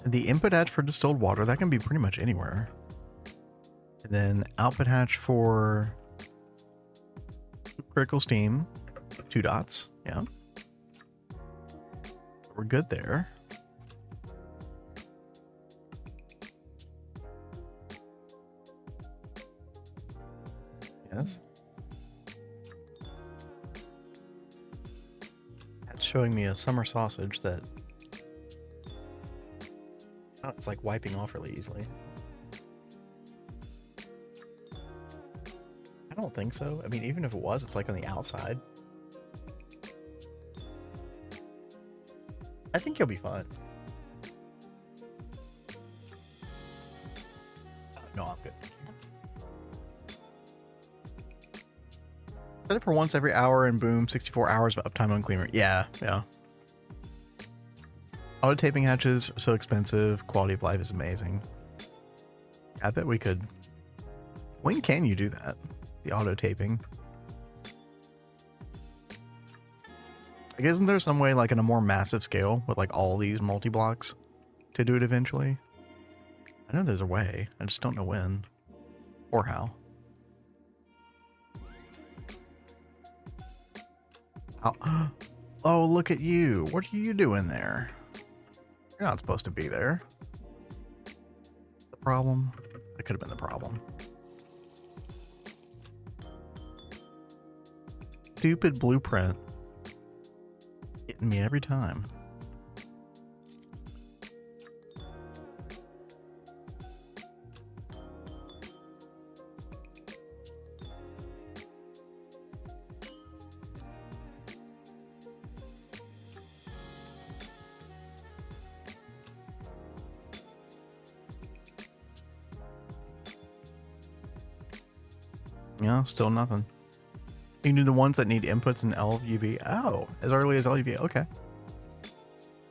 The input hatch for distilled water, that can be pretty much anywhere. And then output hatch for critical steam, 2 dots, yeah. We're good there. Yes. That's showing me a summer sausage that... Oh, it's like wiping off really easily. I don't think so. I mean, even if it was, it's like on the outside. I think you'll be fine. No, I'm good. Set it for once every hour and boom, 64 hours of uptime on cleaner. Yeah. Auto taping hatches are so expensive. Quality of life is amazing. I bet we could. When can you do that? The auto taping. Like, isn't there some way, like, in a more massive scale with, like, all these multi-blocks to do it eventually? I know there's a way. I just don't know when or how. Oh, look at you. What are you doing there? You're not supposed to be there. The problem? That could have been the problem. Stupid blueprint. Hitting me every time. Yeah, still nothing. You can do the ones that need inputs in LuV. Oh, as early as LuV. Okay.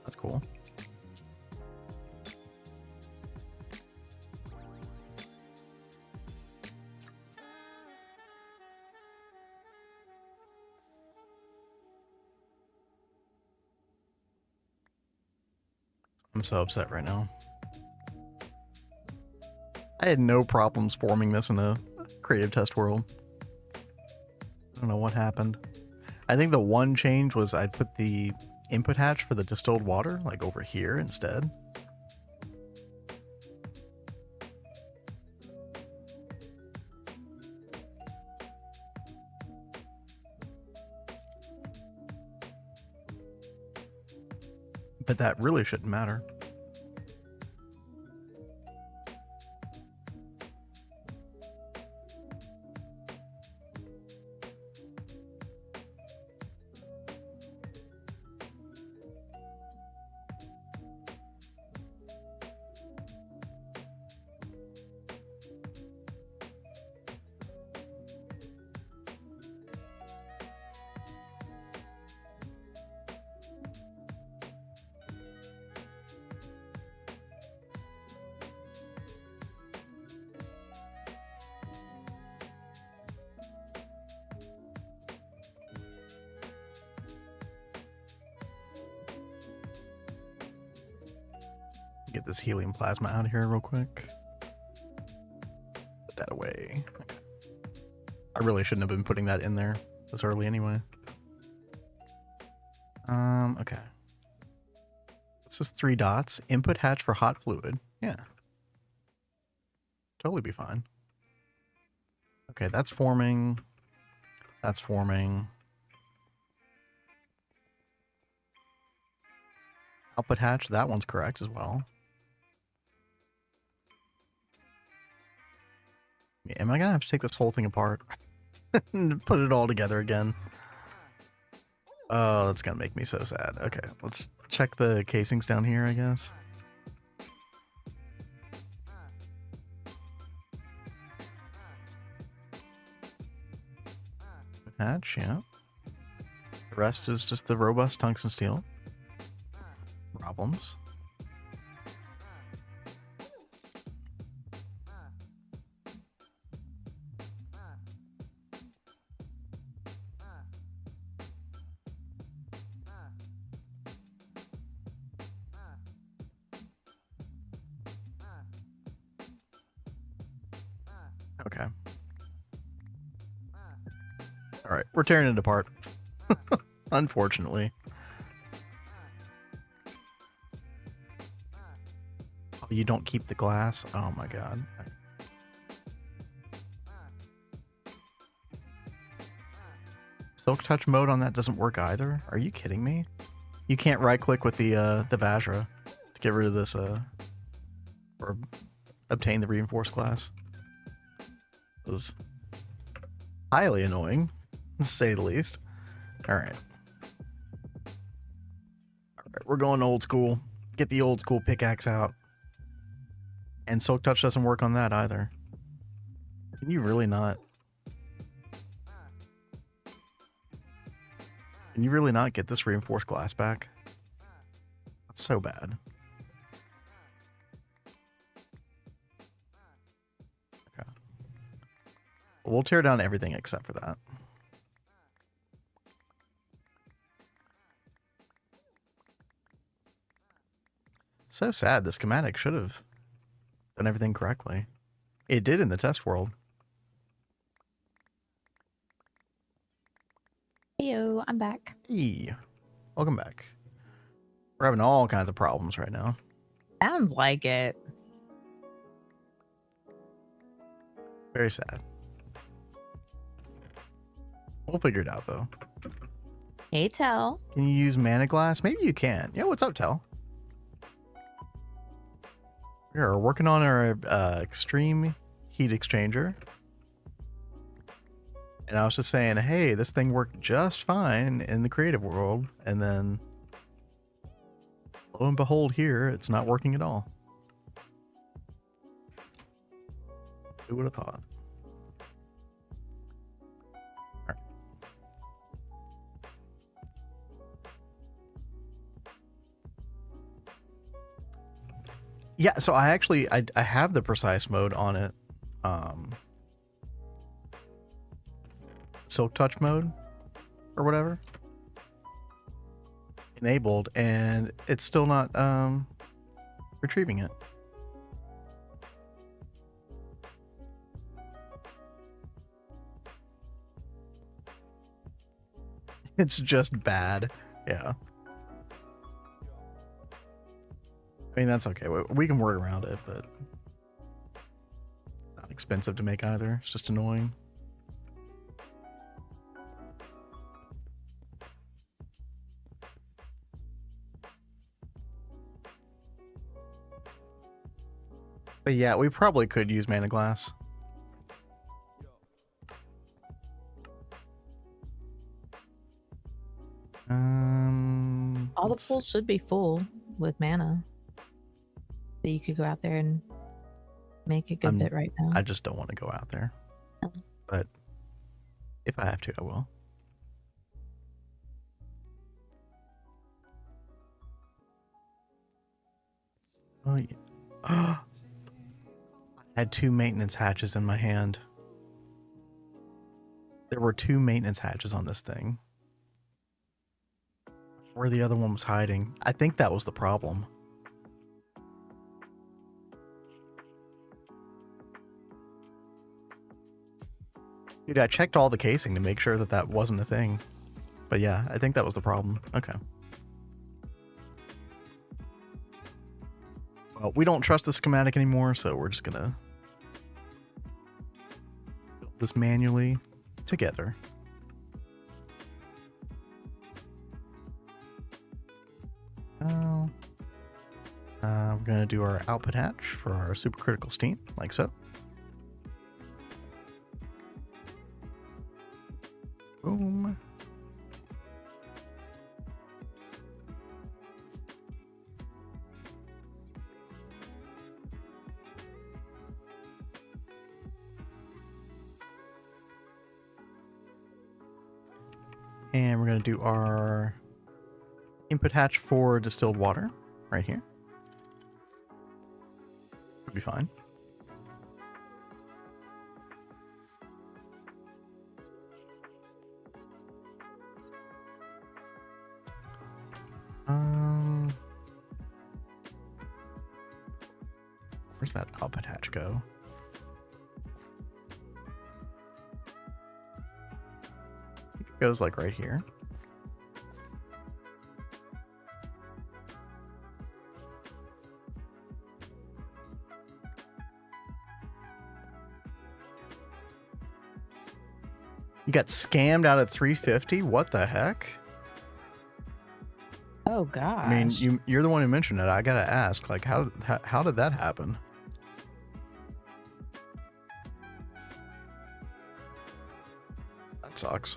That's cool. I'm so upset right now. I had no problems forming this in a creative test world. I don't know what happened. I think the one change was I'd put the input hatch for the distilled water like over here instead. But that really shouldn't matter. Get this helium plasma out of here real quick. Put that away. Okay. I really shouldn't have been putting that in there this early anyway. Okay. This is 3 dots. Input hatch for hot fluid. Yeah. Totally be fine. Okay, that's forming. That's forming. Output hatch, that one's correct as well. Am I gonna have to take this whole thing apart and put it all together again? Oh, that's gonna make me so sad. Okay, let's check the casings down here, I guess. Hatch, yeah. The rest is just the robust tungsten steel. Problems. Okay. All right, we're tearing it apart. Unfortunately. Oh, you don't keep the glass? Oh my god. Silk touch mode on that doesn't work either? Are you kidding me? You can't right click with the Vajra to get rid of this or obtain the reinforced glass. It was highly annoying, to say the least. Alright. Alright, we're going old school. Get the old school pickaxe out. And Silk Touch doesn't work on that either. Can you really not? Can you really not get this reinforced glass back? That's so bad. Okay. We'll tear down everything except for that. So sad. The schematic should have done everything correctly. It did in the test world. Heyo, I'm back. Hey, welcome back. We're having all kinds of problems right now. Sounds like it. Very sad. We'll figure it out, though. Hey, Tell. Can you use mana glass? Maybe you can. Yeah, what's up, Tell? We are working on our extreme heat exchanger. And I was just saying, hey, this thing worked just fine in the creative world. And then, lo and behold, here, it's not working at all. Who would have thought? All right. Yeah, so I actually, I have the precise mode on it. Silk touch mode or whatever enabled, and it's still not retrieving it. It's just bad. Yeah, I mean, that's okay. We can work around it, but not expensive to make either. It's just annoying. But yeah, we probably could use mana glass. All the pools should be full with mana. So you could go out there and make a good bit right now. I just don't want to go out there. Oh. But if I have to, I will. Oh, yeah. I had 2 maintenance hatches in my hand. There were 2 maintenance hatches on this thing. Where the other one was hiding. I think that was the problem. Dude, I checked all the casing to make sure that that wasn't a thing. But yeah, I think that was the problem. Okay. Well, we don't trust the schematic anymore, so we're just gonna build this manually together. We're gonna do our output hatch for our supercritical steam, like so. Boom. And we're going to do our input hatch for distilled water right here. Should be fine. Where's that output hatch go? I think it goes like right here. You got scammed out at 350? What the heck? Oh gosh. I mean, you're the one who mentioned it. I gotta ask, like, how did that happen? That sucks.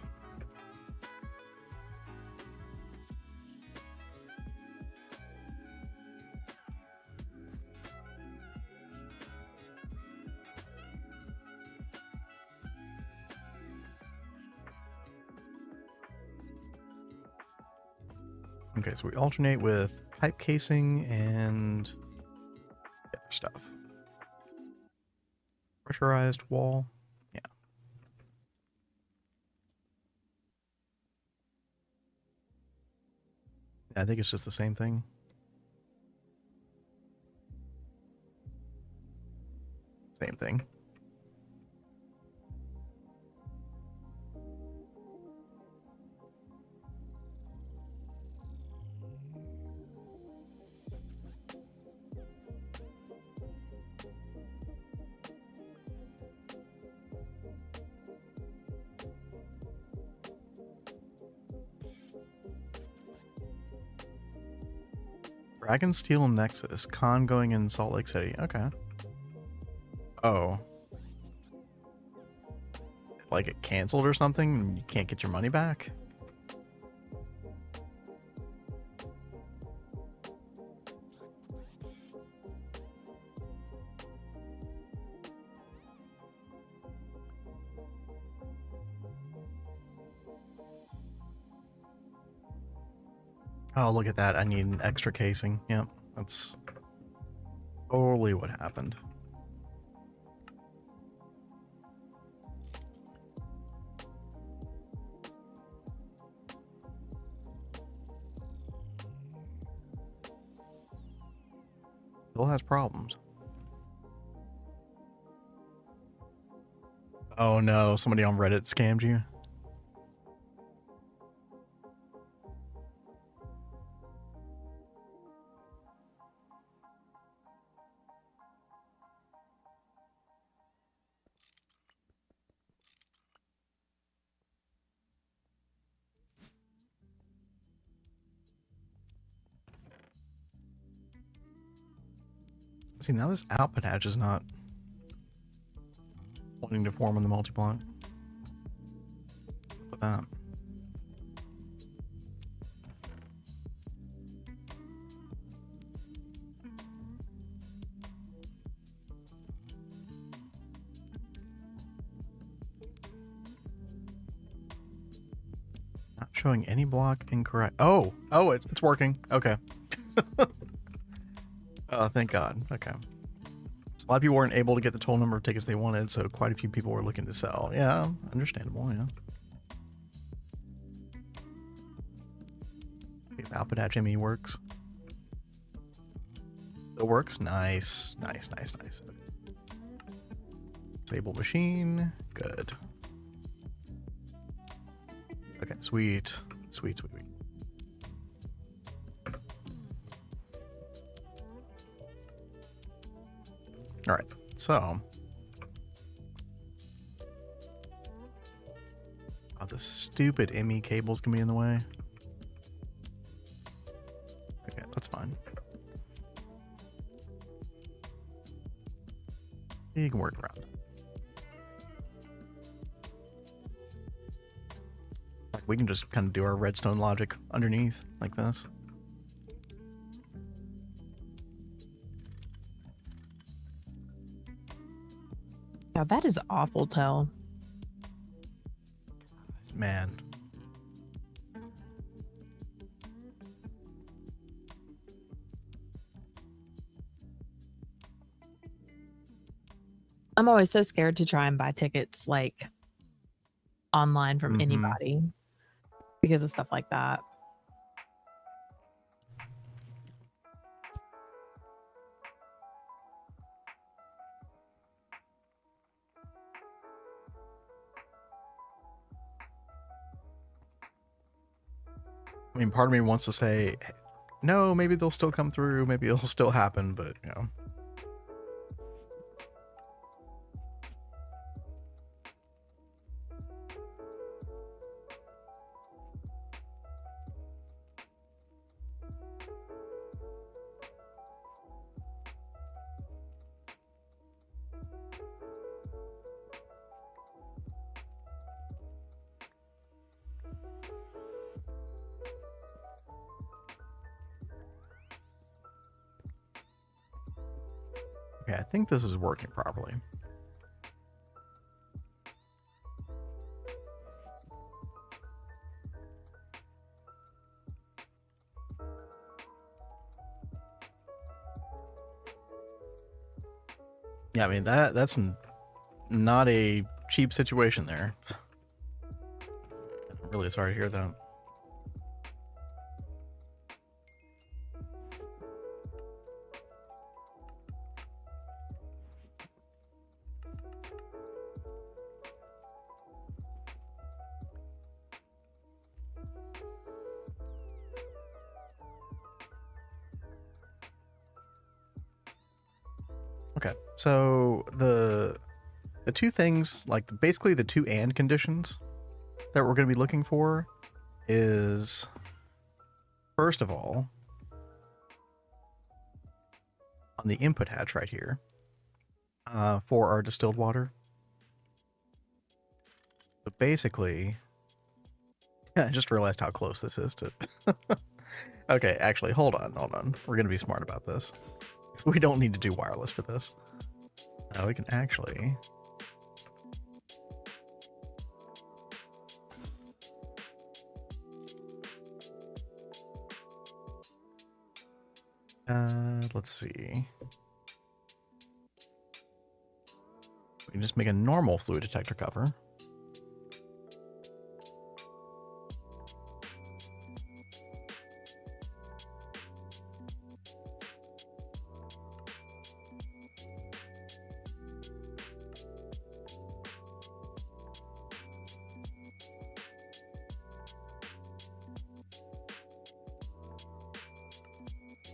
Okay, so we alternate with pipe casing and other stuff. Pressurized wall. Yeah. I think it's just the same thing. thing. Dragon Steel Nexus. Con going in Salt Lake City. Okay. Oh. Like it canceled or something and you can't get your money back? Oh, look at that. I need an extra casing. Yep, that's totally what happened. Still has problems. Oh no, somebody on Reddit scammed you? See, now this output hatch is not wanting to form on the multi-block. With that. Not showing any block incorrect. Oh, it's working. Okay. Oh, thank God. Okay. So a lot of people weren't able to get the total number of tickets they wanted, so quite a few people were looking to sell. Yeah, understandable. Yeah. If output hatch ME works. It works. Nice. Disable machine. Good. Okay, sweet. All right, so. Oh, the stupid ME cables can be in the way. Okay, that's fine. You can work around it. Like we can just kind of do our redstone logic underneath like this. Yeah, that is awful, Tell. Man. I'm always so scared to try and buy tickets like online from anybody because of stuff like that. I mean, part of me wants to say, no, maybe they'll still come through, maybe it'll still happen, but you know. Okay, I think this is working properly. Yeah, I mean that's not a cheap situation there. I'm really sorry to hear that. Okay, so the two things, like basically the two and conditions that we're going to be looking for is, first of all, on the input hatch right here, for our distilled water. So basically, I just realized how close this is to... Okay, actually, hold on. We're going to be smart about this. We don't need to do wireless for this. We can actually... let's see. We can just make a normal fluid detector cover.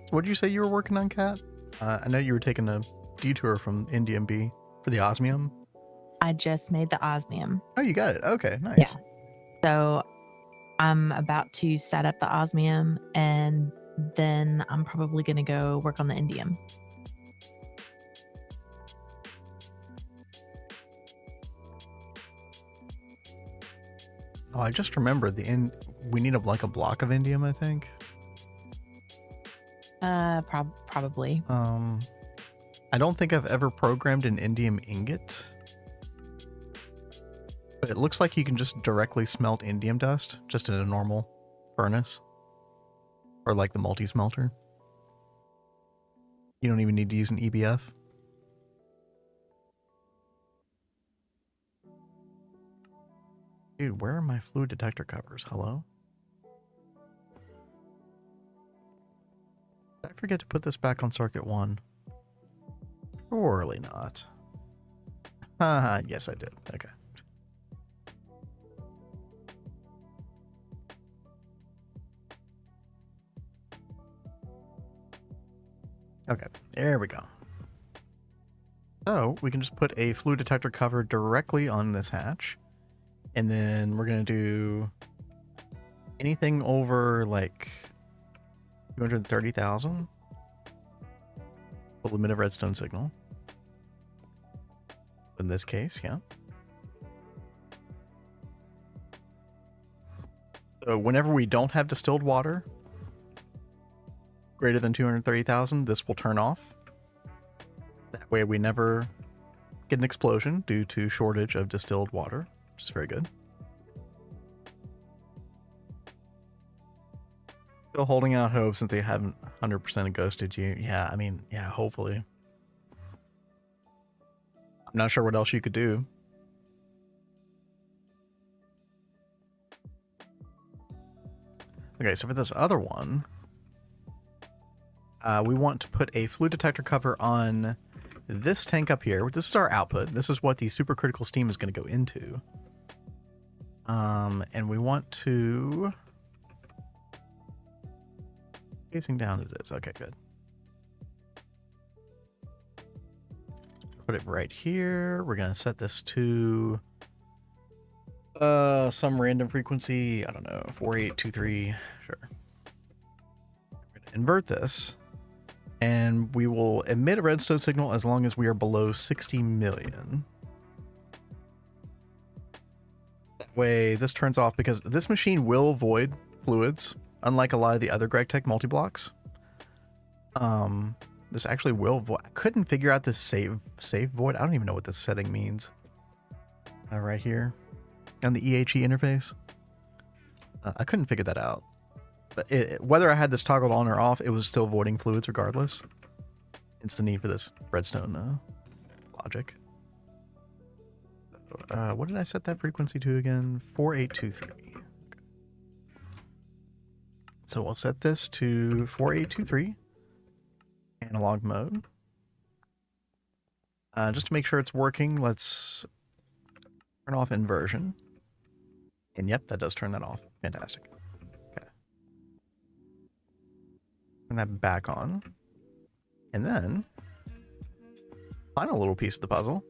So what did you say you were working on, Kat? I know you were taking a detour from NDMB for the osmium. I just made the osmium. Oh, you got it. Okay, nice. Yeah. So I'm about to set up the osmium, and then I'm probably going to go work on the indium. Oh, I just remembered we need like a block of indium, I think. Probably. I don't think I've ever programmed an indium ingot, but it looks like you can just directly smelt indium dust just in a normal furnace, or like the multi-smelter. You don't even need to use an EBF. Dude, where are my fluid detector covers? Hello? Did I forget to put this back on circuit 1? Surely not. Yes I did. Okay. Okay, there we go. So we can just put a fluid detector cover directly on this hatch. And then we're going to do anything over like 230,000. The limit of redstone signal. In this case, yeah. So whenever we don't have distilled water greater than 230,000, this will turn off. That way we never get an explosion due to shortage of distilled water, which is very good. Still holding out hope since they haven't 100% ghosted you. Yeah, I mean, yeah, hopefully. I'm not sure what else you could do. Okay, so for this other one, we want to put a fluid detector cover on this tank up here. This is our output. This is what the supercritical steam is going to go into. And we want to... Facing down it is. Okay, good. Put it right here. We're going to set this to some random frequency. I don't know, 4823. Sure. We're going to invert this, and we will emit a redstone signal as long as we are below 60 million. That way this turns off, because this machine will void fluids, unlike a lot of the other Gregtech multi-blocks. This actually will void. I couldn't figure out this save void. I don't even know what this setting means. Right here on the EHE interface. I couldn't figure that out. But whether I had this toggled on or off, it was still voiding fluids regardless. It's the need for this redstone logic. What did I set that frequency to again? 4823. Okay. So we'll set this to 4823. Analog mode. Just to make sure it's working, let's turn off inversion. And yep, that does turn that off. Fantastic. Okay. Turn that back on. And then Final little piece of the puzzle.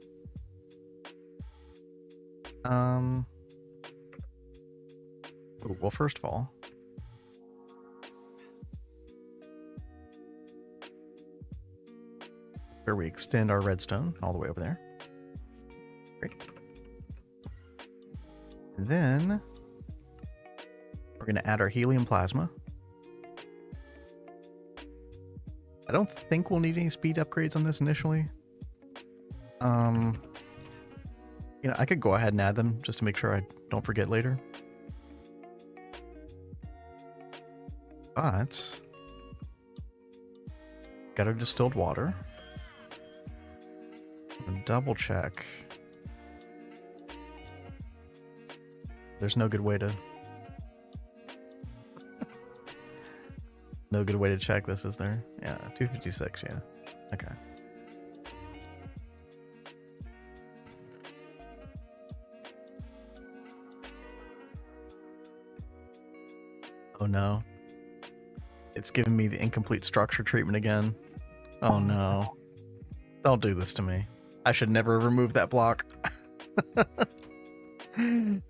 Well, first of all, where we extend our redstone all the way over there. Great. And then we're going to add our helium plasma. I don't think we'll need any speed upgrades on this initially. You know, I could go ahead and add them just to make sure I don't forget later. But got our distilled water. Double check. There's no good way to check this, is there? Yeah, 256, yeah. Okay. Oh no. It's giving me the incomplete structure treatment again. Oh no. Don't do this to me. I should never remove that block.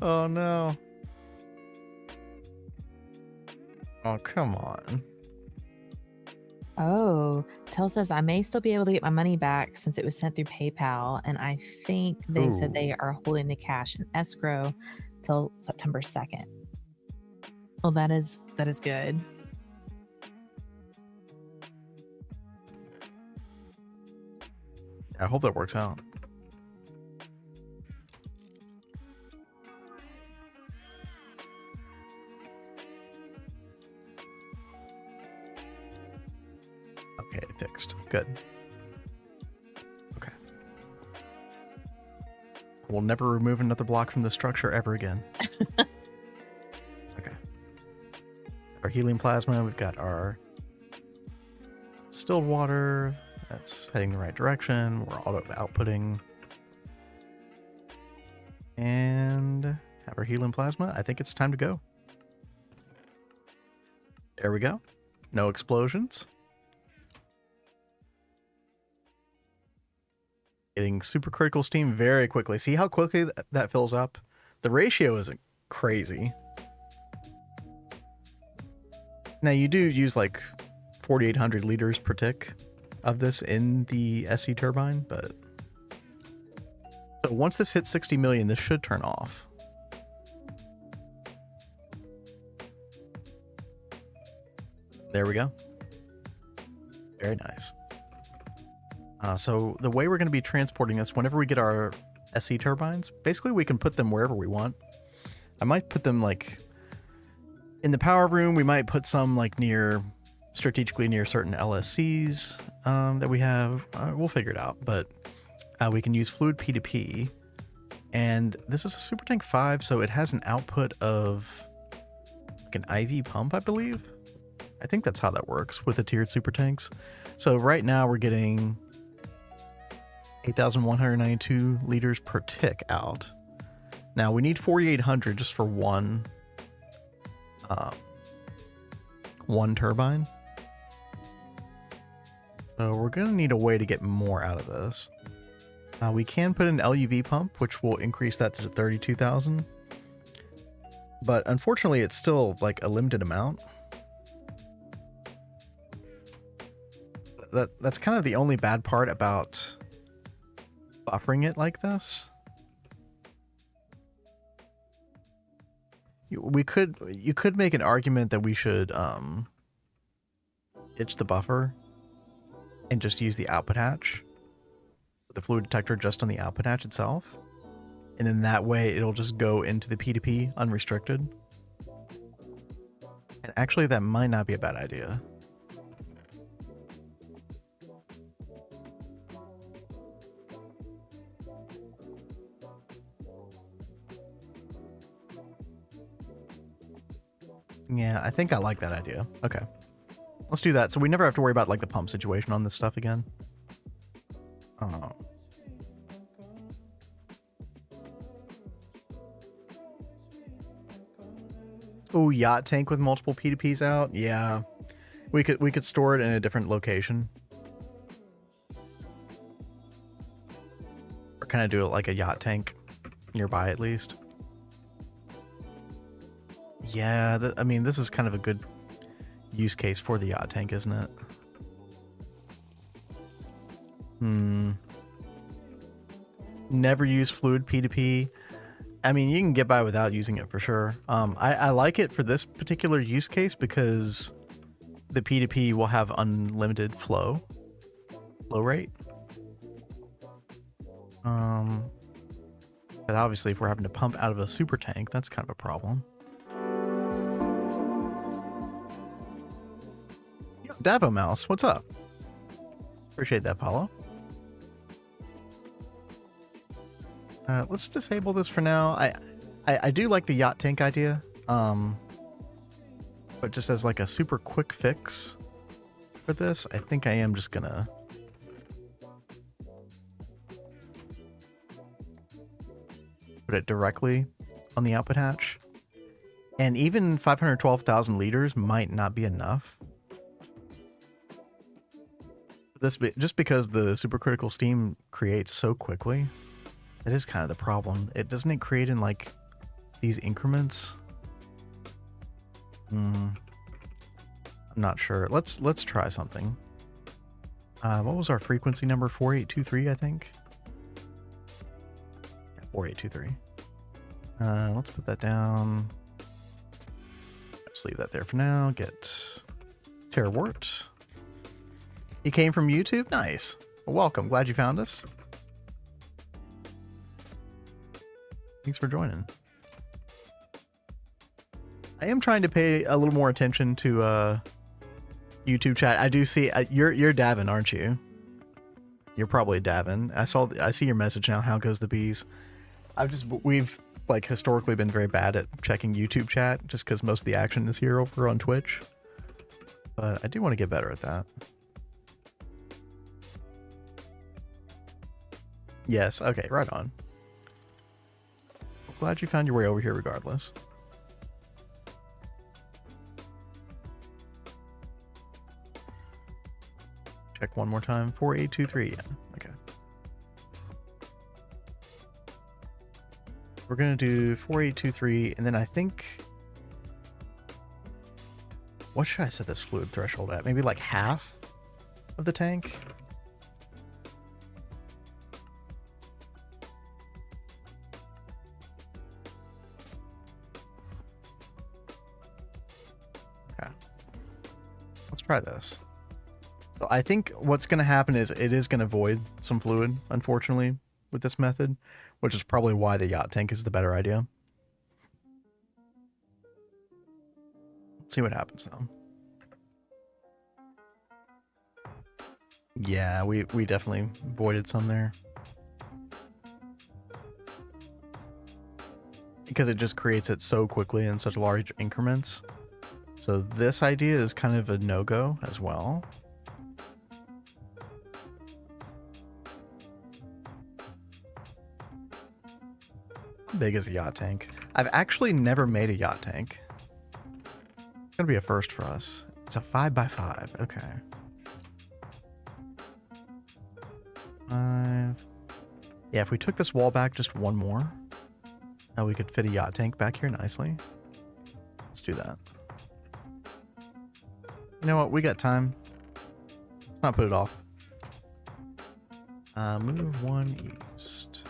Oh no. Oh, come on. Oh, Tell says I may still be able to get my money back since it was sent through PayPal, and I think they said they are holding the cash in escrow till September 2nd. Well, that is good. I hope that works out. Okay, fixed. Good. Okay. We'll never remove another block from the structure ever again. Okay. Our helium plasma, we've got our distilled water. That's heading the right direction. We're auto outputting. And have our helium plasma. I think it's time to go. There we go. No explosions. Getting supercritical steam very quickly. See how quickly that fills up? The ratio isn't crazy. Now you do use like 4,800 liters per tick of this in the SC turbine, but so once this hits 60 million, this should turn off. There we go. Very nice. So the way we're going to be transporting this, whenever we get our SC turbines, basically we can put them wherever we want. I might put them like in the power room. We might put some like strategically near certain LSCs that we have. We'll figure it out, but we can use fluid P2P. And this is a Super Tank 5, so it has an output of like an IV pump, I believe. I think that's how that works with the tiered Super Tanks. So right now we're getting 8,192 liters per tick out. Now we need 4,800 just for one turbine. So we're going to need a way to get more out of this. We can put an LuV pump, which will increase that to 32,000. But unfortunately, it's still like a limited amount. That's kind of the only bad part about buffering it like this. You could make an argument that we should ditch the buffer and just use the output hatch, the fluid detector just on the output hatch itself, and then that way it'll just go into the P2P unrestricted. And actually that might not be a bad idea. Yeah, I think I like that idea. Okay. Let's do that. So we never have to worry about like the pump situation on this stuff again. Oh, yacht tank with multiple P2Ps out? Yeah. We could store it in a different location. kind of do it like a yacht tank nearby at least. Yeah, I mean, this is kind of a good use case for the yacht tank, isn't it? Never use fluid P2P. I mean, you can get by without using it for sure. I like it for this particular use case because the P2P will have unlimited flow rate. But obviously if we're having to pump out of a super tank, that's kind of a problem. Yo, Davo Mouse, what's up? Appreciate that follow. Let's disable this for now. I do like the yacht tank idea, but just as like a super quick fix for this, I think I am just gonna put it directly on the output hatch. And even 512,000 liters might not be enough. Just because the supercritical steam creates so quickly. That is kind of the problem. Doesn't it create in like these increments? I'm not sure. Let's try something. What was our frequency number? 4823, I think. Yeah, 4823. Let's put that down. Just leave that there for now. Get Terrawort. He came from YouTube? Nice. Well, welcome. Glad you found us. Thanks for joining. I am trying to pay a little more attention to YouTube chat. I do see you're Davin, aren't you? You're probably Davin. I see your message now. How goes the bees? We've like historically been very bad at checking YouTube chat just because most of the action is here over on Twitch. But I do want to get better at that. Yes. Okay. Right on. Glad you found your way over here regardless. Check one more time. 4823. Yeah. Okay. We're going to do 4823, and then I think... What should I set this fluid threshold at? Maybe like half of the tank? Try this. So I think what's going to happen is it is going to void some fluid, unfortunately, with this method, which is probably why the yacht tank is the better idea. Let's see what happens though. Yeah, we definitely voided some there. Because it just creates it so quickly in such large increments. So this idea is kind of a no-go as well. How big is a yacht tank? I've actually never made a yacht tank. It's gonna be a first for us. It's a 5x5. Okay. 5. Yeah, if we took this wall back just one more, now we could fit a yacht tank back here nicely. Let's do that. You know what? We got time. Let's not put it off. Move one east.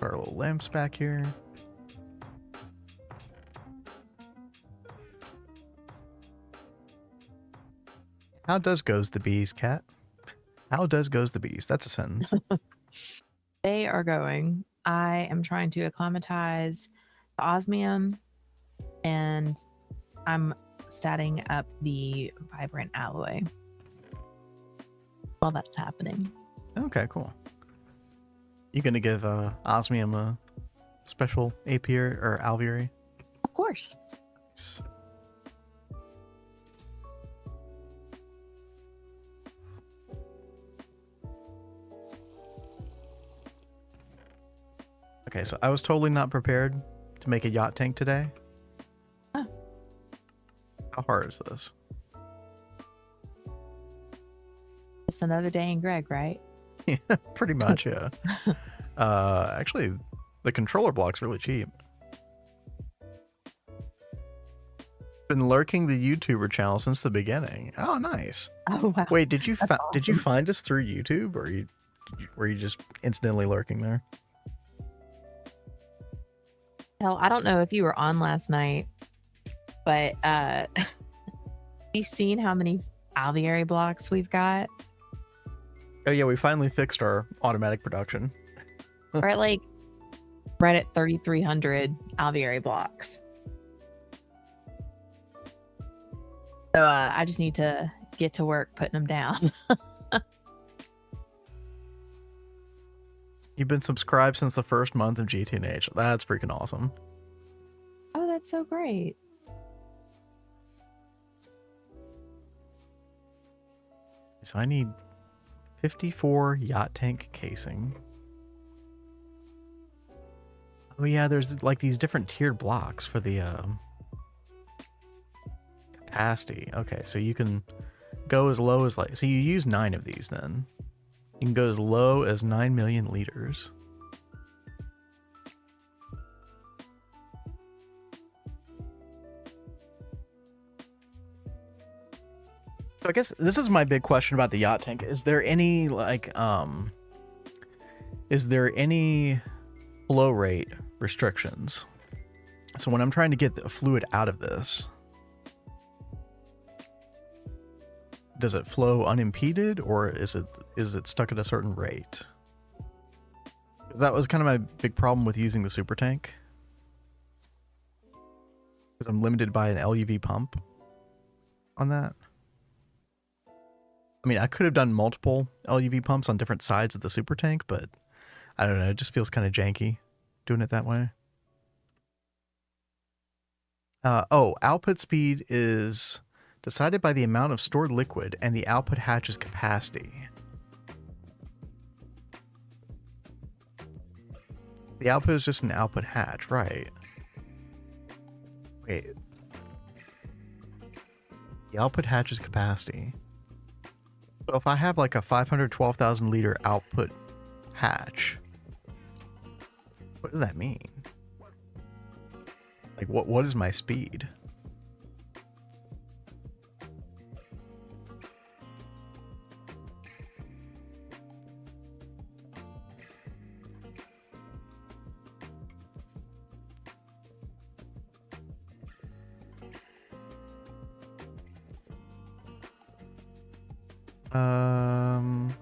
Put our little lamps back here. How does goes the bees, cat? How does goes the bees? That's a sentence. They are going. I am trying to acclimatize the osmium, and I'm statting up the vibrant alloy while that's happening. Okay, cool. You gonna give osmium a special apiary or alveary? Of course. Nice. Okay, so I was totally not prepared to make a yacht tank today. Huh. How hard is this? Just another day in Greg, right? Yeah, pretty much, yeah. Actually, the controller block's really cheap. Been lurking the YouTuber channel since the beginning. Oh, nice. Oh wow. Wait, did you That's did you awesome. find us through YouTube, or were you just incidentally lurking there? Hell, I don't know if you were on last night, but you seen how many alveary blocks we've got? Oh yeah, we finally fixed our automatic production. We're at like right at 3,300 alveary blocks. So I just need to get to work putting them down. You've been subscribed since the first month of GTNH. That's freaking awesome. Oh, that's so great. So I need 54 yacht tank casing. Oh yeah, there's like these different tiered blocks for the capacity. Okay, so you can go as low as so you use 9 of these then. You can go as low as 9 million liters. So I guess this is my big question about the yacht tank. Is there any flow rate restrictions? So when I'm trying to get the fluid out of this, does it flow unimpeded, or is it stuck at a certain rate? That was kind of my big problem with using the super tank, because I'm limited by an LuV pump on that. I mean, I could have done multiple LuV pumps on different sides of the super tank, but I don't know, it just feels kind of janky doing it that way. Output speed is decided by the amount of stored liquid and the output hatch's capacity. The output is just an output hatch, right? Wait. The output hatch's capacity. So if I have like a 512,000 liter output hatch, what does that mean? Like what is my speed?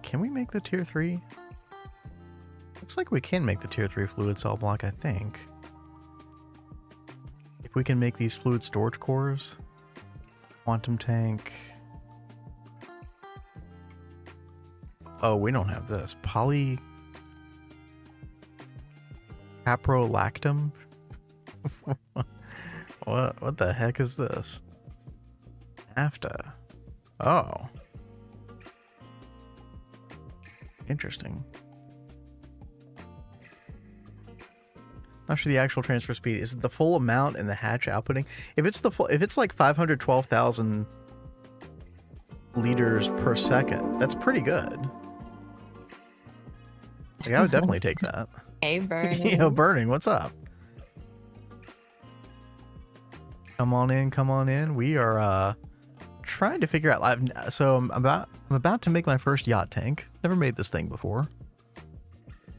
Can we make the tier 3? Looks like we can make the tier 3 fluid cell block, I think. If we can make these fluid storage cores. Quantum tank. Oh, we don't have this. Caprolactam? What the heck is this? NAFTA. Oh. Interesting. Not sure the actual transfer speed. Is it the full amount in the hatch outputting? If it's like 512,000 liters per second, that's pretty good. Like, I would definitely take that. Hey, Burning. Burning, what's up? Come on in. We are trying to figure out so I'm about to make my first yacht tank. Never made this thing before.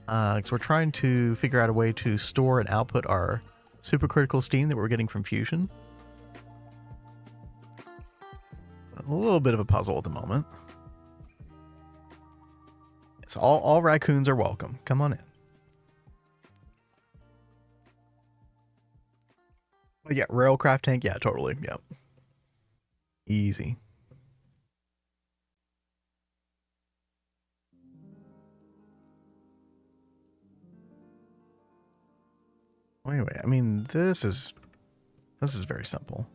So we're trying to figure out a way to store and output our supercritical steam that we're getting from fusion. A little bit of a puzzle at the moment. So all raccoons are welcome. Come on in. Oh, yeah, railcraft tank. Yeah, totally. Yep. Easy. Anyway, I mean, this is This is very simple.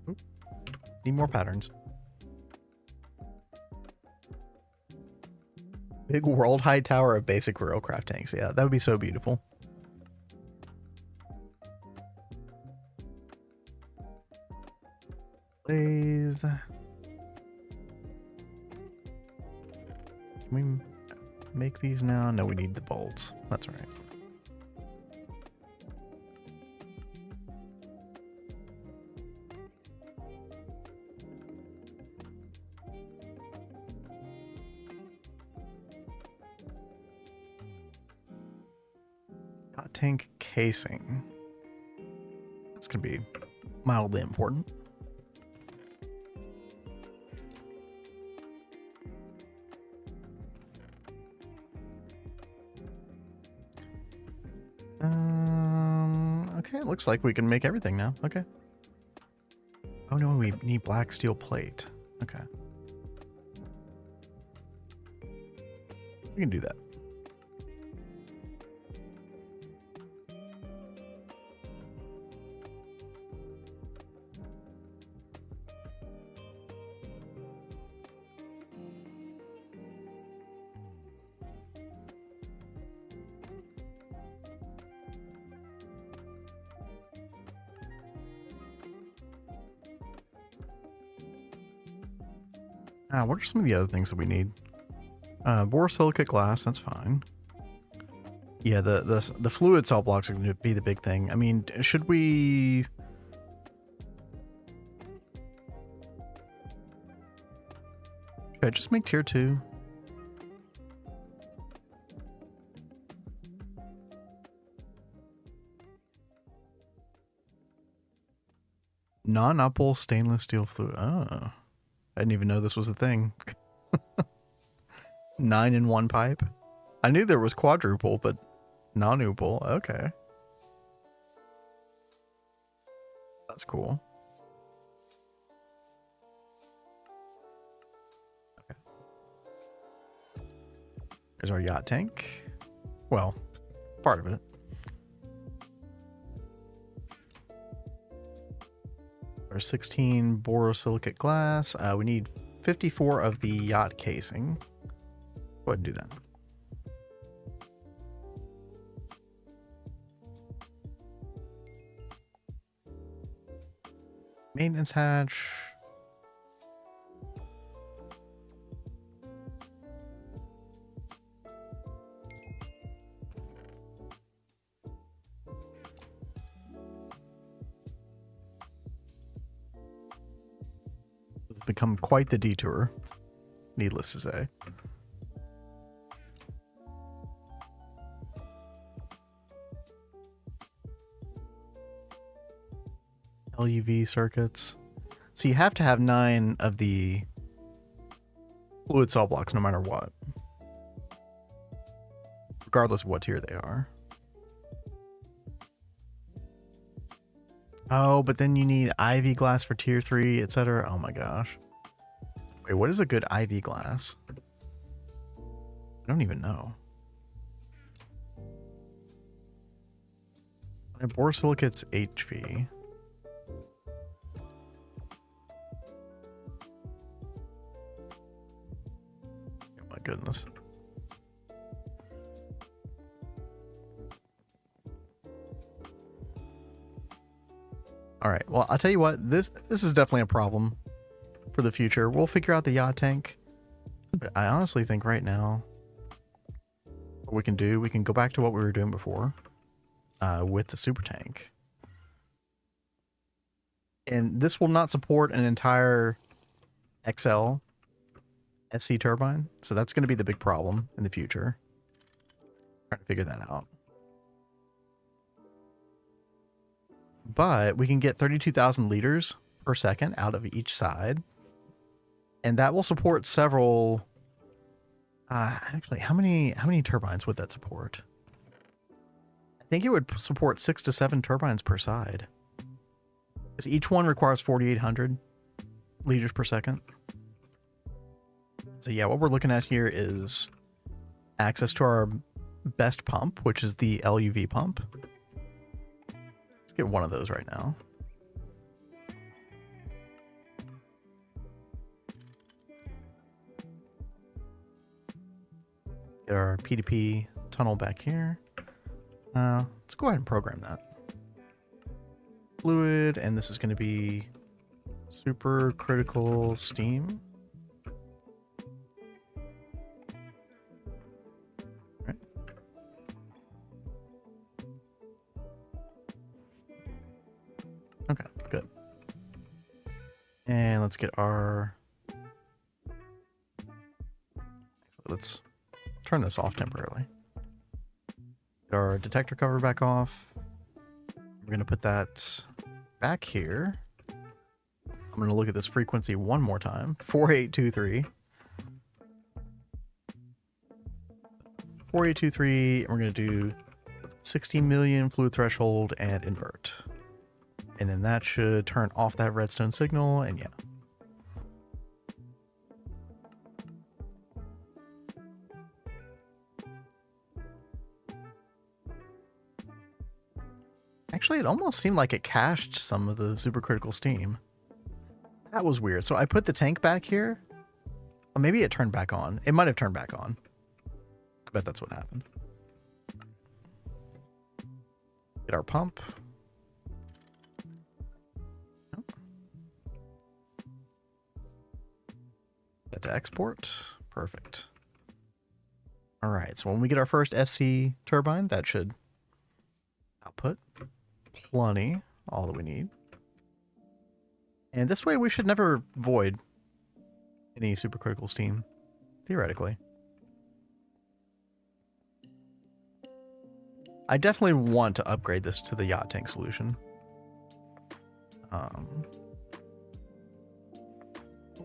Oop. Need more patterns. Big world height tower of basic railcraft tanks. Yeah, that would be so beautiful. Lathe. Can we make these now? No, we need the bolts. That's right. Got tank casing. That's gonna be mildly important. Okay, it looks like we can make everything now. Okay. Oh no, we need black steel plate. Okay. We can do that. What are some of the other things that we need? Borosilicate glass, that's fine. Yeah, the fluid cell blocks are going to be the big thing. I mean, should we... Should I just make tier 2? Non-uppal stainless steel fluid. Oh. I didn't even know this was a thing. 9 in 1 pipe. I knew there was quadruple, but non-uppal. Okay. That's cool. Okay. There's our yacht tank. Well, part of it. Our 16 borosilicate glass. We need 54 of the yacht casing. Go ahead and do that. Maintenance hatch. It's become quite the detour, needless to say. LuV circuits. So you have to have 9 of the fluid cell blocks no matter what. Regardless of what tier they are. Oh, but then you need IV glass for tier 3, etc. Oh my gosh. Wait, what is a good IV glass? I don't even know. Borosilicate's HV. Oh my goodness. All right. Well, I'll tell you what. This is definitely a problem for the future. We'll figure out the yacht tank. But I honestly think right now, what we can do, we can go back to what we were doing before, with the super tank. And this will not support an entire XL SC turbine, so that's going to be the big problem in the future. Trying to figure that out. But we can get 32,000 liters per second out of each side. And that will support several... actually, how many turbines would that support? I think it would support 6 to 7 turbines per side. Because each one requires 4,800 liters per second. So yeah, what we're looking at here is access to our best pump, which is the LuV pump. Let's get one of those right now. Get our P2P tunnel back here. Let's go ahead and program that. Fluid, and this is going to be super critical steam. Right. Okay, good. And let's get our... Let's turn this off temporarily. Get our detector cover back off. We're going to put that back here. I'm going to look at this frequency one more time. 4823. 4823, and we're going to do 16 million fluid threshold and invert. And then that should turn off that redstone signal, and yeah. Actually, it almost seemed like it cached some of the supercritical steam. That was weird. So I put the tank back here. Well, maybe it turned back on. It might have turned back on. I bet that's what happened. Get our pump. Get to export. Perfect. All right. So when we get our first SC turbine, that should output plenty, all that we need. And this way we should never void any supercritical steam, theoretically. I definitely want to upgrade this to the yacht tank solution.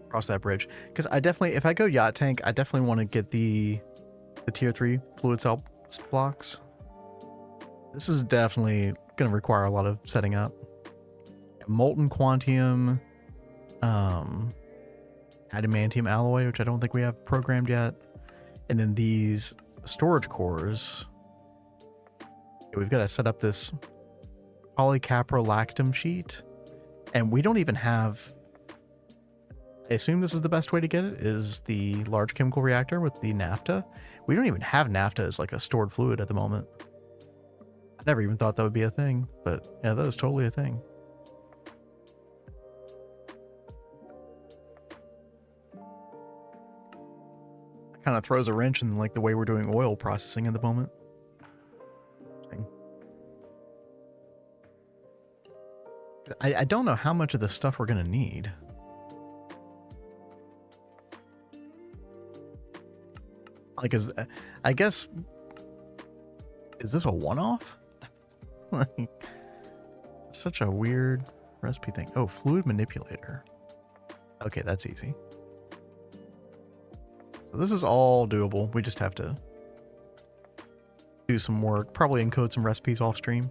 Cross that bridge. Because I definitely, if I go yacht tank, I definitely want to get the tier 3 fluid cell blocks. This is definitely going to require a lot of setting up. Molten quantium, adamantium alloy, which I don't think we have programmed yet. And then these storage cores. We've got to set up this polycaprolactam sheet. And we don't even have... I assume this is the best way to get it, is the large chemical reactor with the naphtha. We don't even have naphtha as like a stored fluid at the moment. I never even thought that would be a thing, but yeah, that is totally a thing. It kind of throws a wrench in like the way we're doing oil processing at the moment. I don't know how much of this stuff we're going to need. Like, I guess, is this a one-off? Like, such a weird recipe thing. Oh, fluid manipulator. Okay, that's easy. So this is all doable. We just have to do some work, probably encode some recipes off stream.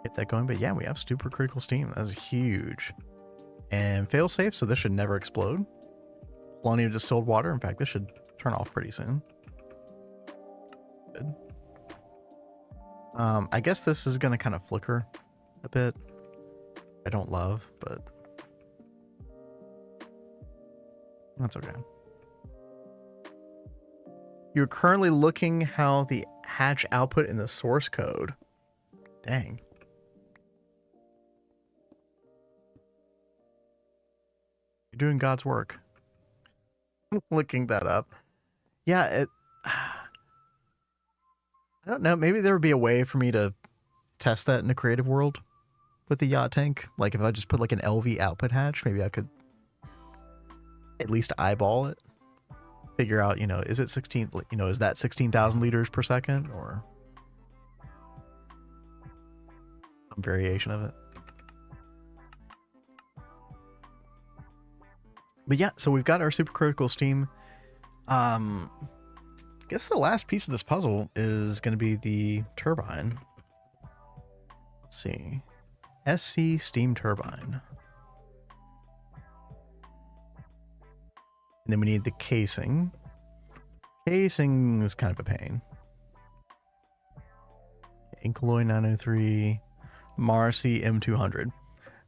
Get that going. But yeah, we have supercritical steam. That is huge. And fail safe, so this should never explode. Plenty of distilled water. In fact, this should turn off pretty soon. Good. I guess this is going to kind of flicker a bit. I don't love, but that's okay. You're currently looking how the hatch output in the source code. Dang. You're doing God's work. Looking that up. Yeah, I don't know. Maybe there would be a way for me to test that in a creative world with the yacht tank. Like if I just put like an LV output hatch, maybe I could at least eyeball it. Figure out, is it 16, is that 16,000 liters per second or some variation of it. But yeah, so we've got our supercritical steam. I guess the last piece of this puzzle is going to be the turbine. Let's see. SC steam turbine. And then we need the casing. Casing is kind of a pain. Incolloy 903, Marcy M200.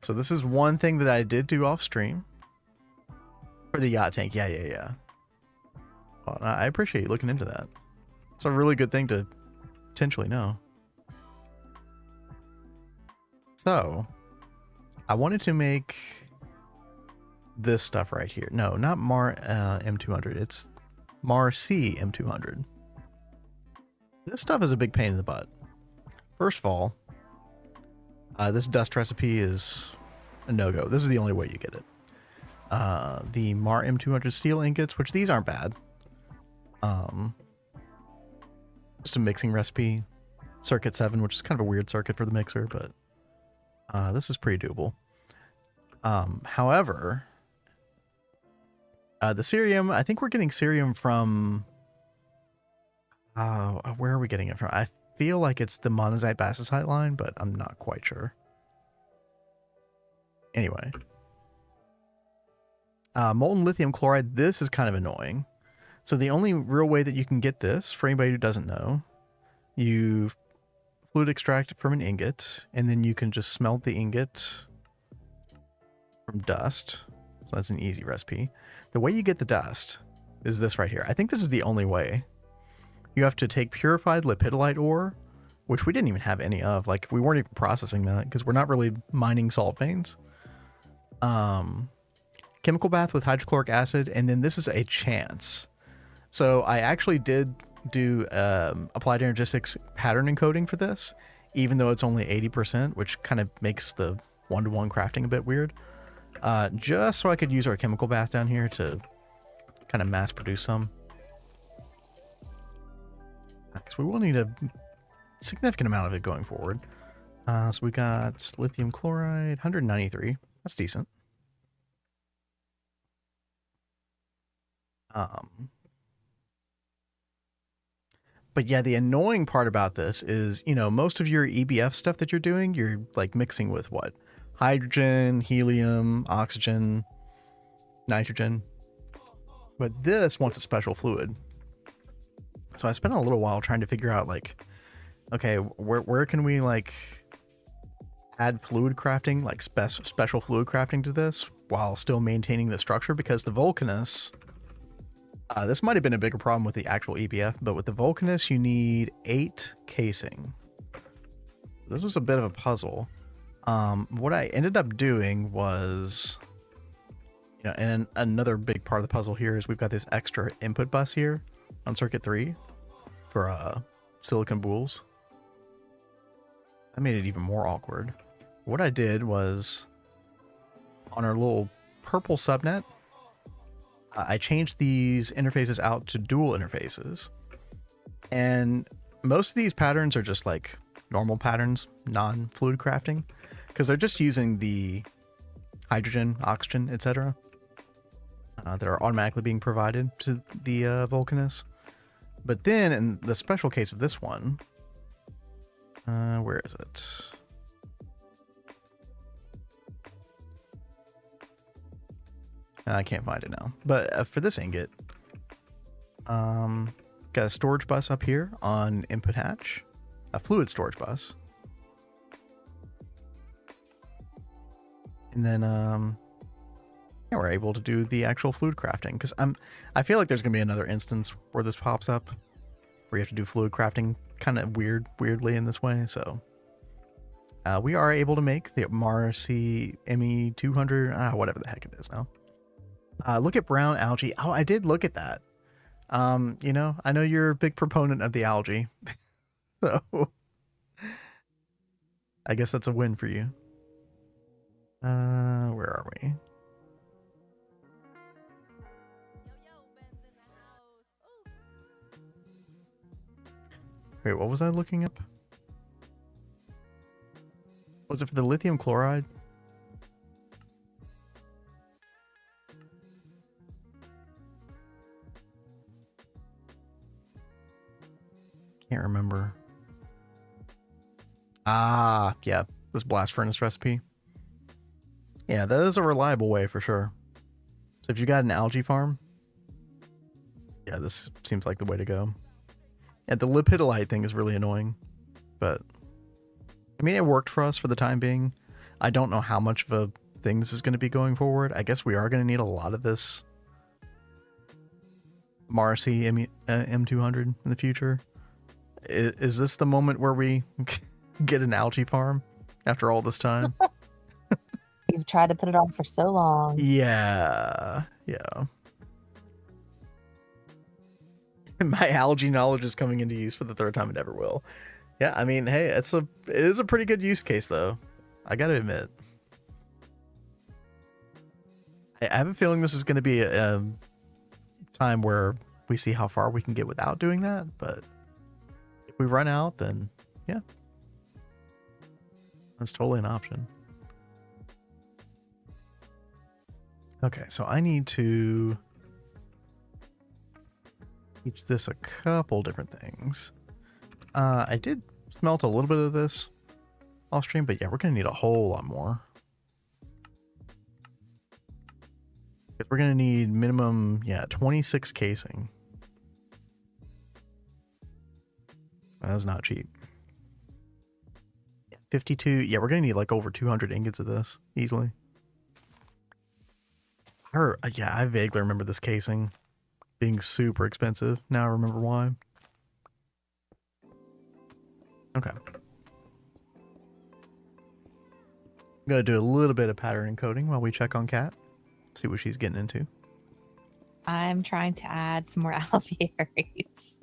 So this is one thing that I did do off stream. For the yacht tank, yeah. Well, I appreciate you looking into that. It's a really good thing to potentially know. So, I wanted to make this stuff right here. No, not Mar M200. It's Marcy M200. This stuff is a big pain in the butt. First of all, this dust recipe is a no-go. This is the only way you get it. The Mar M200 steel ingots, which these aren't bad. Just a mixing recipe. Circuit 7, which is kind of a weird circuit for the mixer, but this is pretty doable. However, the cerium, I think we're getting cerium from... where are we getting it from? I feel like it's the monazite bastosite line, but I'm not quite sure. Anyway. Molten lithium chloride, this is kind of annoying. So the only real way that you can get this, for anybody who doesn't know, you fluid extract it from an ingot, and then you can just smelt the ingot from dust. So that's an easy recipe. The way you get the dust is this right here. I think this is the only way. You have to take purified lepidolite ore, which we didn't even have any of. Like, we weren't even processing that because we're not really mining salt veins. Chemical bath with hydrochloric acid, and then this is a chance. So I actually did do applied energistics pattern encoding for this, even though it's only 80%, which kind of makes the one-to-one crafting a bit weird. Just so I could use our chemical bath down here to kind of mass produce some. Because we will need a significant amount of it going forward. So we got lithium chloride, 193. That's decent. But yeah, the annoying part about this is, you know, most of your EBF stuff that you're doing, you're like mixing with what? Hydrogen, helium, oxygen, nitrogen. But this wants a special fluid. So I spent a little while trying to figure out, like, okay, where can we like add fluid crafting, like special fluid crafting to this while still maintaining the structure? Because the Vulcanus, this might have been a bigger problem with the actual EBF, but with the Vulcanus, you need 8 casing. This was a bit of a puzzle. What I ended up doing was, you know, and another big part of the puzzle here is we've got this extra input bus here on circuit 3 for silicon boules. That made it even more awkward. What I did was, on our little purple subnet, I changed these interfaces out to dual interfaces. And most of these patterns are just like normal patterns, non-fluid crafting, because they're just using the hydrogen, oxygen, etc. That are automatically being provided to the Vulcanus. But then in the special case of this one, where is it? I can't find it now. But for this ingot, got a storage bus up here on input hatch, a fluid storage bus. And then yeah, we're able to do the actual fluid crafting, because I feel like there's gonna be another instance where this pops up where you have to do fluid crafting kind of weirdly in this way. So we are able to make the Marcy ME200, whatever the heck it is now. Look at brown algae. Oh, I did look at that. You know, I know you're a big proponent of the algae, so I guess that's a win for you. Where are we? Wait, what was I looking up? Was it for the lithium chloride? Can't remember. Ah, yeah, this blast furnace recipe. Yeah, that is a reliable way for sure. So if you got an algae farm, Yeah, this seems like the way to go. And the lipidolite thing is really annoying, but I mean, it worked for us for the time being. I don't know how much of a thing this is going to be going forward. I guess we are going to need a lot of this Marcy M200 in the future. Is this the moment where we get an algae farm after all this time? You've tried to put it on for so long. Yeah. My algae knowledge is coming into use for the third time it ever will. Yeah, I mean, hey, it is a pretty good use case though. I gotta admit. I have a feeling this is going to be a time where we see how far we can get without doing that, but if we run out, then yeah, that's totally an option. Okay, so I need to teach this a couple different things. I did smelt a little bit of this off stream, but yeah, we're going to need a whole lot more. Because we're going to need minimum, 26 casing. That's not cheap. 52, yeah, we're going to need like over 200 ingots of this easily. Yeah, I vaguely remember this casing being super expensive. Now I remember why. Okay. I'm going to do a little bit of pattern encoding while we check on Kat. See what she's getting into. I'm trying to add some more alvearies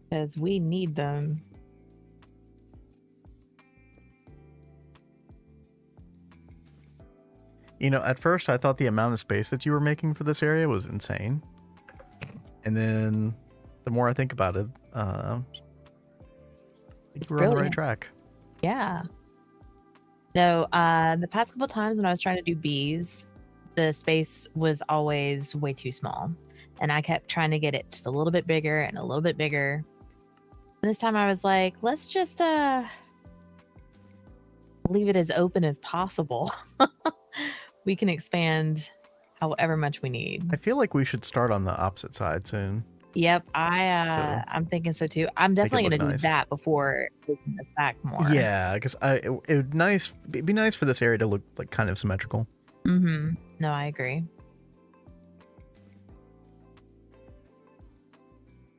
because we need them. You know, at first I thought the amount of space that you were making for this area was insane. And then the more I think about it, I think we're on the right track. Yeah. No, the past couple times when I was trying to do bees, the space was always way too small. And I kept trying to get it just a little bit bigger and a little bit bigger. And this time I was like, let's just leave it as open as possible. We can expand however much we need. I feel like we should start on the opposite side soon. Yep, I'm thinking so too. I'm definitely going to do that before moving this back more. Yeah, because it'd be nice for this area to look like kind of symmetrical. Mm-hmm. No, I agree.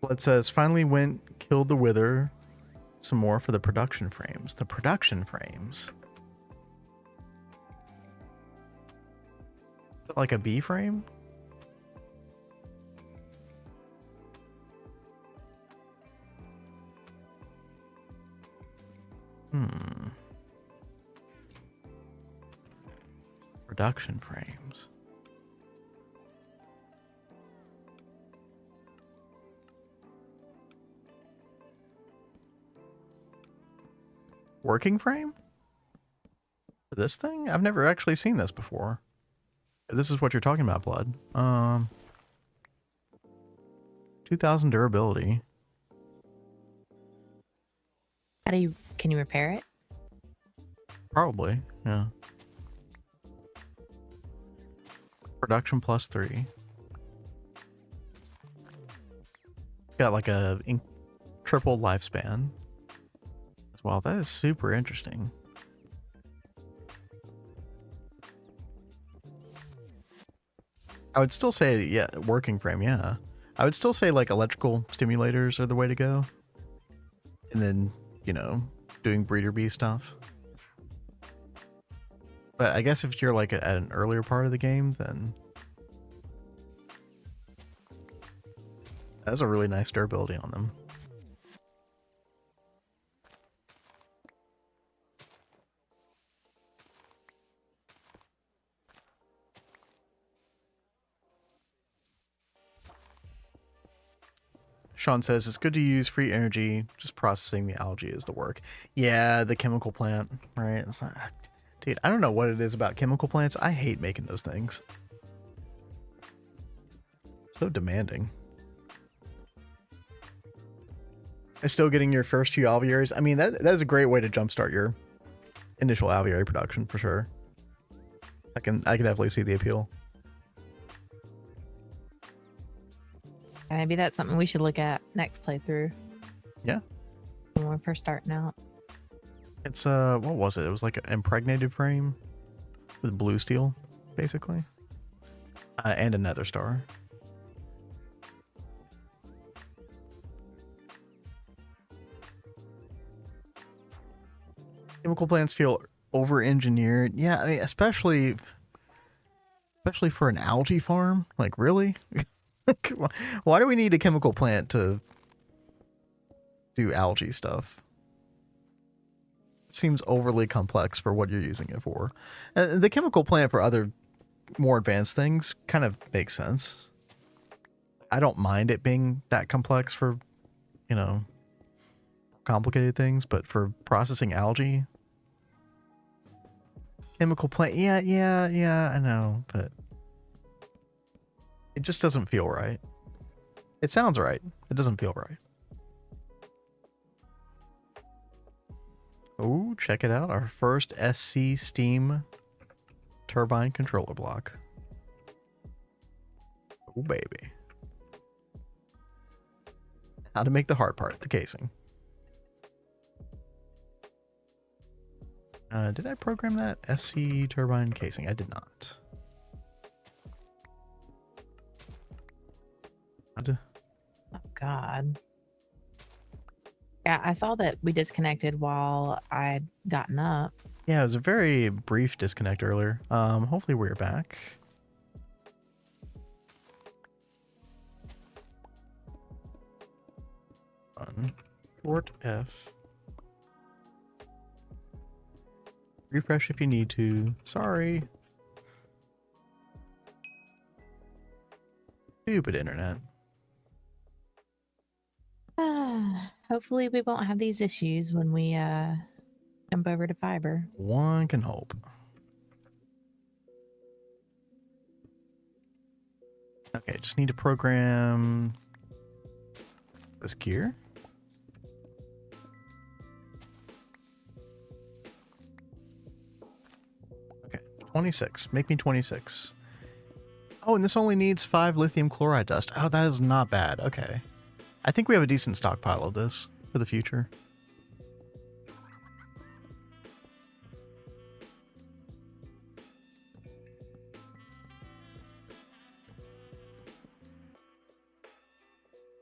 It says finally killed the wither. Some more for the production frames. The production frames. Like a B frame? Production frames. Working frame? For this thing? I've never actually seen this before. This is what you're talking about, Blood. 2000 durability. Can you repair it? Probably, yeah. Production +3. It's got like a triple lifespan as well. That is super interesting. I would still say, yeah, working frame, yeah. I would still say like electrical stimulators are the way to go. And then, doing breeder bee stuff. But I guess if you're like at an earlier part of the game, then that's a really nice durability on them. Sean says it's good to use free energy. Just processing the algae is the work. Yeah, the chemical plant, right? It's not, dude, I don't know what it is about chemical plants. I hate making those things. So demanding. Still getting your first few alvearies. I mean, that is a great way to jumpstart your initial alveary production for sure. I can definitely see the appeal. Maybe that's something we should look at next playthrough. Yeah. When we're first starting out. It's what was it? It was like an impregnated frame with blue steel, basically, and a nether star. Chemical plants feel over-engineered. Yeah, I mean, especially for an algae farm. Like, really? Why do we need a chemical plant to do algae stuff? It seems overly complex for what you're using it for. The chemical plant for other more advanced things kind of makes sense. I don't mind it being that complex for, you know, complicated things, but for processing algae, chemical plant, yeah, I know, but it just doesn't feel right. It sounds right. It doesn't feel right. Oh, check it out. Our first SC Steam turbine controller block. Oh, baby. How to make the hard part, the casing. Did I program that? SC turbine casing. I did not. Oh, God. Yeah, I saw that we disconnected while I'd gotten up. Yeah, it was a very brief disconnect earlier. Hopefully we're back. Port F. Refresh if you need to. Sorry. Stupid internet. Hopefully we won't have these issues when we jump over to fiber. One can hope. Okay, just need to program this gear. Okay, 26. Make me 26. Oh, and this only needs 5 lithium chloride dust. Oh, that is not bad. Okay. I think we have a decent stockpile of this for the future.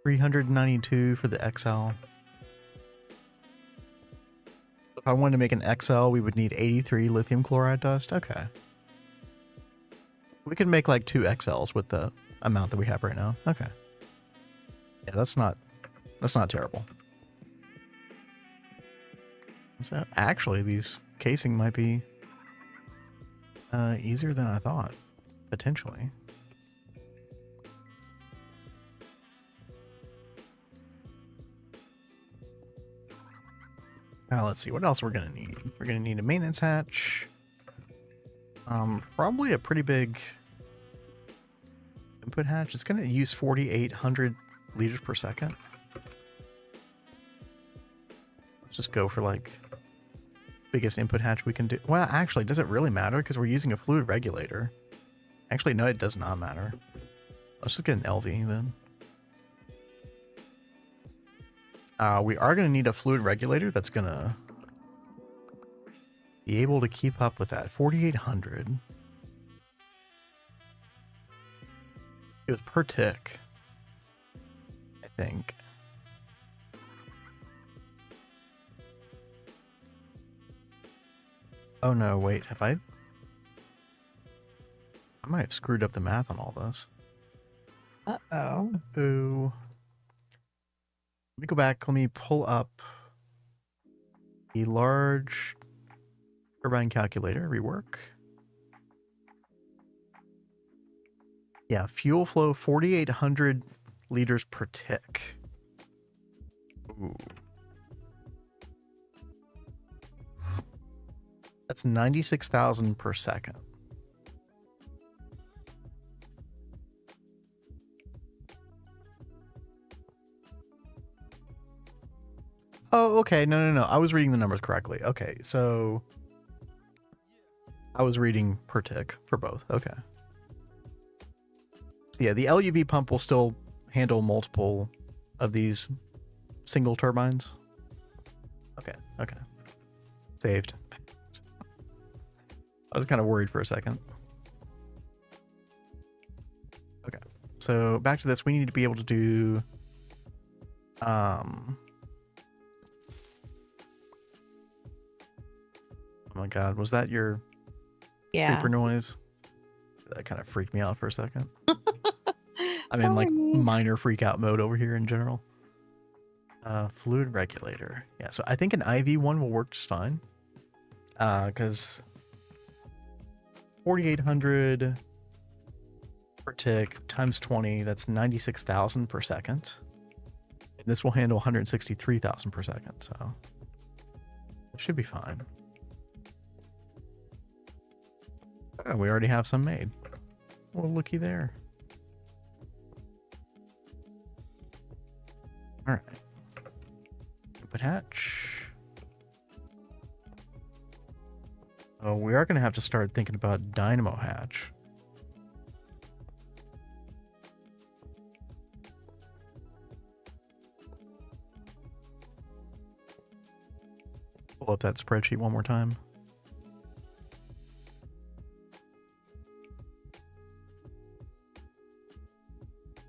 $392 for the XL. If I wanted to make an XL, we would need 83 lithium chloride dust. Okay. We could make like 2 XLs with the amount that we have right now. Okay. Yeah, that's not terrible. So actually, these casing might be easier than I thought, potentially. Now let's see what else we're gonna need. We're gonna need a maintenance hatch. Probably a pretty big input hatch. It's gonna use 4,800 liters per second. Let's just go for like biggest input hatch we can do. Well, actually, does it really matter? Because we're using a fluid regulator. Actually, no, it does not matter. Let's just get an LV then. We are going to need a fluid regulator that's going to be able to keep up with that. 4,800. It was per tick, I think. Oh no, wait, have I might have screwed up the math on all this. Uh-oh. Oh. Let me go back. Let me pull up the large turbine calculator, rework. Yeah, fuel flow 4,800 liters per tick. Ooh. That's 96,000 per second. Oh, okay. No. I was reading the numbers correctly. Okay, so I was reading per tick for both. Okay. So yeah, the LUV pump will still handle multiple of these single turbines? Okay, okay. Saved. I was kind of worried for a second. Okay, so back to this. We need to be able to do... Oh my god, was that your creeper noise? That kind of freaked me out for a second. I'm in like minor freak out mode over here in general. Fluid regulator. Yeah, so I think an IV one will work just fine. Because 4,800 per tick times 20, that's 96,000 per second. And this will handle 163,000 per second, so it should be fine. Oh, we already have some made. Well, looky there. All right. Input hatch. Oh, we are going to have to start thinking about dynamo hatch. Pull up that spreadsheet one more time.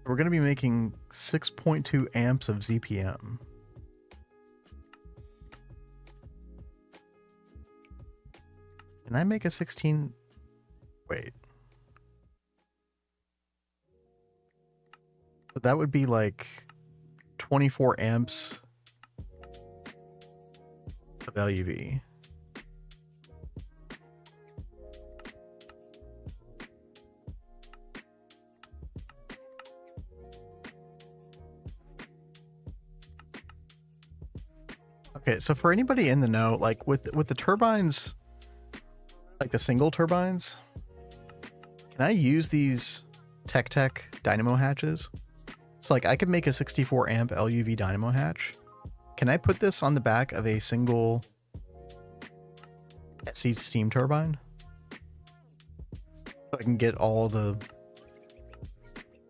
We're going to be making 6.2 amps of ZPM. Can I make a 16? Wait. So that would be like 24 amps of LuV. Okay, so for anybody in the know, like with the turbines, like the single turbines, can I use these Gregtech dynamo hatches? So like I could make a 64 amp LuV dynamo hatch. Can I put this on the back of a single SC steam turbine? So I can get all the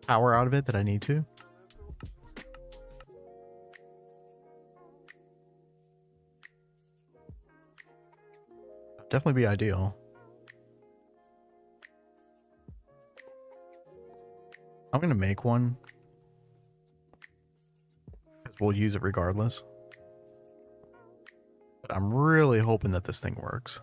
power out of it that I need to? Definitely be ideal. I'm gonna make one because we'll use it regardless. But I'm really hoping that this thing works.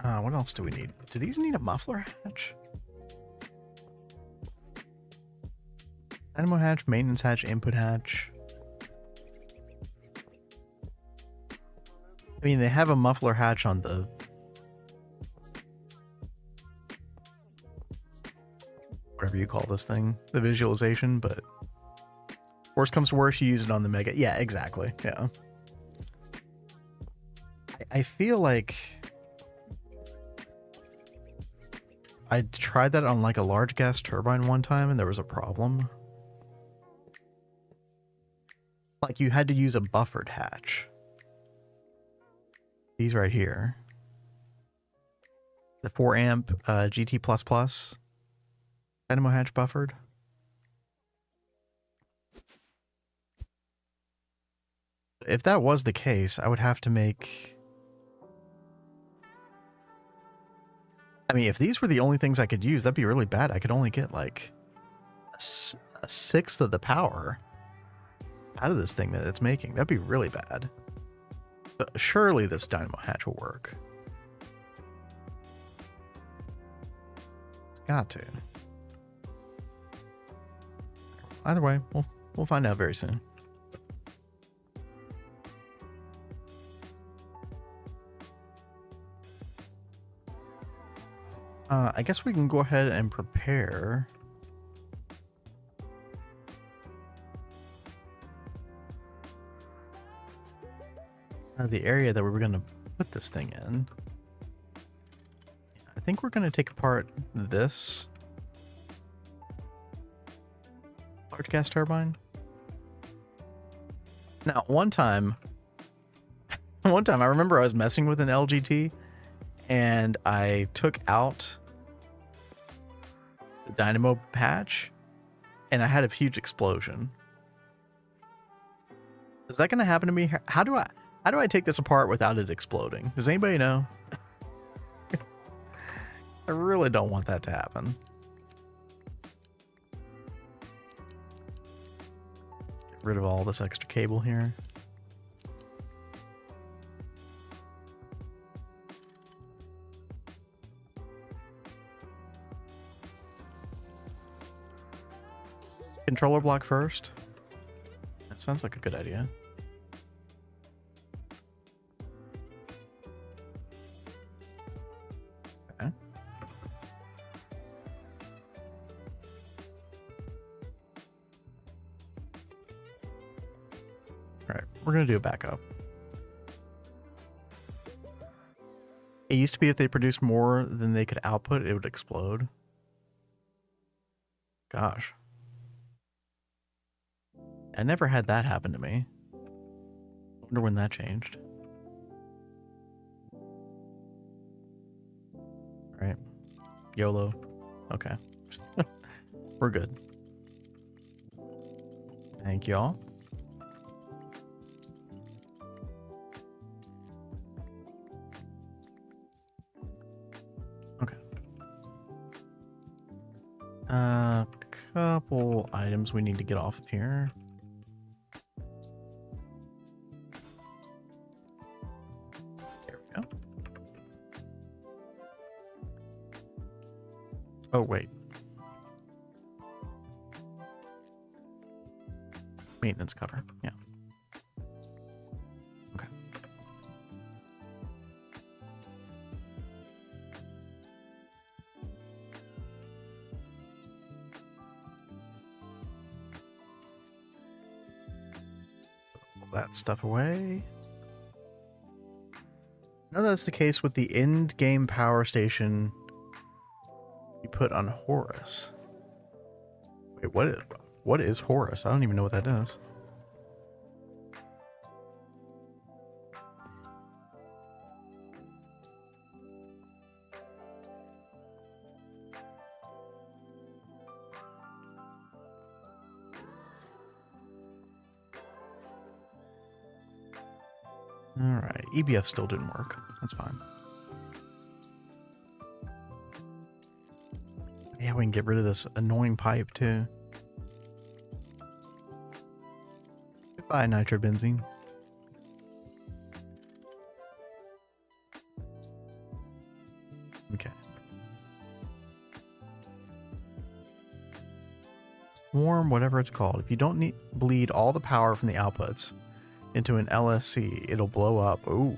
What else do we need? Do these need a muffler hatch? Dynamo hatch, maintenance hatch, input hatch. I mean, they have a muffler hatch on the... whatever you call this thing. The visualization, but... worst comes to worst, you use it on the Mega. Yeah, exactly. Yeah. I feel like... I tried that on like a large gas turbine one time and there was a problem. Like you had to use a buffered hatch. These right here. The 4 amp GT++ dynamo hatch buffered. If that was the case, I would have to make... I mean, if these were the only things I could use, that'd be really bad. I could only get like a sixth of the power out of this thing that it's making. That'd be really bad. But surely this dynamo hatch will work. It's got to. Either way, we'll find out very soon. I guess we can go ahead and prepare. The area that we were going to put this thing in. I think we're going to take apart this large gas turbine. Now, one time, One time I remember I was messing with an LGT and I took out the dynamo patch and I had a huge explosion. Is that going to happen to me? How do I take this apart without it exploding? Does anybody know? I really don't want that to happen. Get rid of all this extra cable here. Controller block first. That sounds like a good idea. Okay. All right, we're gonna do a backup. It used to be if they produced more than they could output, it would explode. Gosh. I never had that happen to me. Wonder when that changed. All right. YOLO. Okay. We're good. Thank y'all. Okay. Couple items we need to get off of here. There we go. Oh, wait. Maintenance cover. Yeah. Okay. Pull that stuff away. I know that's the case with the end game power station you put on Horus. Wait, what is Horus? I don't even know what that is. Alright, EBF still didn't work. That's fine. Yeah, we can get rid of this annoying pipe too. Goodbye, nitrobenzene. Okay. Swarm, whatever it's called. If you don't bleed all the power from the outputs into an LSC, it'll blow up. Ooh.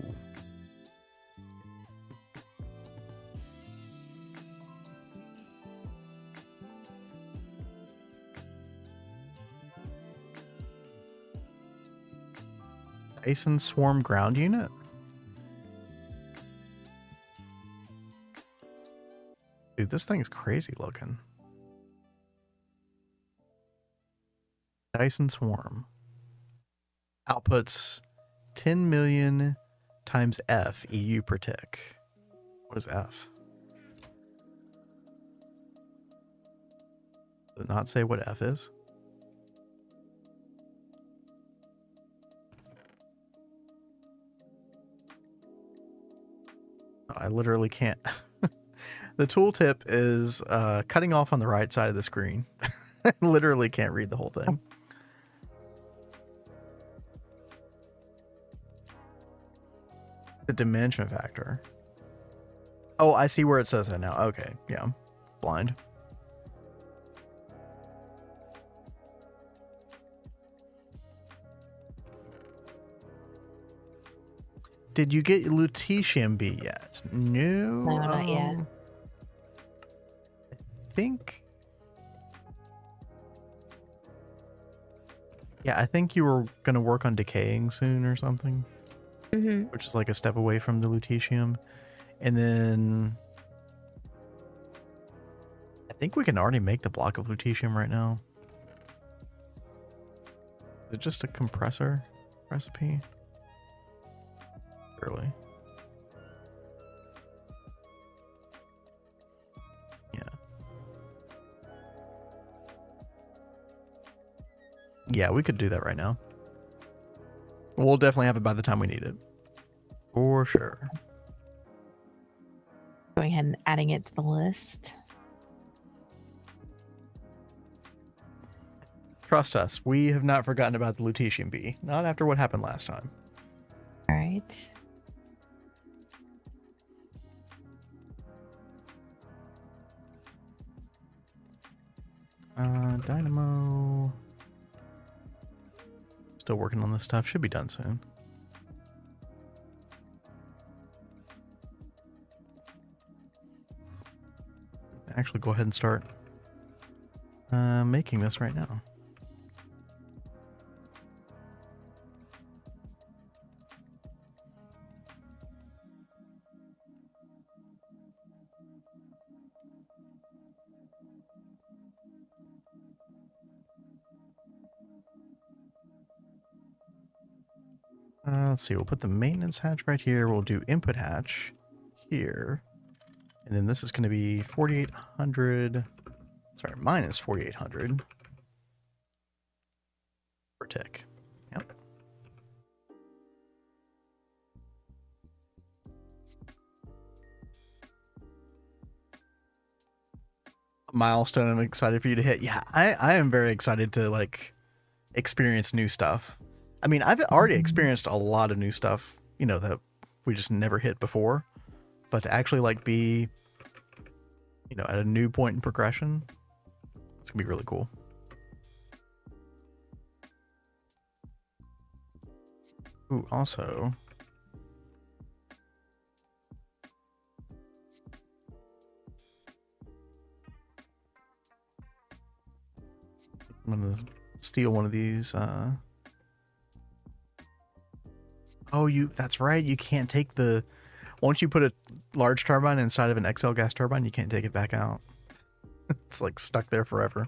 Dyson Swarm ground unit? Dude, this thing's crazy looking. Dyson Swarm. Outputs 10 million times F EU per tick. What is F? Does it not say what F is? I literally can't. The tooltip is cutting off on the right side of the screen. I literally can't read the whole thing. The dimension factor. Oh, I see where it says that now. Okay, yeah. Blind. Did you get lutetium B yet? No. No, not yet. I think. Yeah, I think you were gonna work on decaying soon or something. Mm-hmm. Which is like a step away from the lutetium. And then I think we can already make the block of lutetium right now. Is it just a compressor recipe? early. Yeah. Yeah, we could do that right now. We'll definitely have it by the time we need it. For sure. Going ahead and adding it to the list. Trust us, we have not forgotten about the lutetium bee. Not after what happened last time. All right. Dynamo. Still working on this stuff. Should be done soon. Actually, go ahead and start making this right now. Let's see, we'll put the maintenance hatch right here. We'll do input hatch here. And then this is going to be 4,800. Sorry, minus 4,800 per tick. Yep. A milestone I'm excited for you to hit. Yeah, I am very excited to like experience new stuff. I mean, I've already experienced a lot of new stuff, you know, that we just never hit before. But to actually like be, you know, at a new point in progression, it's gonna be really cool. Ooh, also, I'm gonna steal one of these. Oh, that's right. You can't take the, once you put a large turbine inside of an XL gas turbine, you can't take it back out. It's like stuck there forever.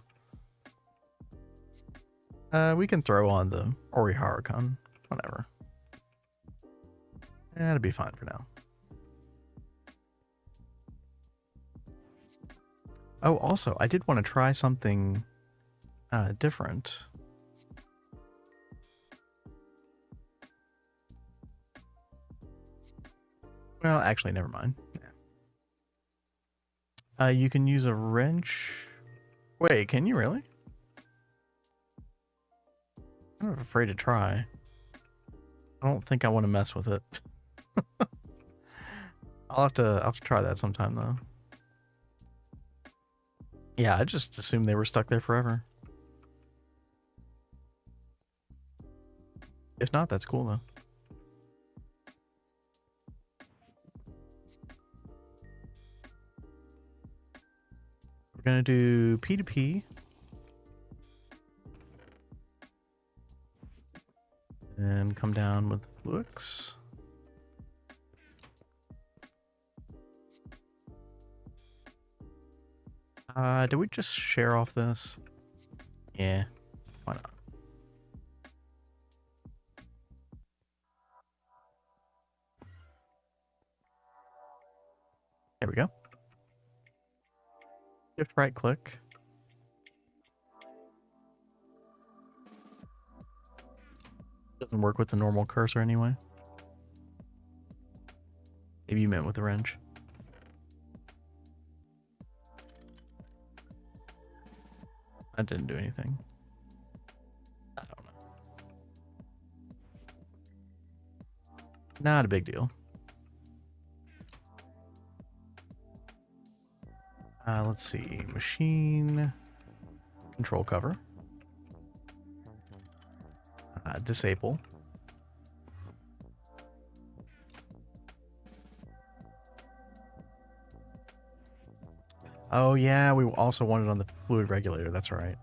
We can throw on the Ori Huracan, whatever. That'll be fine for now. Oh, also, I did want to try something different. Well, actually, never mind. Yeah. You can use a wrench. Wait, can you really? I'm afraid to try. I don't think I want to mess with it. I'll have to try that sometime though. Yeah, I just assumed they were stuck there forever. If not, that's cool though. We're gonna do P2P. And come down with Flux. Did we just share off this? Yeah, why not? There we go. Shift right click. Doesn't work with the normal cursor anyway. Maybe you meant with the wrench. That didn't do anything. I don't know. Not a big deal. Let's see. Machine control cover. Disable. Oh yeah, we also want it on the fluid regulator. That's right.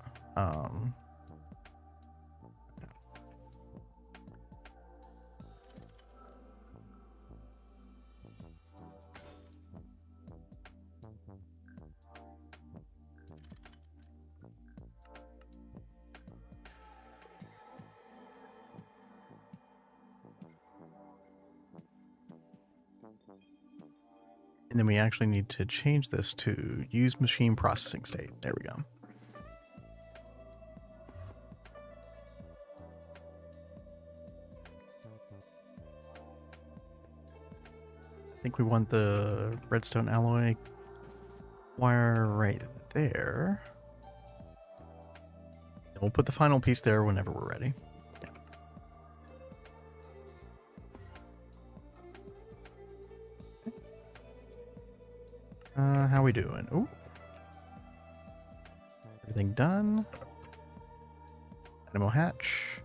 And then we actually need to change this to use machine processing state. There we go. I think we want the redstone alloy wire right there. And we'll put the final piece there whenever we're ready. How we doing? Ooh. Everything done. Dynamo hatch.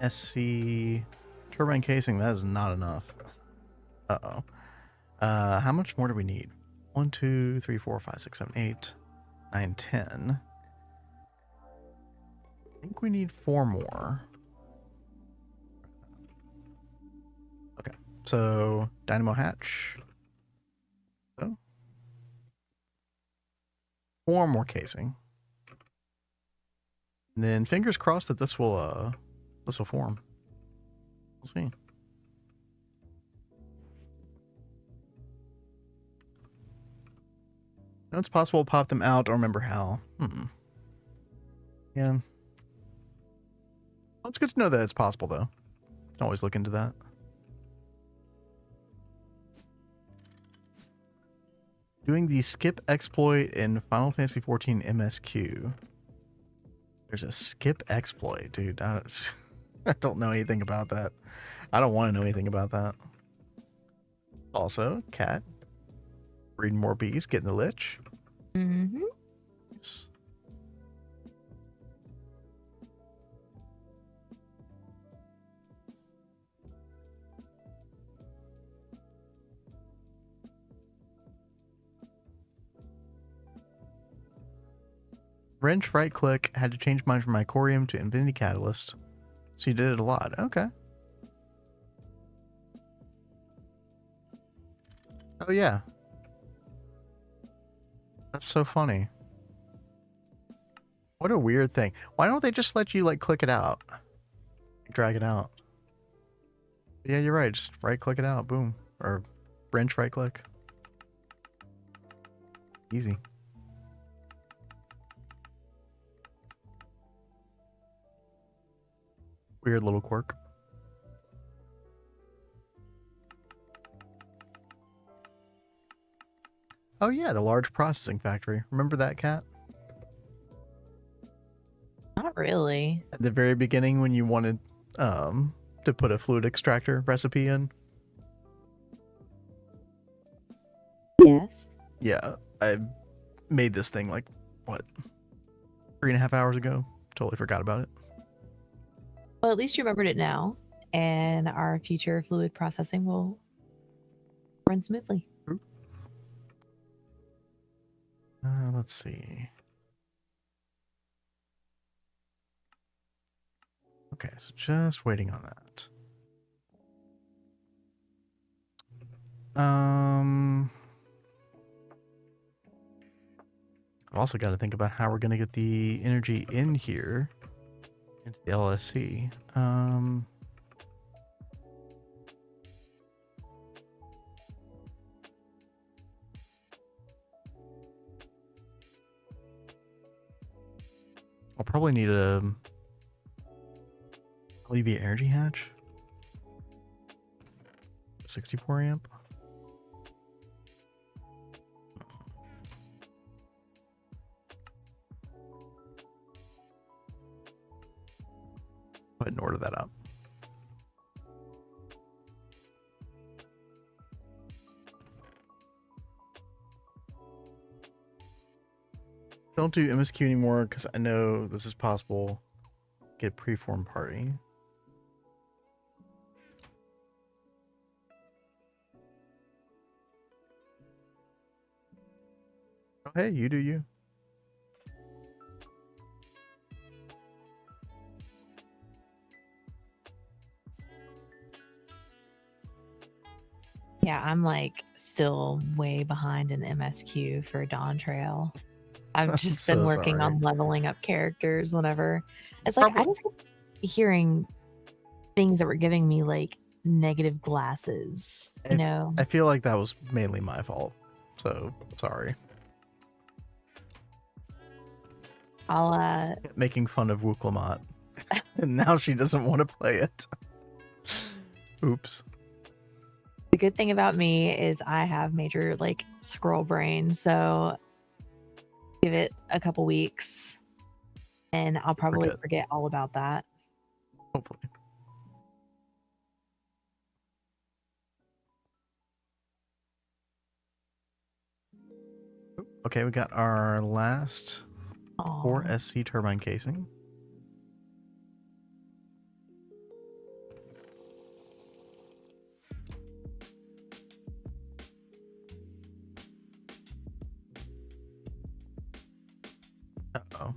SC. Turbine casing, that is not enough. Uh-oh. How much more do we need? 1, 2, 3, 4, 5, 6, 7, 8, 9, 10. I think we need 4 more. Okay, so dynamo hatch. Oh. 4 more casing. And then fingers crossed that this will form. We'll see. No, it's possible to pop them out. Don't remember how. Yeah. Well, it's good to know that it's possible, though. Can always look into that. Doing the skip exploit in Final Fantasy XIV MSQ. There's a skip exploit, dude. I don't know anything about that. I don't want to know anything about that. Also, cat. Breeding more bees, getting the lich. Mm-hmm. Wrench right click, had to change mine from Icorium to Infinity Catalyst. So you did it a lot. Okay. Oh yeah. That's so funny. What a weird thing. Why don't they just let you like click it out? Drag it out. Yeah, you're right. Just right click it out. Boom. Or wrench right click. Easy. Weird little quirk. Oh yeah, the large processing factory. Remember that, cat? Not really. At the very beginning when you wanted to put a fluid extractor recipe in? Yes. Yeah, I made this thing like, what, 3.5 hours ago? Totally forgot about it. Well, at least you remembered it now, and our future fluid processing will run smoothly. Let's see. Okay, so just waiting on that. I've also got to think about how we're going to get the energy in here into the LSC. I'll probably need a LuV energy hatch. 64 amp. Go ahead and order that up. Don't do MSQ anymore because I know this is possible. Get a preform party. Oh, hey, you do you. Yeah, I'm like still way behind in MSQ for Dawn Trail. I've just been working on leveling up characters whenever. It's like I just kept hearing things that were giving me like negative glasses, you know? I feel like that was mainly my fault. so sorry. I'll Making fun of Wooklamat. And now she doesn't want to play it. Oops. the good thing about me is I have major like scroll brain, so give it a couple weeks and I'll probably forget all about that. Hopefully. Okay, we got our last 4 SC turbine casing. Uh-oh.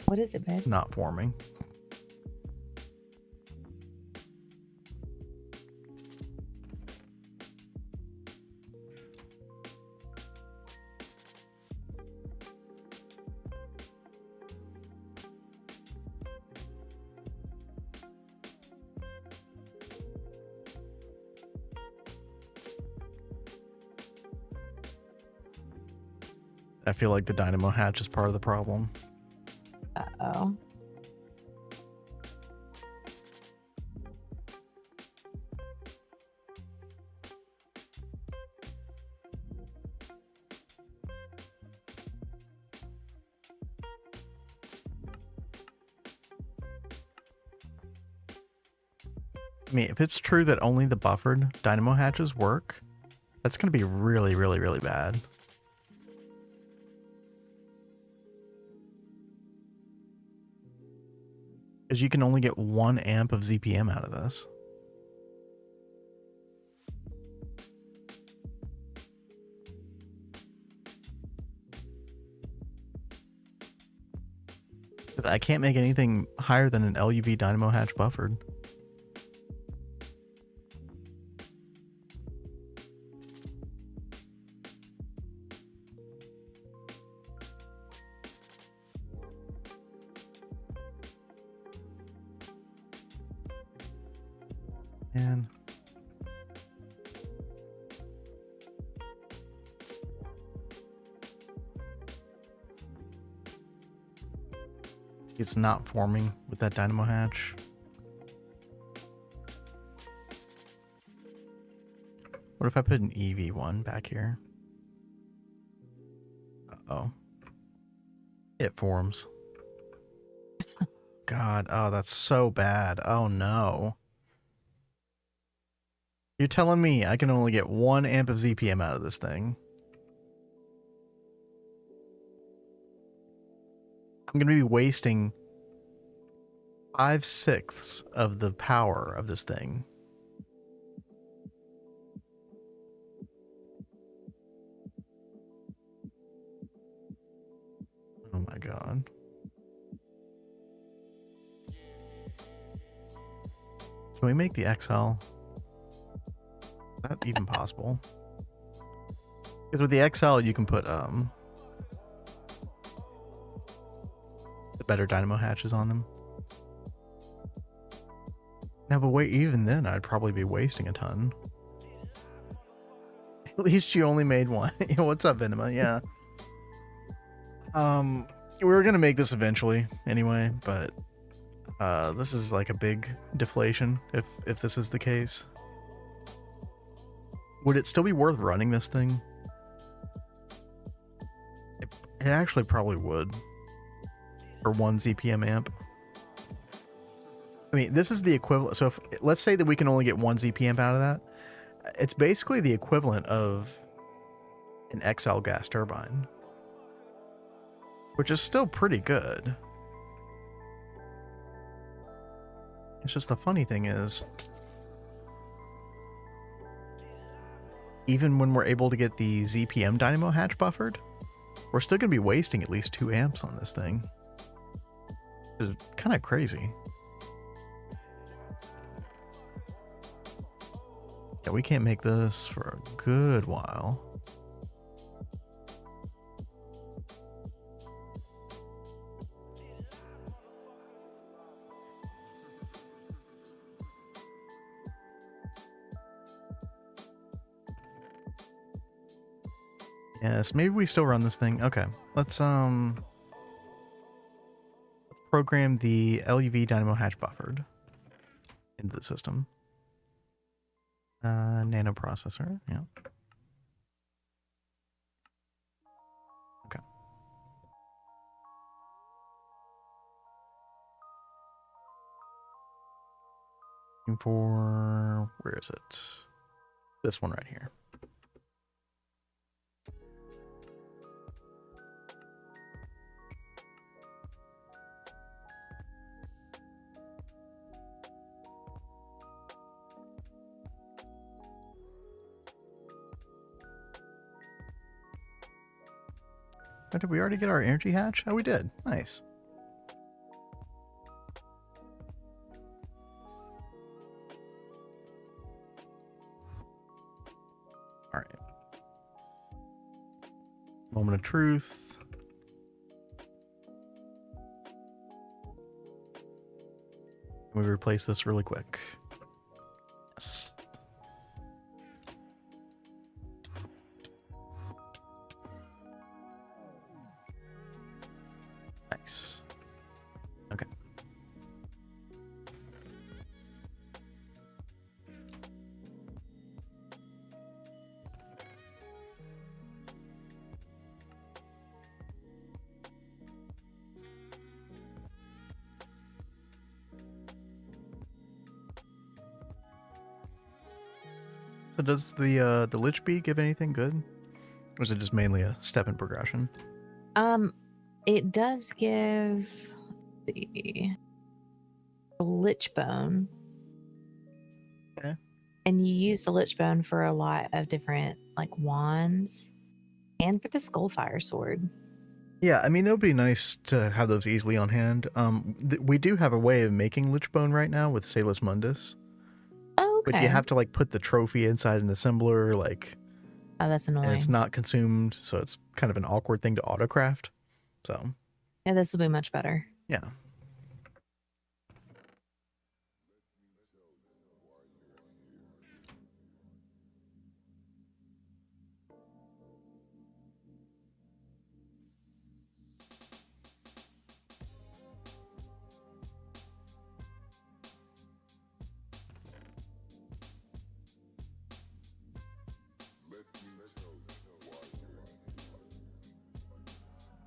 What is it, babe? Not forming. I feel like the dynamo hatch is part of the problem. Uh-oh. I mean, if it's true that only the buffered dynamo hatches work, that's going to be really, really, really bad. Because you can only get 1 amp of ZPM out of this. Because I can't make anything higher than an LuV dynamo hatch buffered. And it's not forming with that dynamo hatch. What if I put an EV1 back here? Uh-oh. It forms. God, oh, that's so bad. Oh no. You're telling me I can only get 1 amp of ZPM out of this thing? I'm going to be wasting 5/6 of the power of this thing. Oh my god. Can we make the XL? Is that even possible? Because with the XL you can put the better dynamo hatches on them. No, but wait, even then I'd probably be wasting a ton. At least you only made one. What's up, Venema? Yeah. We were gonna make this eventually anyway, but this is like a big deflation if this is the case. Would it still be worth running this thing? It actually probably would. For 1 ZPM amp. I mean, this is the equivalent. So if, let's say that we can only get 1 ZPM out of that. It's basically the equivalent of an XL gas turbine. Which is still pretty good. It's just the funny thing is, even when we're able to get the ZPM dynamo hatch buffered, we're still going to be wasting at least 2 amps on this thing. It's kind of crazy. Yeah, we can't make this for a good while. Yes, maybe we still run this thing. Okay, let's program the LuV dynamo hatch buffered into the system. Nano processor, yeah. Okay. Looking for, where is it? This one right here. Oh, did we already get our energy hatch? Oh, we did. Nice. All right. Moment of truth. We replace this really quick. Yes. Nice. Okay. So does the Lich Bee give anything good? Or is it just mainly a step in progression? It does give the lich bone. Okay. And you use the lich bone for a lot of different like wands and for the skullfire sword. Yeah, I mean, it would be nice to have those easily on hand. We do have a way of making Lich Bone right now with Salus Mundus. Oh, okay. But you have to like put the trophy inside an assembler, like, oh, that's annoying. and it's not consumed, so it's kind of an awkward thing to autocraft. So yeah, this will be much better. yeah.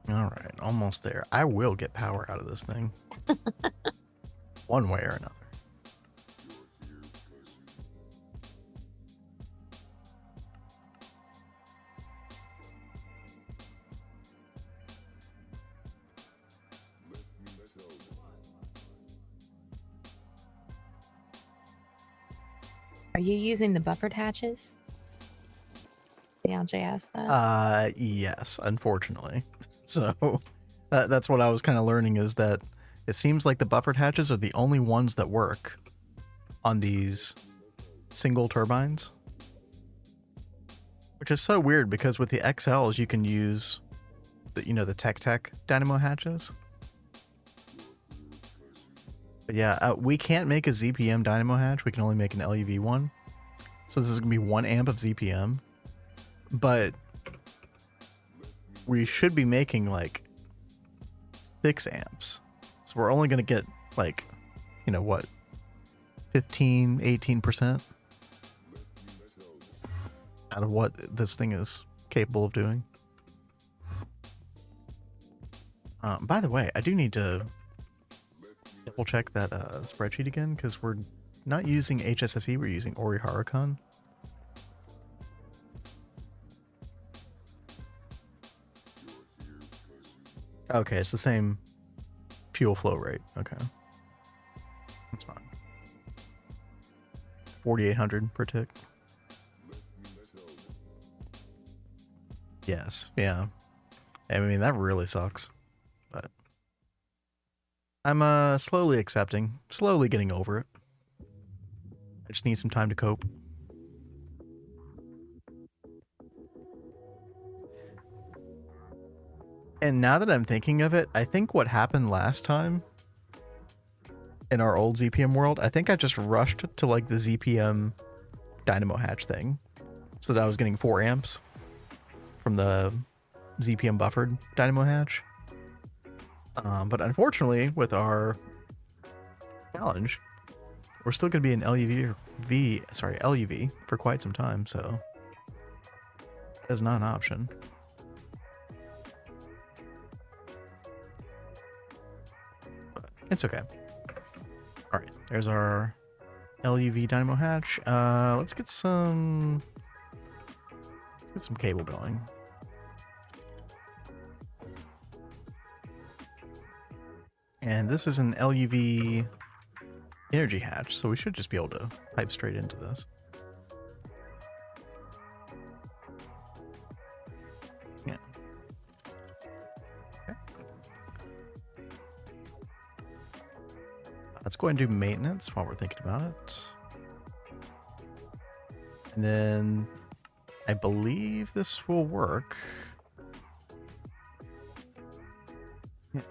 All right, almost there. I will get power out of this thing. One way or another. Are you using the buffered hatches? Beyonce asked that. Yes, unfortunately. So that's what I was kind of learning, is that it seems like the buffered hatches are the only ones that work on these single turbines. Which is so weird, because with the XLs you can use the, the Tech dynamo hatches. But yeah, we can't make a ZPM dynamo hatch. We can only make an LuV one. So this is going to be 1 amp of ZPM. But we should be making like 6 amps. So we're only going to get like, what, 15, 18% out of what this thing is capable of doing. By the way, I do need to double check that spreadsheet again, because we're not using HSSE, we're using Ori Harukan. Okay, it's the same fuel flow rate. Okay. That's fine. 4,800 per tick. Yes, yeah. I mean, that really sucks. But I'm slowly accepting, slowly getting over it. I just need some time to cope. And now that I'm thinking of it, I think what happened last time in our old ZPM world, I think I just rushed to like the ZPM dynamo hatch thing, so that I was getting 4 amps from the ZPM buffered dynamo hatch. But unfortunately, with our challenge, we're still going to be in LUV for quite some time, so that is not an option. But it's okay. All right, there's our LUV dynamo hatch. Let's get some cable going. And this is an LUV energy hatch, so we should just be able to pipe straight into this. Yeah. Okay. Let's go ahead and do maintenance while we're thinking about it. And then I believe this will work. Yeah.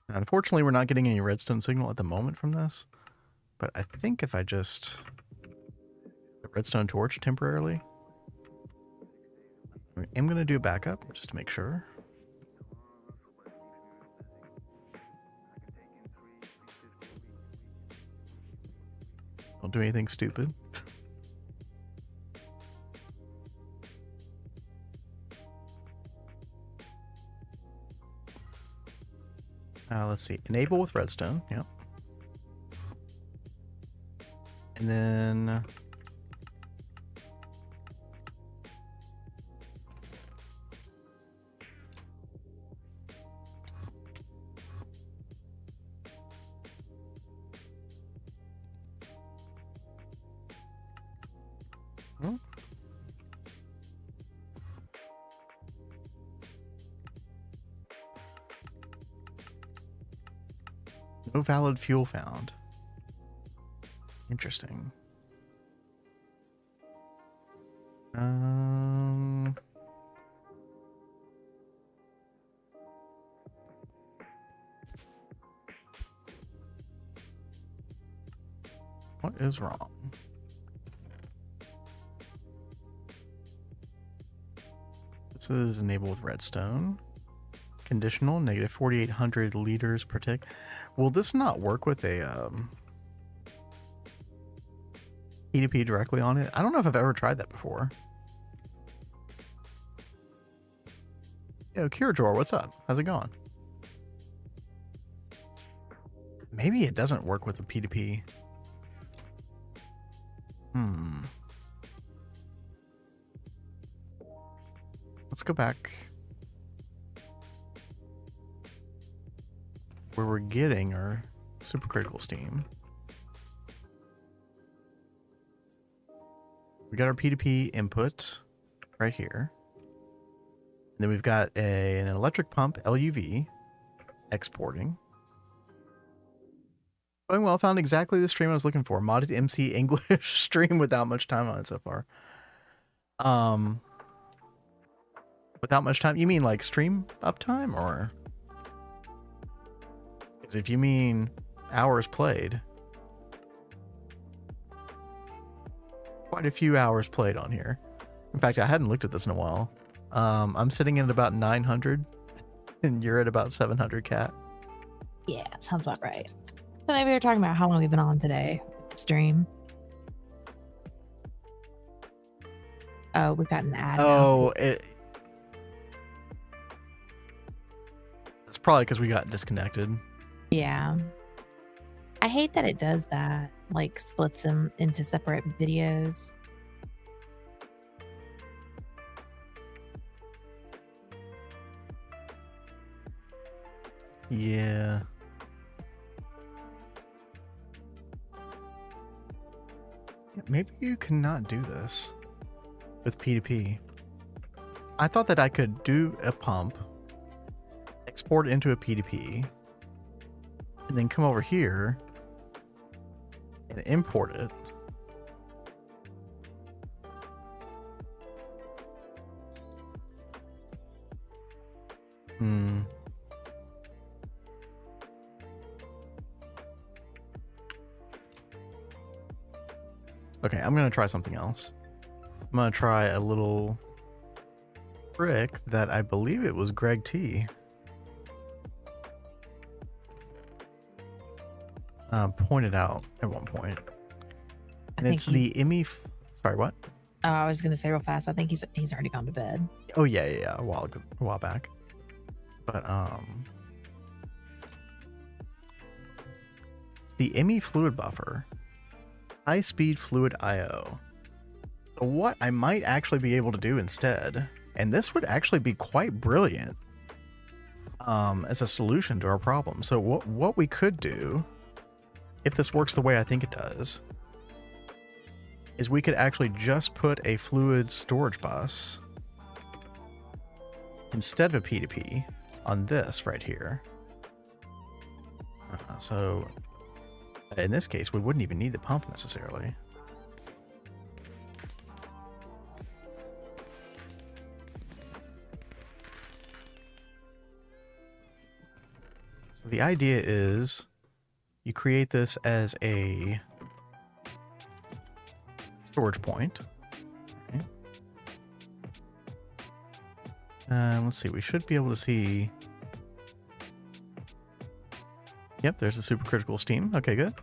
Unfortunately, we're not getting any redstone signal at the moment from this, but I think if I just the redstone torch temporarily, I'm going to do a backup just to make sure. Don't do anything stupid. Let's see. Enable with redstone. Yep. And then no valid fuel found. Interesting. What is wrong? This is enabled with redstone. Conditional, negative 4,800 liters per tick. Will this not work with a P2P directly on it? I don't know if I've ever tried that before. Yo, Kirajor, what's up? How's it going? Maybe it doesn't work with a P2P. Let's go back where we're getting our supercritical steam. We got our P2P input right here. And then we've got an electric pump, LUV, exporting. Going well, found exactly the stream I was looking for. Modded MC English stream without much time on it so far. Without much time? You mean like stream uptime, or? Because if you mean hours played, quite a few hours played on here. In fact, I hadn't looked at this in a while. I'm sitting at about 900, and you're at about 700, Cat. Yeah, sounds about right. So maybe we're talking about how long we've been on today. Stream. Oh, we've got an ad. Oh, it's probably because we got disconnected. Yeah. I hate that it does that, like splits them into separate videos. Yeah. Maybe you cannot do this with P2P. I thought that I could do a pump, export into a P2P, and then come over here and import it. Okay, I'm gonna try something else. I'm gonna try a little trick that I believe it was Gregtech pointed out at one point. And it's the IMI. Sorry, what? Oh, I was gonna say real fast. I think he's already gone to bed. Oh yeah, a while back. But the IMI fluid buffer, high speed fluid IO. So what I might actually be able to do instead, and this would actually be quite brilliant as a solution to our problem. So what we could do, if this works the way I think it does, is we could actually just put a fluid storage bus instead of a P2P on this right here. So in this case, we wouldn't even need the pump necessarily. So the idea is you create this as a storage point. Okay. Let's see, we should be able to see. Yep, there's the supercritical steam. Okay, good.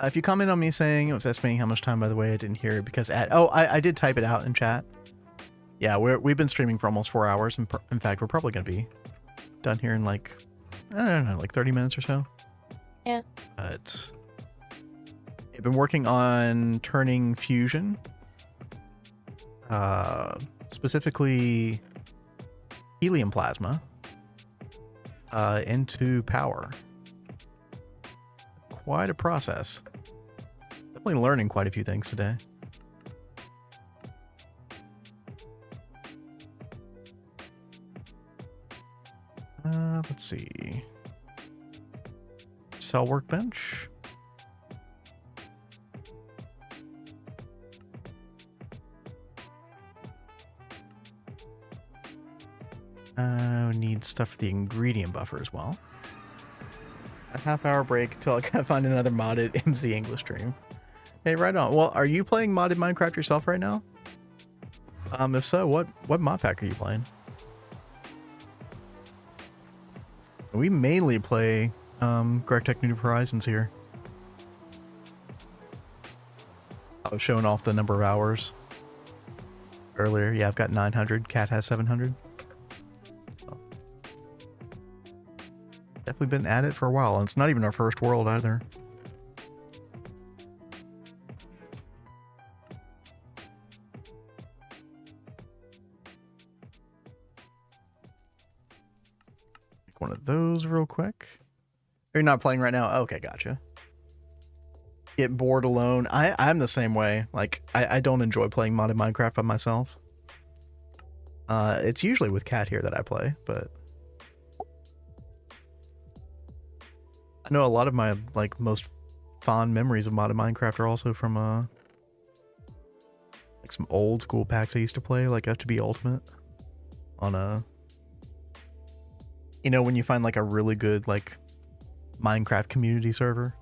If you comment on me saying it was estimating how much time, by the way, I didn't hear it because I did type it out in chat. Yeah, we've been streaming for almost 4 hours. And in fact, we're probably going to be done here in like, I don't know, like 30 minutes or so. Yeah. But I've been working on turning fusion, specifically helium plasma, into power. Quite a process. Definitely learning quite a few things today. Let's see. Cell workbench. We need stuff for the ingredient buffer as well. A half-hour break till I can find another modded MZ English stream. Hey, right on. Well, are you playing modded Minecraft yourself right now? If so, what mod pack are you playing? We mainly play Gregtech New Horizons here. I was showing off the number of hours earlier. Yeah, I've got 900. Cat has 700. Definitely been at it for a while, and it's not even our first world either. Make one of those real quick. You're not playing right now? Okay, gotcha. Get bored alone. I'm the same way. Like, I don't enjoy playing modded Minecraft by myself. It's usually with Cat here that I play, but I know a lot of my like most fond memories of modded Minecraft are also from like some old school packs I used to play, like FTB Ultimate on a, you know, when you find like a really good like Minecraft community server.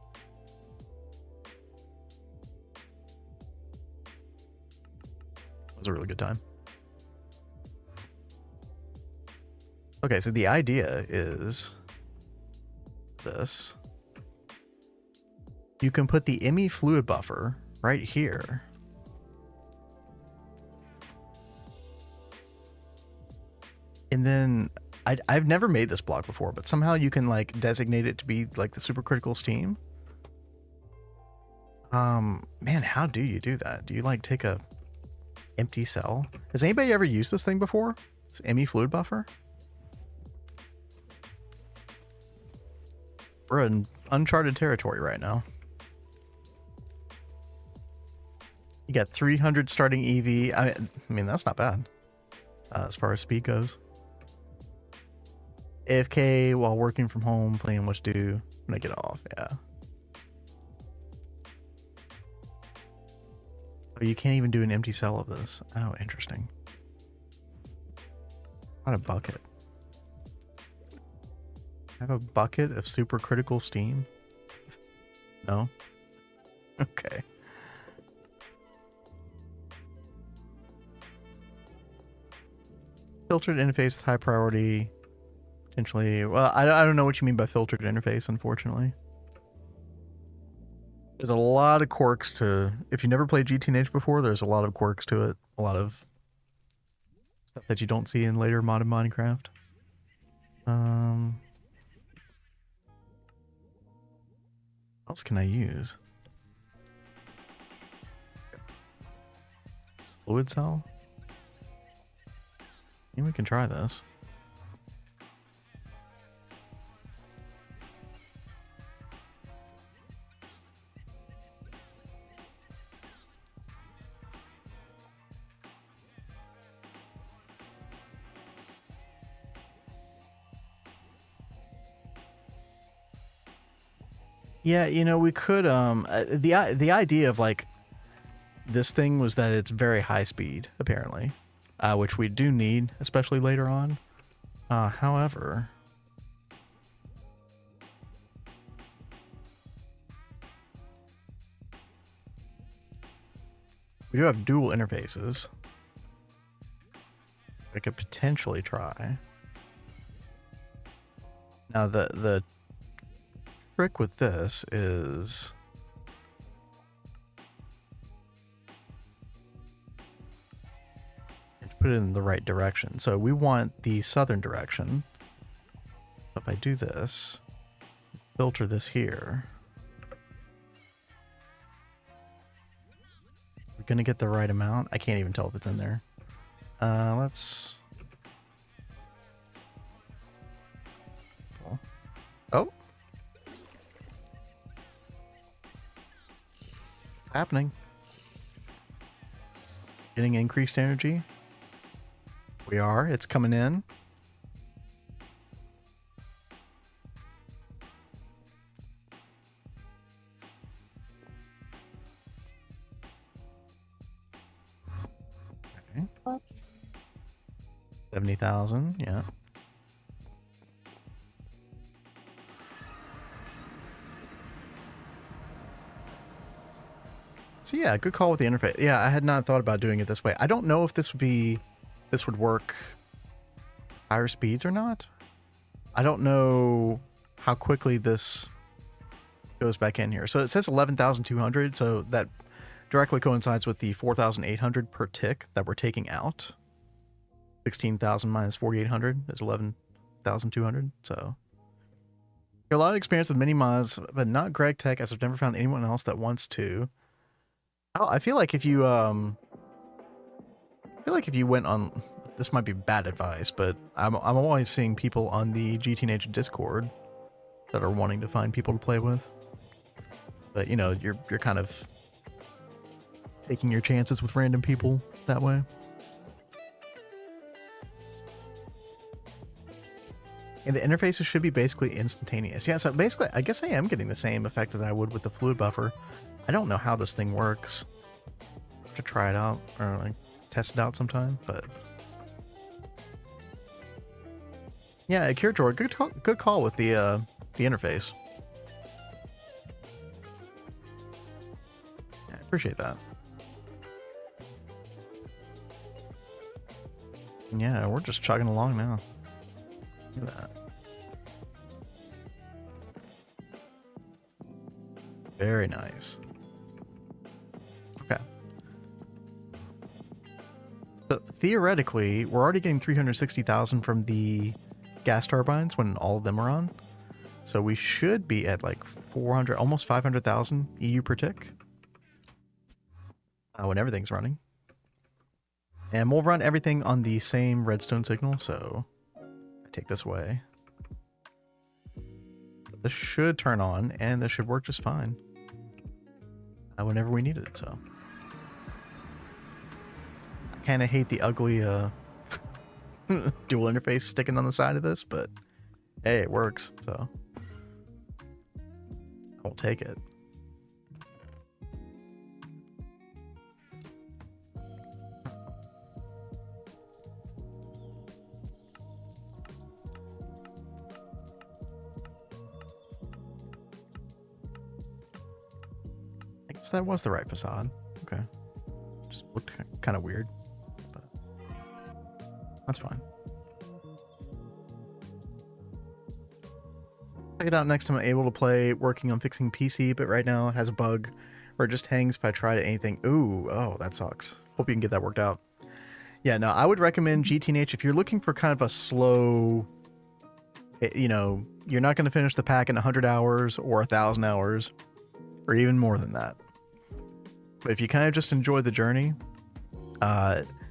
It was a really good time. Okay, so the idea is this. You can put the IMI fluid buffer right here. And then I've never made this block before, but somehow you can like designate it to be like the supercritical steam. Man, how do you do that? Do you like take a empty cell? Has anybody ever used this thing before? This IMI fluid buffer? We're in uncharted territory right now. You got 300 starting EV. I mean, that's not bad as far as speed goes. AFK while working from home, playing what to do when I get off. Yeah. Oh, you can't even do an empty cell of this. Oh, interesting. Not a bucket. I have a bucket of supercritical steam? No? Okay. Filtered interface, high priority, potentially. Well, I don't know what you mean by filtered interface, unfortunately. There's a lot of quirks to. If you never played GTNH before, there's a lot of quirks to it. A lot of stuff that you don't see in later modded Minecraft. What else can I use? Fluid cell? Maybe we can try this. Yeah, you know, we could the idea of like this thing was that it's very high speed apparently, which we do need, especially later on. However, we do have dual interfaces. I could potentially try. Now the trick with this is to put it in the right direction. So we want the southern direction. If I do this, filter this here, we're gonna get the right amount. I can't even tell if it's in there. Let's. Oh. Happening. Getting increased energy. We are. It's coming in. Okay. Oops. 70,000. Yeah. So yeah, good call with the interface. Yeah, I had not thought about doing it this way. I don't know if this would work higher speeds or not. I don't know how quickly this goes back in here. So it says 11,200, so that directly coincides with the 4,800 per tick that we're taking out. 16,000 minus 4,800 is 11,200. So a lot of experience with mini mods, but not Gregtech, as I've never found anyone else that wants to. Oh, I feel like if you went on, this might be bad advice, but I'm always seeing people on the GTNH Discord that are wanting to find people to play with. But you know, you're kind of taking your chances with random people that way. And the interfaces should be basically instantaneous. Yeah, so basically, I guess I am getting the same effect that I would with the fluid buffer. I don't know how this thing works. I have to try it out or like test it out sometime, but yeah, Cure Drawer, good call with the interface. Yeah, I appreciate that. Yeah, we're just chugging along now. Look at that. Very nice. Okay. So theoretically, we're already getting 360,000 from the gas turbines when all of them are on. So we should be at like 400, almost 500,000 EU per tick when everything's running. And we'll run everything on the same redstone signal, so I take this away. This should turn on, and this should work just fine whenever we need it, so. I kind of hate the ugly dual interface sticking on the side of this, but hey, it works, so I'll take it. I guess that was the right facade. Okay. Just looked kind of weird, but that's fine. Check it out next time I'm able to play. Working on fixing PC, but right now it has a bug where it just hangs if I try to anything. Ooh, oh, that sucks. Hope you can get that worked out. Yeah, no, I would recommend GTNH if you're looking for kind of a slow, you know, you're not going to finish the pack in 100 hours or 1,000 hours or even more than that. But if you kind of just enjoy the journey,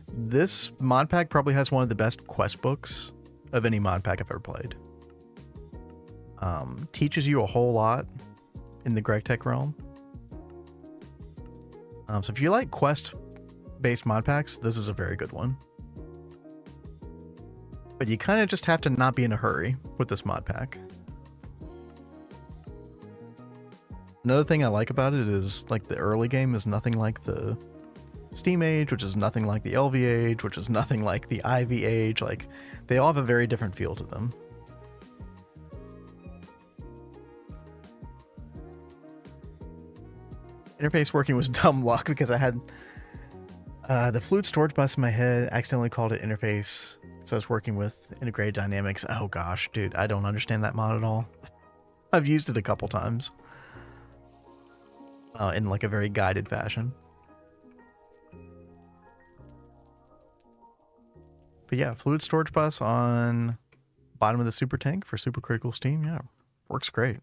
this mod pack probably has one of the best quest books of any mod pack I've ever played. Teaches you a whole lot in the Gregtech realm. So if you like quest-based mod packs, this is a very good one. But you kind of just have to not be in a hurry with this mod pack. Another thing I like about it is like the early game is nothing like the Steam Age, which is nothing like the LuV Age, which is nothing like the IV Age. Like they all have a very different feel to them. Interface working was dumb luck because I had the fluid storage bus in my head, accidentally called it interface. So I was working with integrated dynamics. Oh gosh, dude, I don't understand that mod at all. I've used it a couple times in like a very guided fashion. But yeah, fluid storage bus on bottom of the super tank for supercritical steam. Yeah, works great.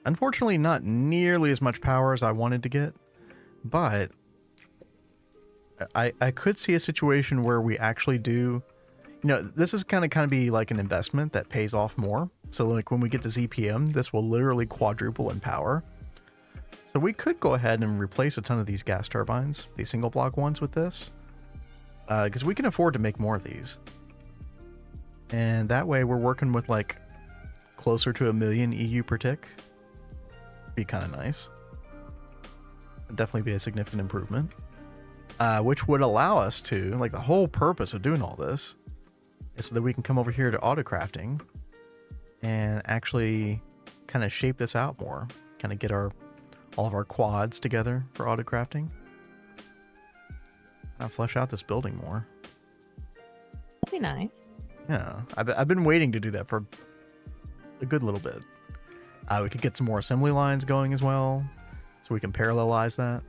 Unfortunately, not nearly as much power as I wanted to get, but I could see a situation where we actually do, you know, this is kind of be like an investment that pays off more. So like when we get to ZPM, this will literally quadruple in power. So we could go ahead and replace a ton of these gas turbines, these single block ones with this, because we can afford to make more of these. And that way we're working with like closer to 1 million EU per tick. Be kind of nice. It'd definitely be a significant improvement, which would allow us to, like, the whole purpose of doing all this is so that we can come over here to auto crafting and actually kind of shape this out more, kind of get all of our quads together for auto crafting. Flesh out this building more. That'd be nice. Yeah, I've been waiting to do that for a good little bit. We could get some more assembly lines going as well, so we can parallelize that.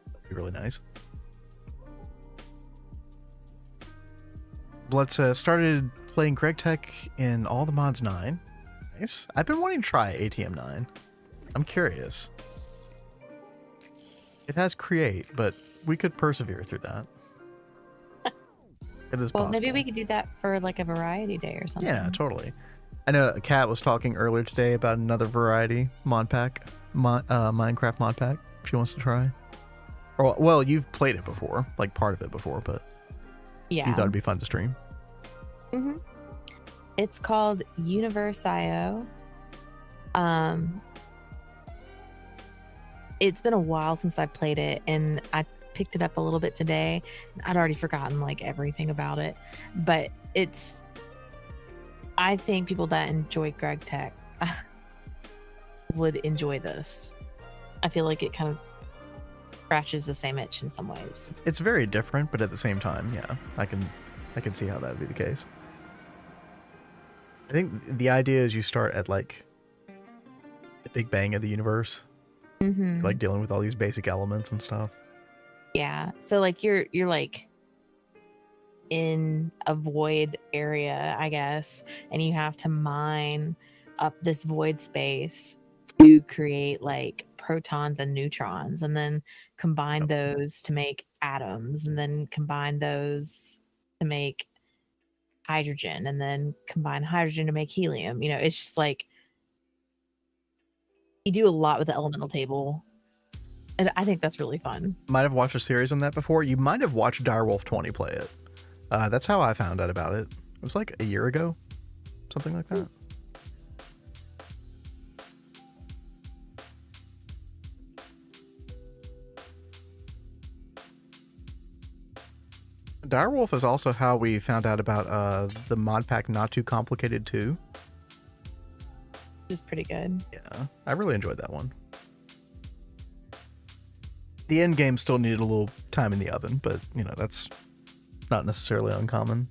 That'd be really nice. Let's started playing Gregtech in all the mods 9. Nice. I've been wanting to try ATM 9. I'm curious. It has create, but we could persevere through that. It is possible. Maybe we could do that for like a variety day or something. Yeah, totally. I know Kat was talking earlier today about another variety mod pack, Minecraft mod pack she wants to try. Or, well, you've played it before, like part of it before, but yeah, you thought it'd be fun to stream. Mm-hmm. It's called Universe.io. It's been a while since I played it, and I picked it up a little bit today. I'd already forgotten like everything about it, but I think people that enjoy Gregtech would enjoy this. I feel like it kind of scratches the same itch in some ways. It's very different, but at the same time, yeah, I can see how that would be the case. I think the idea is you start at like the Big Bang of the universe, like dealing with all these basic elements and stuff. Yeah, so like you're like in a void area, I guess, and you have to mine up this void space to create like protons and neutrons, and then combine those to make atoms, and then combine those to make hydrogen, and then combine hydrogen to make helium. You know, it's just like you do a lot with the elemental table, and I think that's really fun. Might have watched a series on that before. You might have watched Direwolf 20 play it. That's how I found out about it. It was like a year ago, something like that. Direwolf is also how we found out about the mod pack Not Too Complicated 2. Which is pretty good. Yeah, I really enjoyed that one. The end game still needed a little time in the oven, but you know, that's not necessarily uncommon.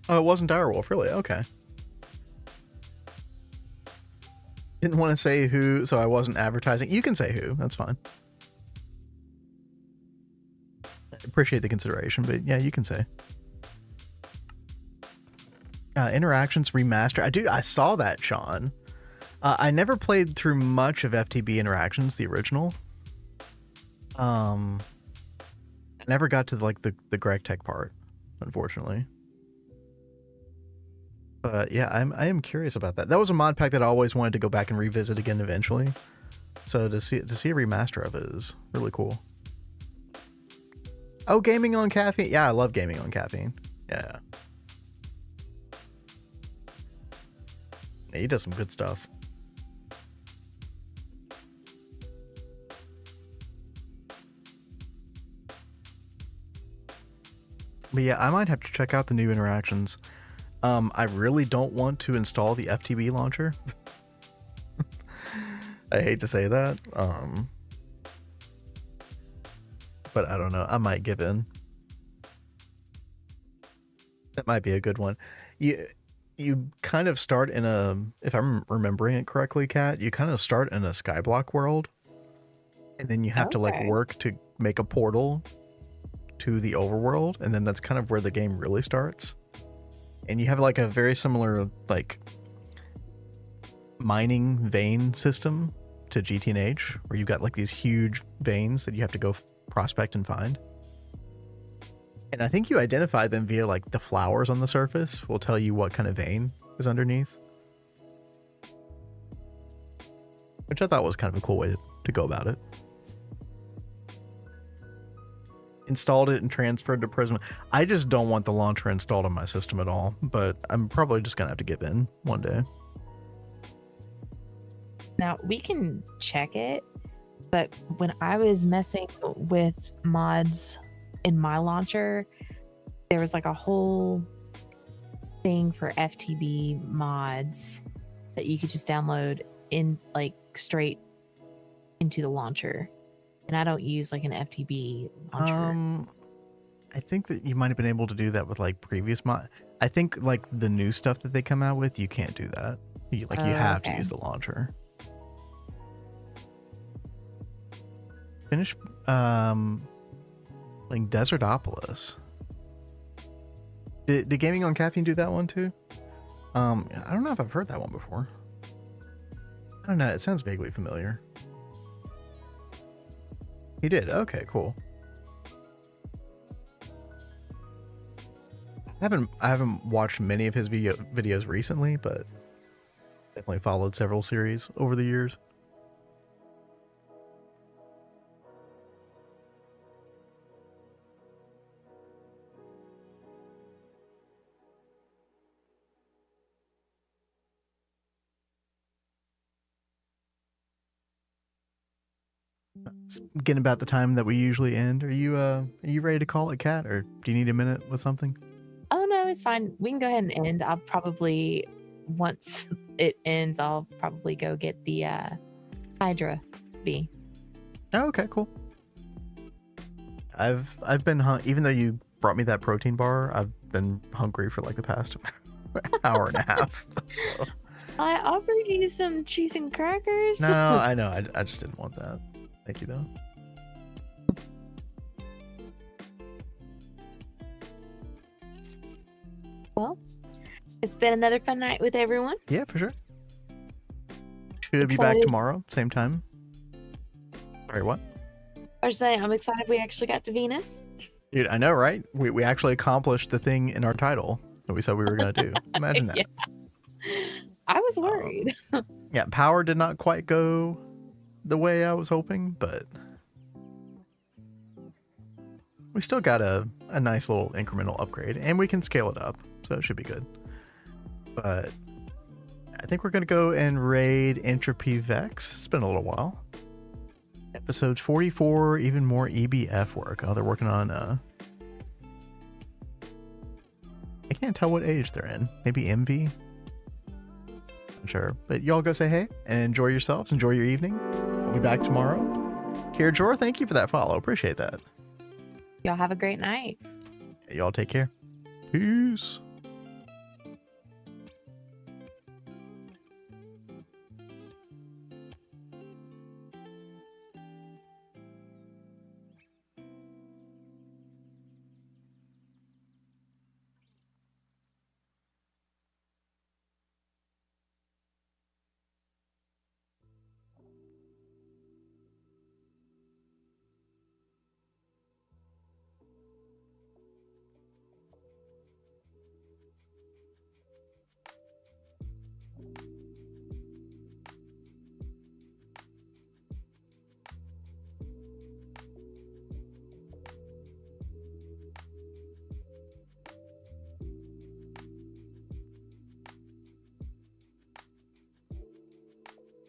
Oh, it wasn't Direwolf, really? Okay. Didn't want to say who, so I wasn't advertising. You can say who, that's fine. I appreciate the consideration, but yeah, you can say. Interactions remaster. Dude, I saw that, Sean. I never played through much of FTB Interactions, the original. I never got to like the Gregtech part, unfortunately. But yeah, I am curious about that. That was a mod pack that I always wanted to go back and revisit again eventually. So to see a remaster of it is really cool. Oh, gaming on caffeine. Yeah, I love gaming on caffeine. Yeah. Yeah, he does some good stuff. But yeah, I might have to check out the new interactions. I really don't want to install the FTB launcher. I hate to say that. But I don't know. I might give in. That might be a good one. You kind of start in a, if I'm remembering it correctly, Kat, you kind of start in a Skyblock world, and then you have to like work to make a portal to the overworld, and then that's kind of where the game really starts. And you have like a very similar like mining vein system to GTNH, where you've got like these huge veins that you have to go prospect and find. And I think you identify them via like the flowers on the surface will tell you what kind of vein is underneath. Which I thought was kind of a cool way to go about it. Installed it and transferred to Prisma. I just don't want the launcher installed on my system at all, but I'm probably just gonna have to give in one day. Now we can check it, but when I was messing with mods in my launcher, there was like a whole thing for FTB mods that you could just download in like straight into the launcher. And I don't use like an FTB launcher. I think that you might have been able to do that with like previous mod. I think like the new stuff that they come out with, you can't do that. You have to use the launcher. Finish like Desertopolis. Did Gaming on Caffeine do that one too? I don't know if I've heard that one before. I don't know. It sounds vaguely familiar. He did. Okay, cool. I haven't watched many of his videos recently, but definitely followed several series over the years. It's getting about the time that we usually end. Are you ready to call it, Kat, or do you need a minute with something? Oh no, it's fine. We can go ahead and end. I'll probably, once it ends, I'll probably go get the Hydra bee. Oh, okay, cool. I've been even though you brought me that protein bar, I've been hungry for like the past hour and a half. So. I offered you some cheese and crackers. No, I know. I just didn't want that. Thank you, though. Well, it's been another fun night with everyone. Yeah, for sure. Should be back tomorrow, same time. Sorry, what? I was saying, I'm excited we actually got to Venus. Dude, I know, right? We actually accomplished the thing in our title that we said we were going to do. Imagine that. Yeah. I was worried. Yeah, power did not quite go the way I was hoping, but we still got a nice little incremental upgrade, and we can scale it up, so it should be good. But I think we're going to go and raid Entropy Vex. It's been a little while. Episode 44, even more EBF work. Oh, they're working on I can't tell what age they're in. Maybe MV? 100% sure. But y'all go say hey and enjoy yourselves. Enjoy your evening. We'll be back tomorrow. Kira Jor, thank you for that follow. Appreciate that. Y'all have a great night. Y'all take care. Peace.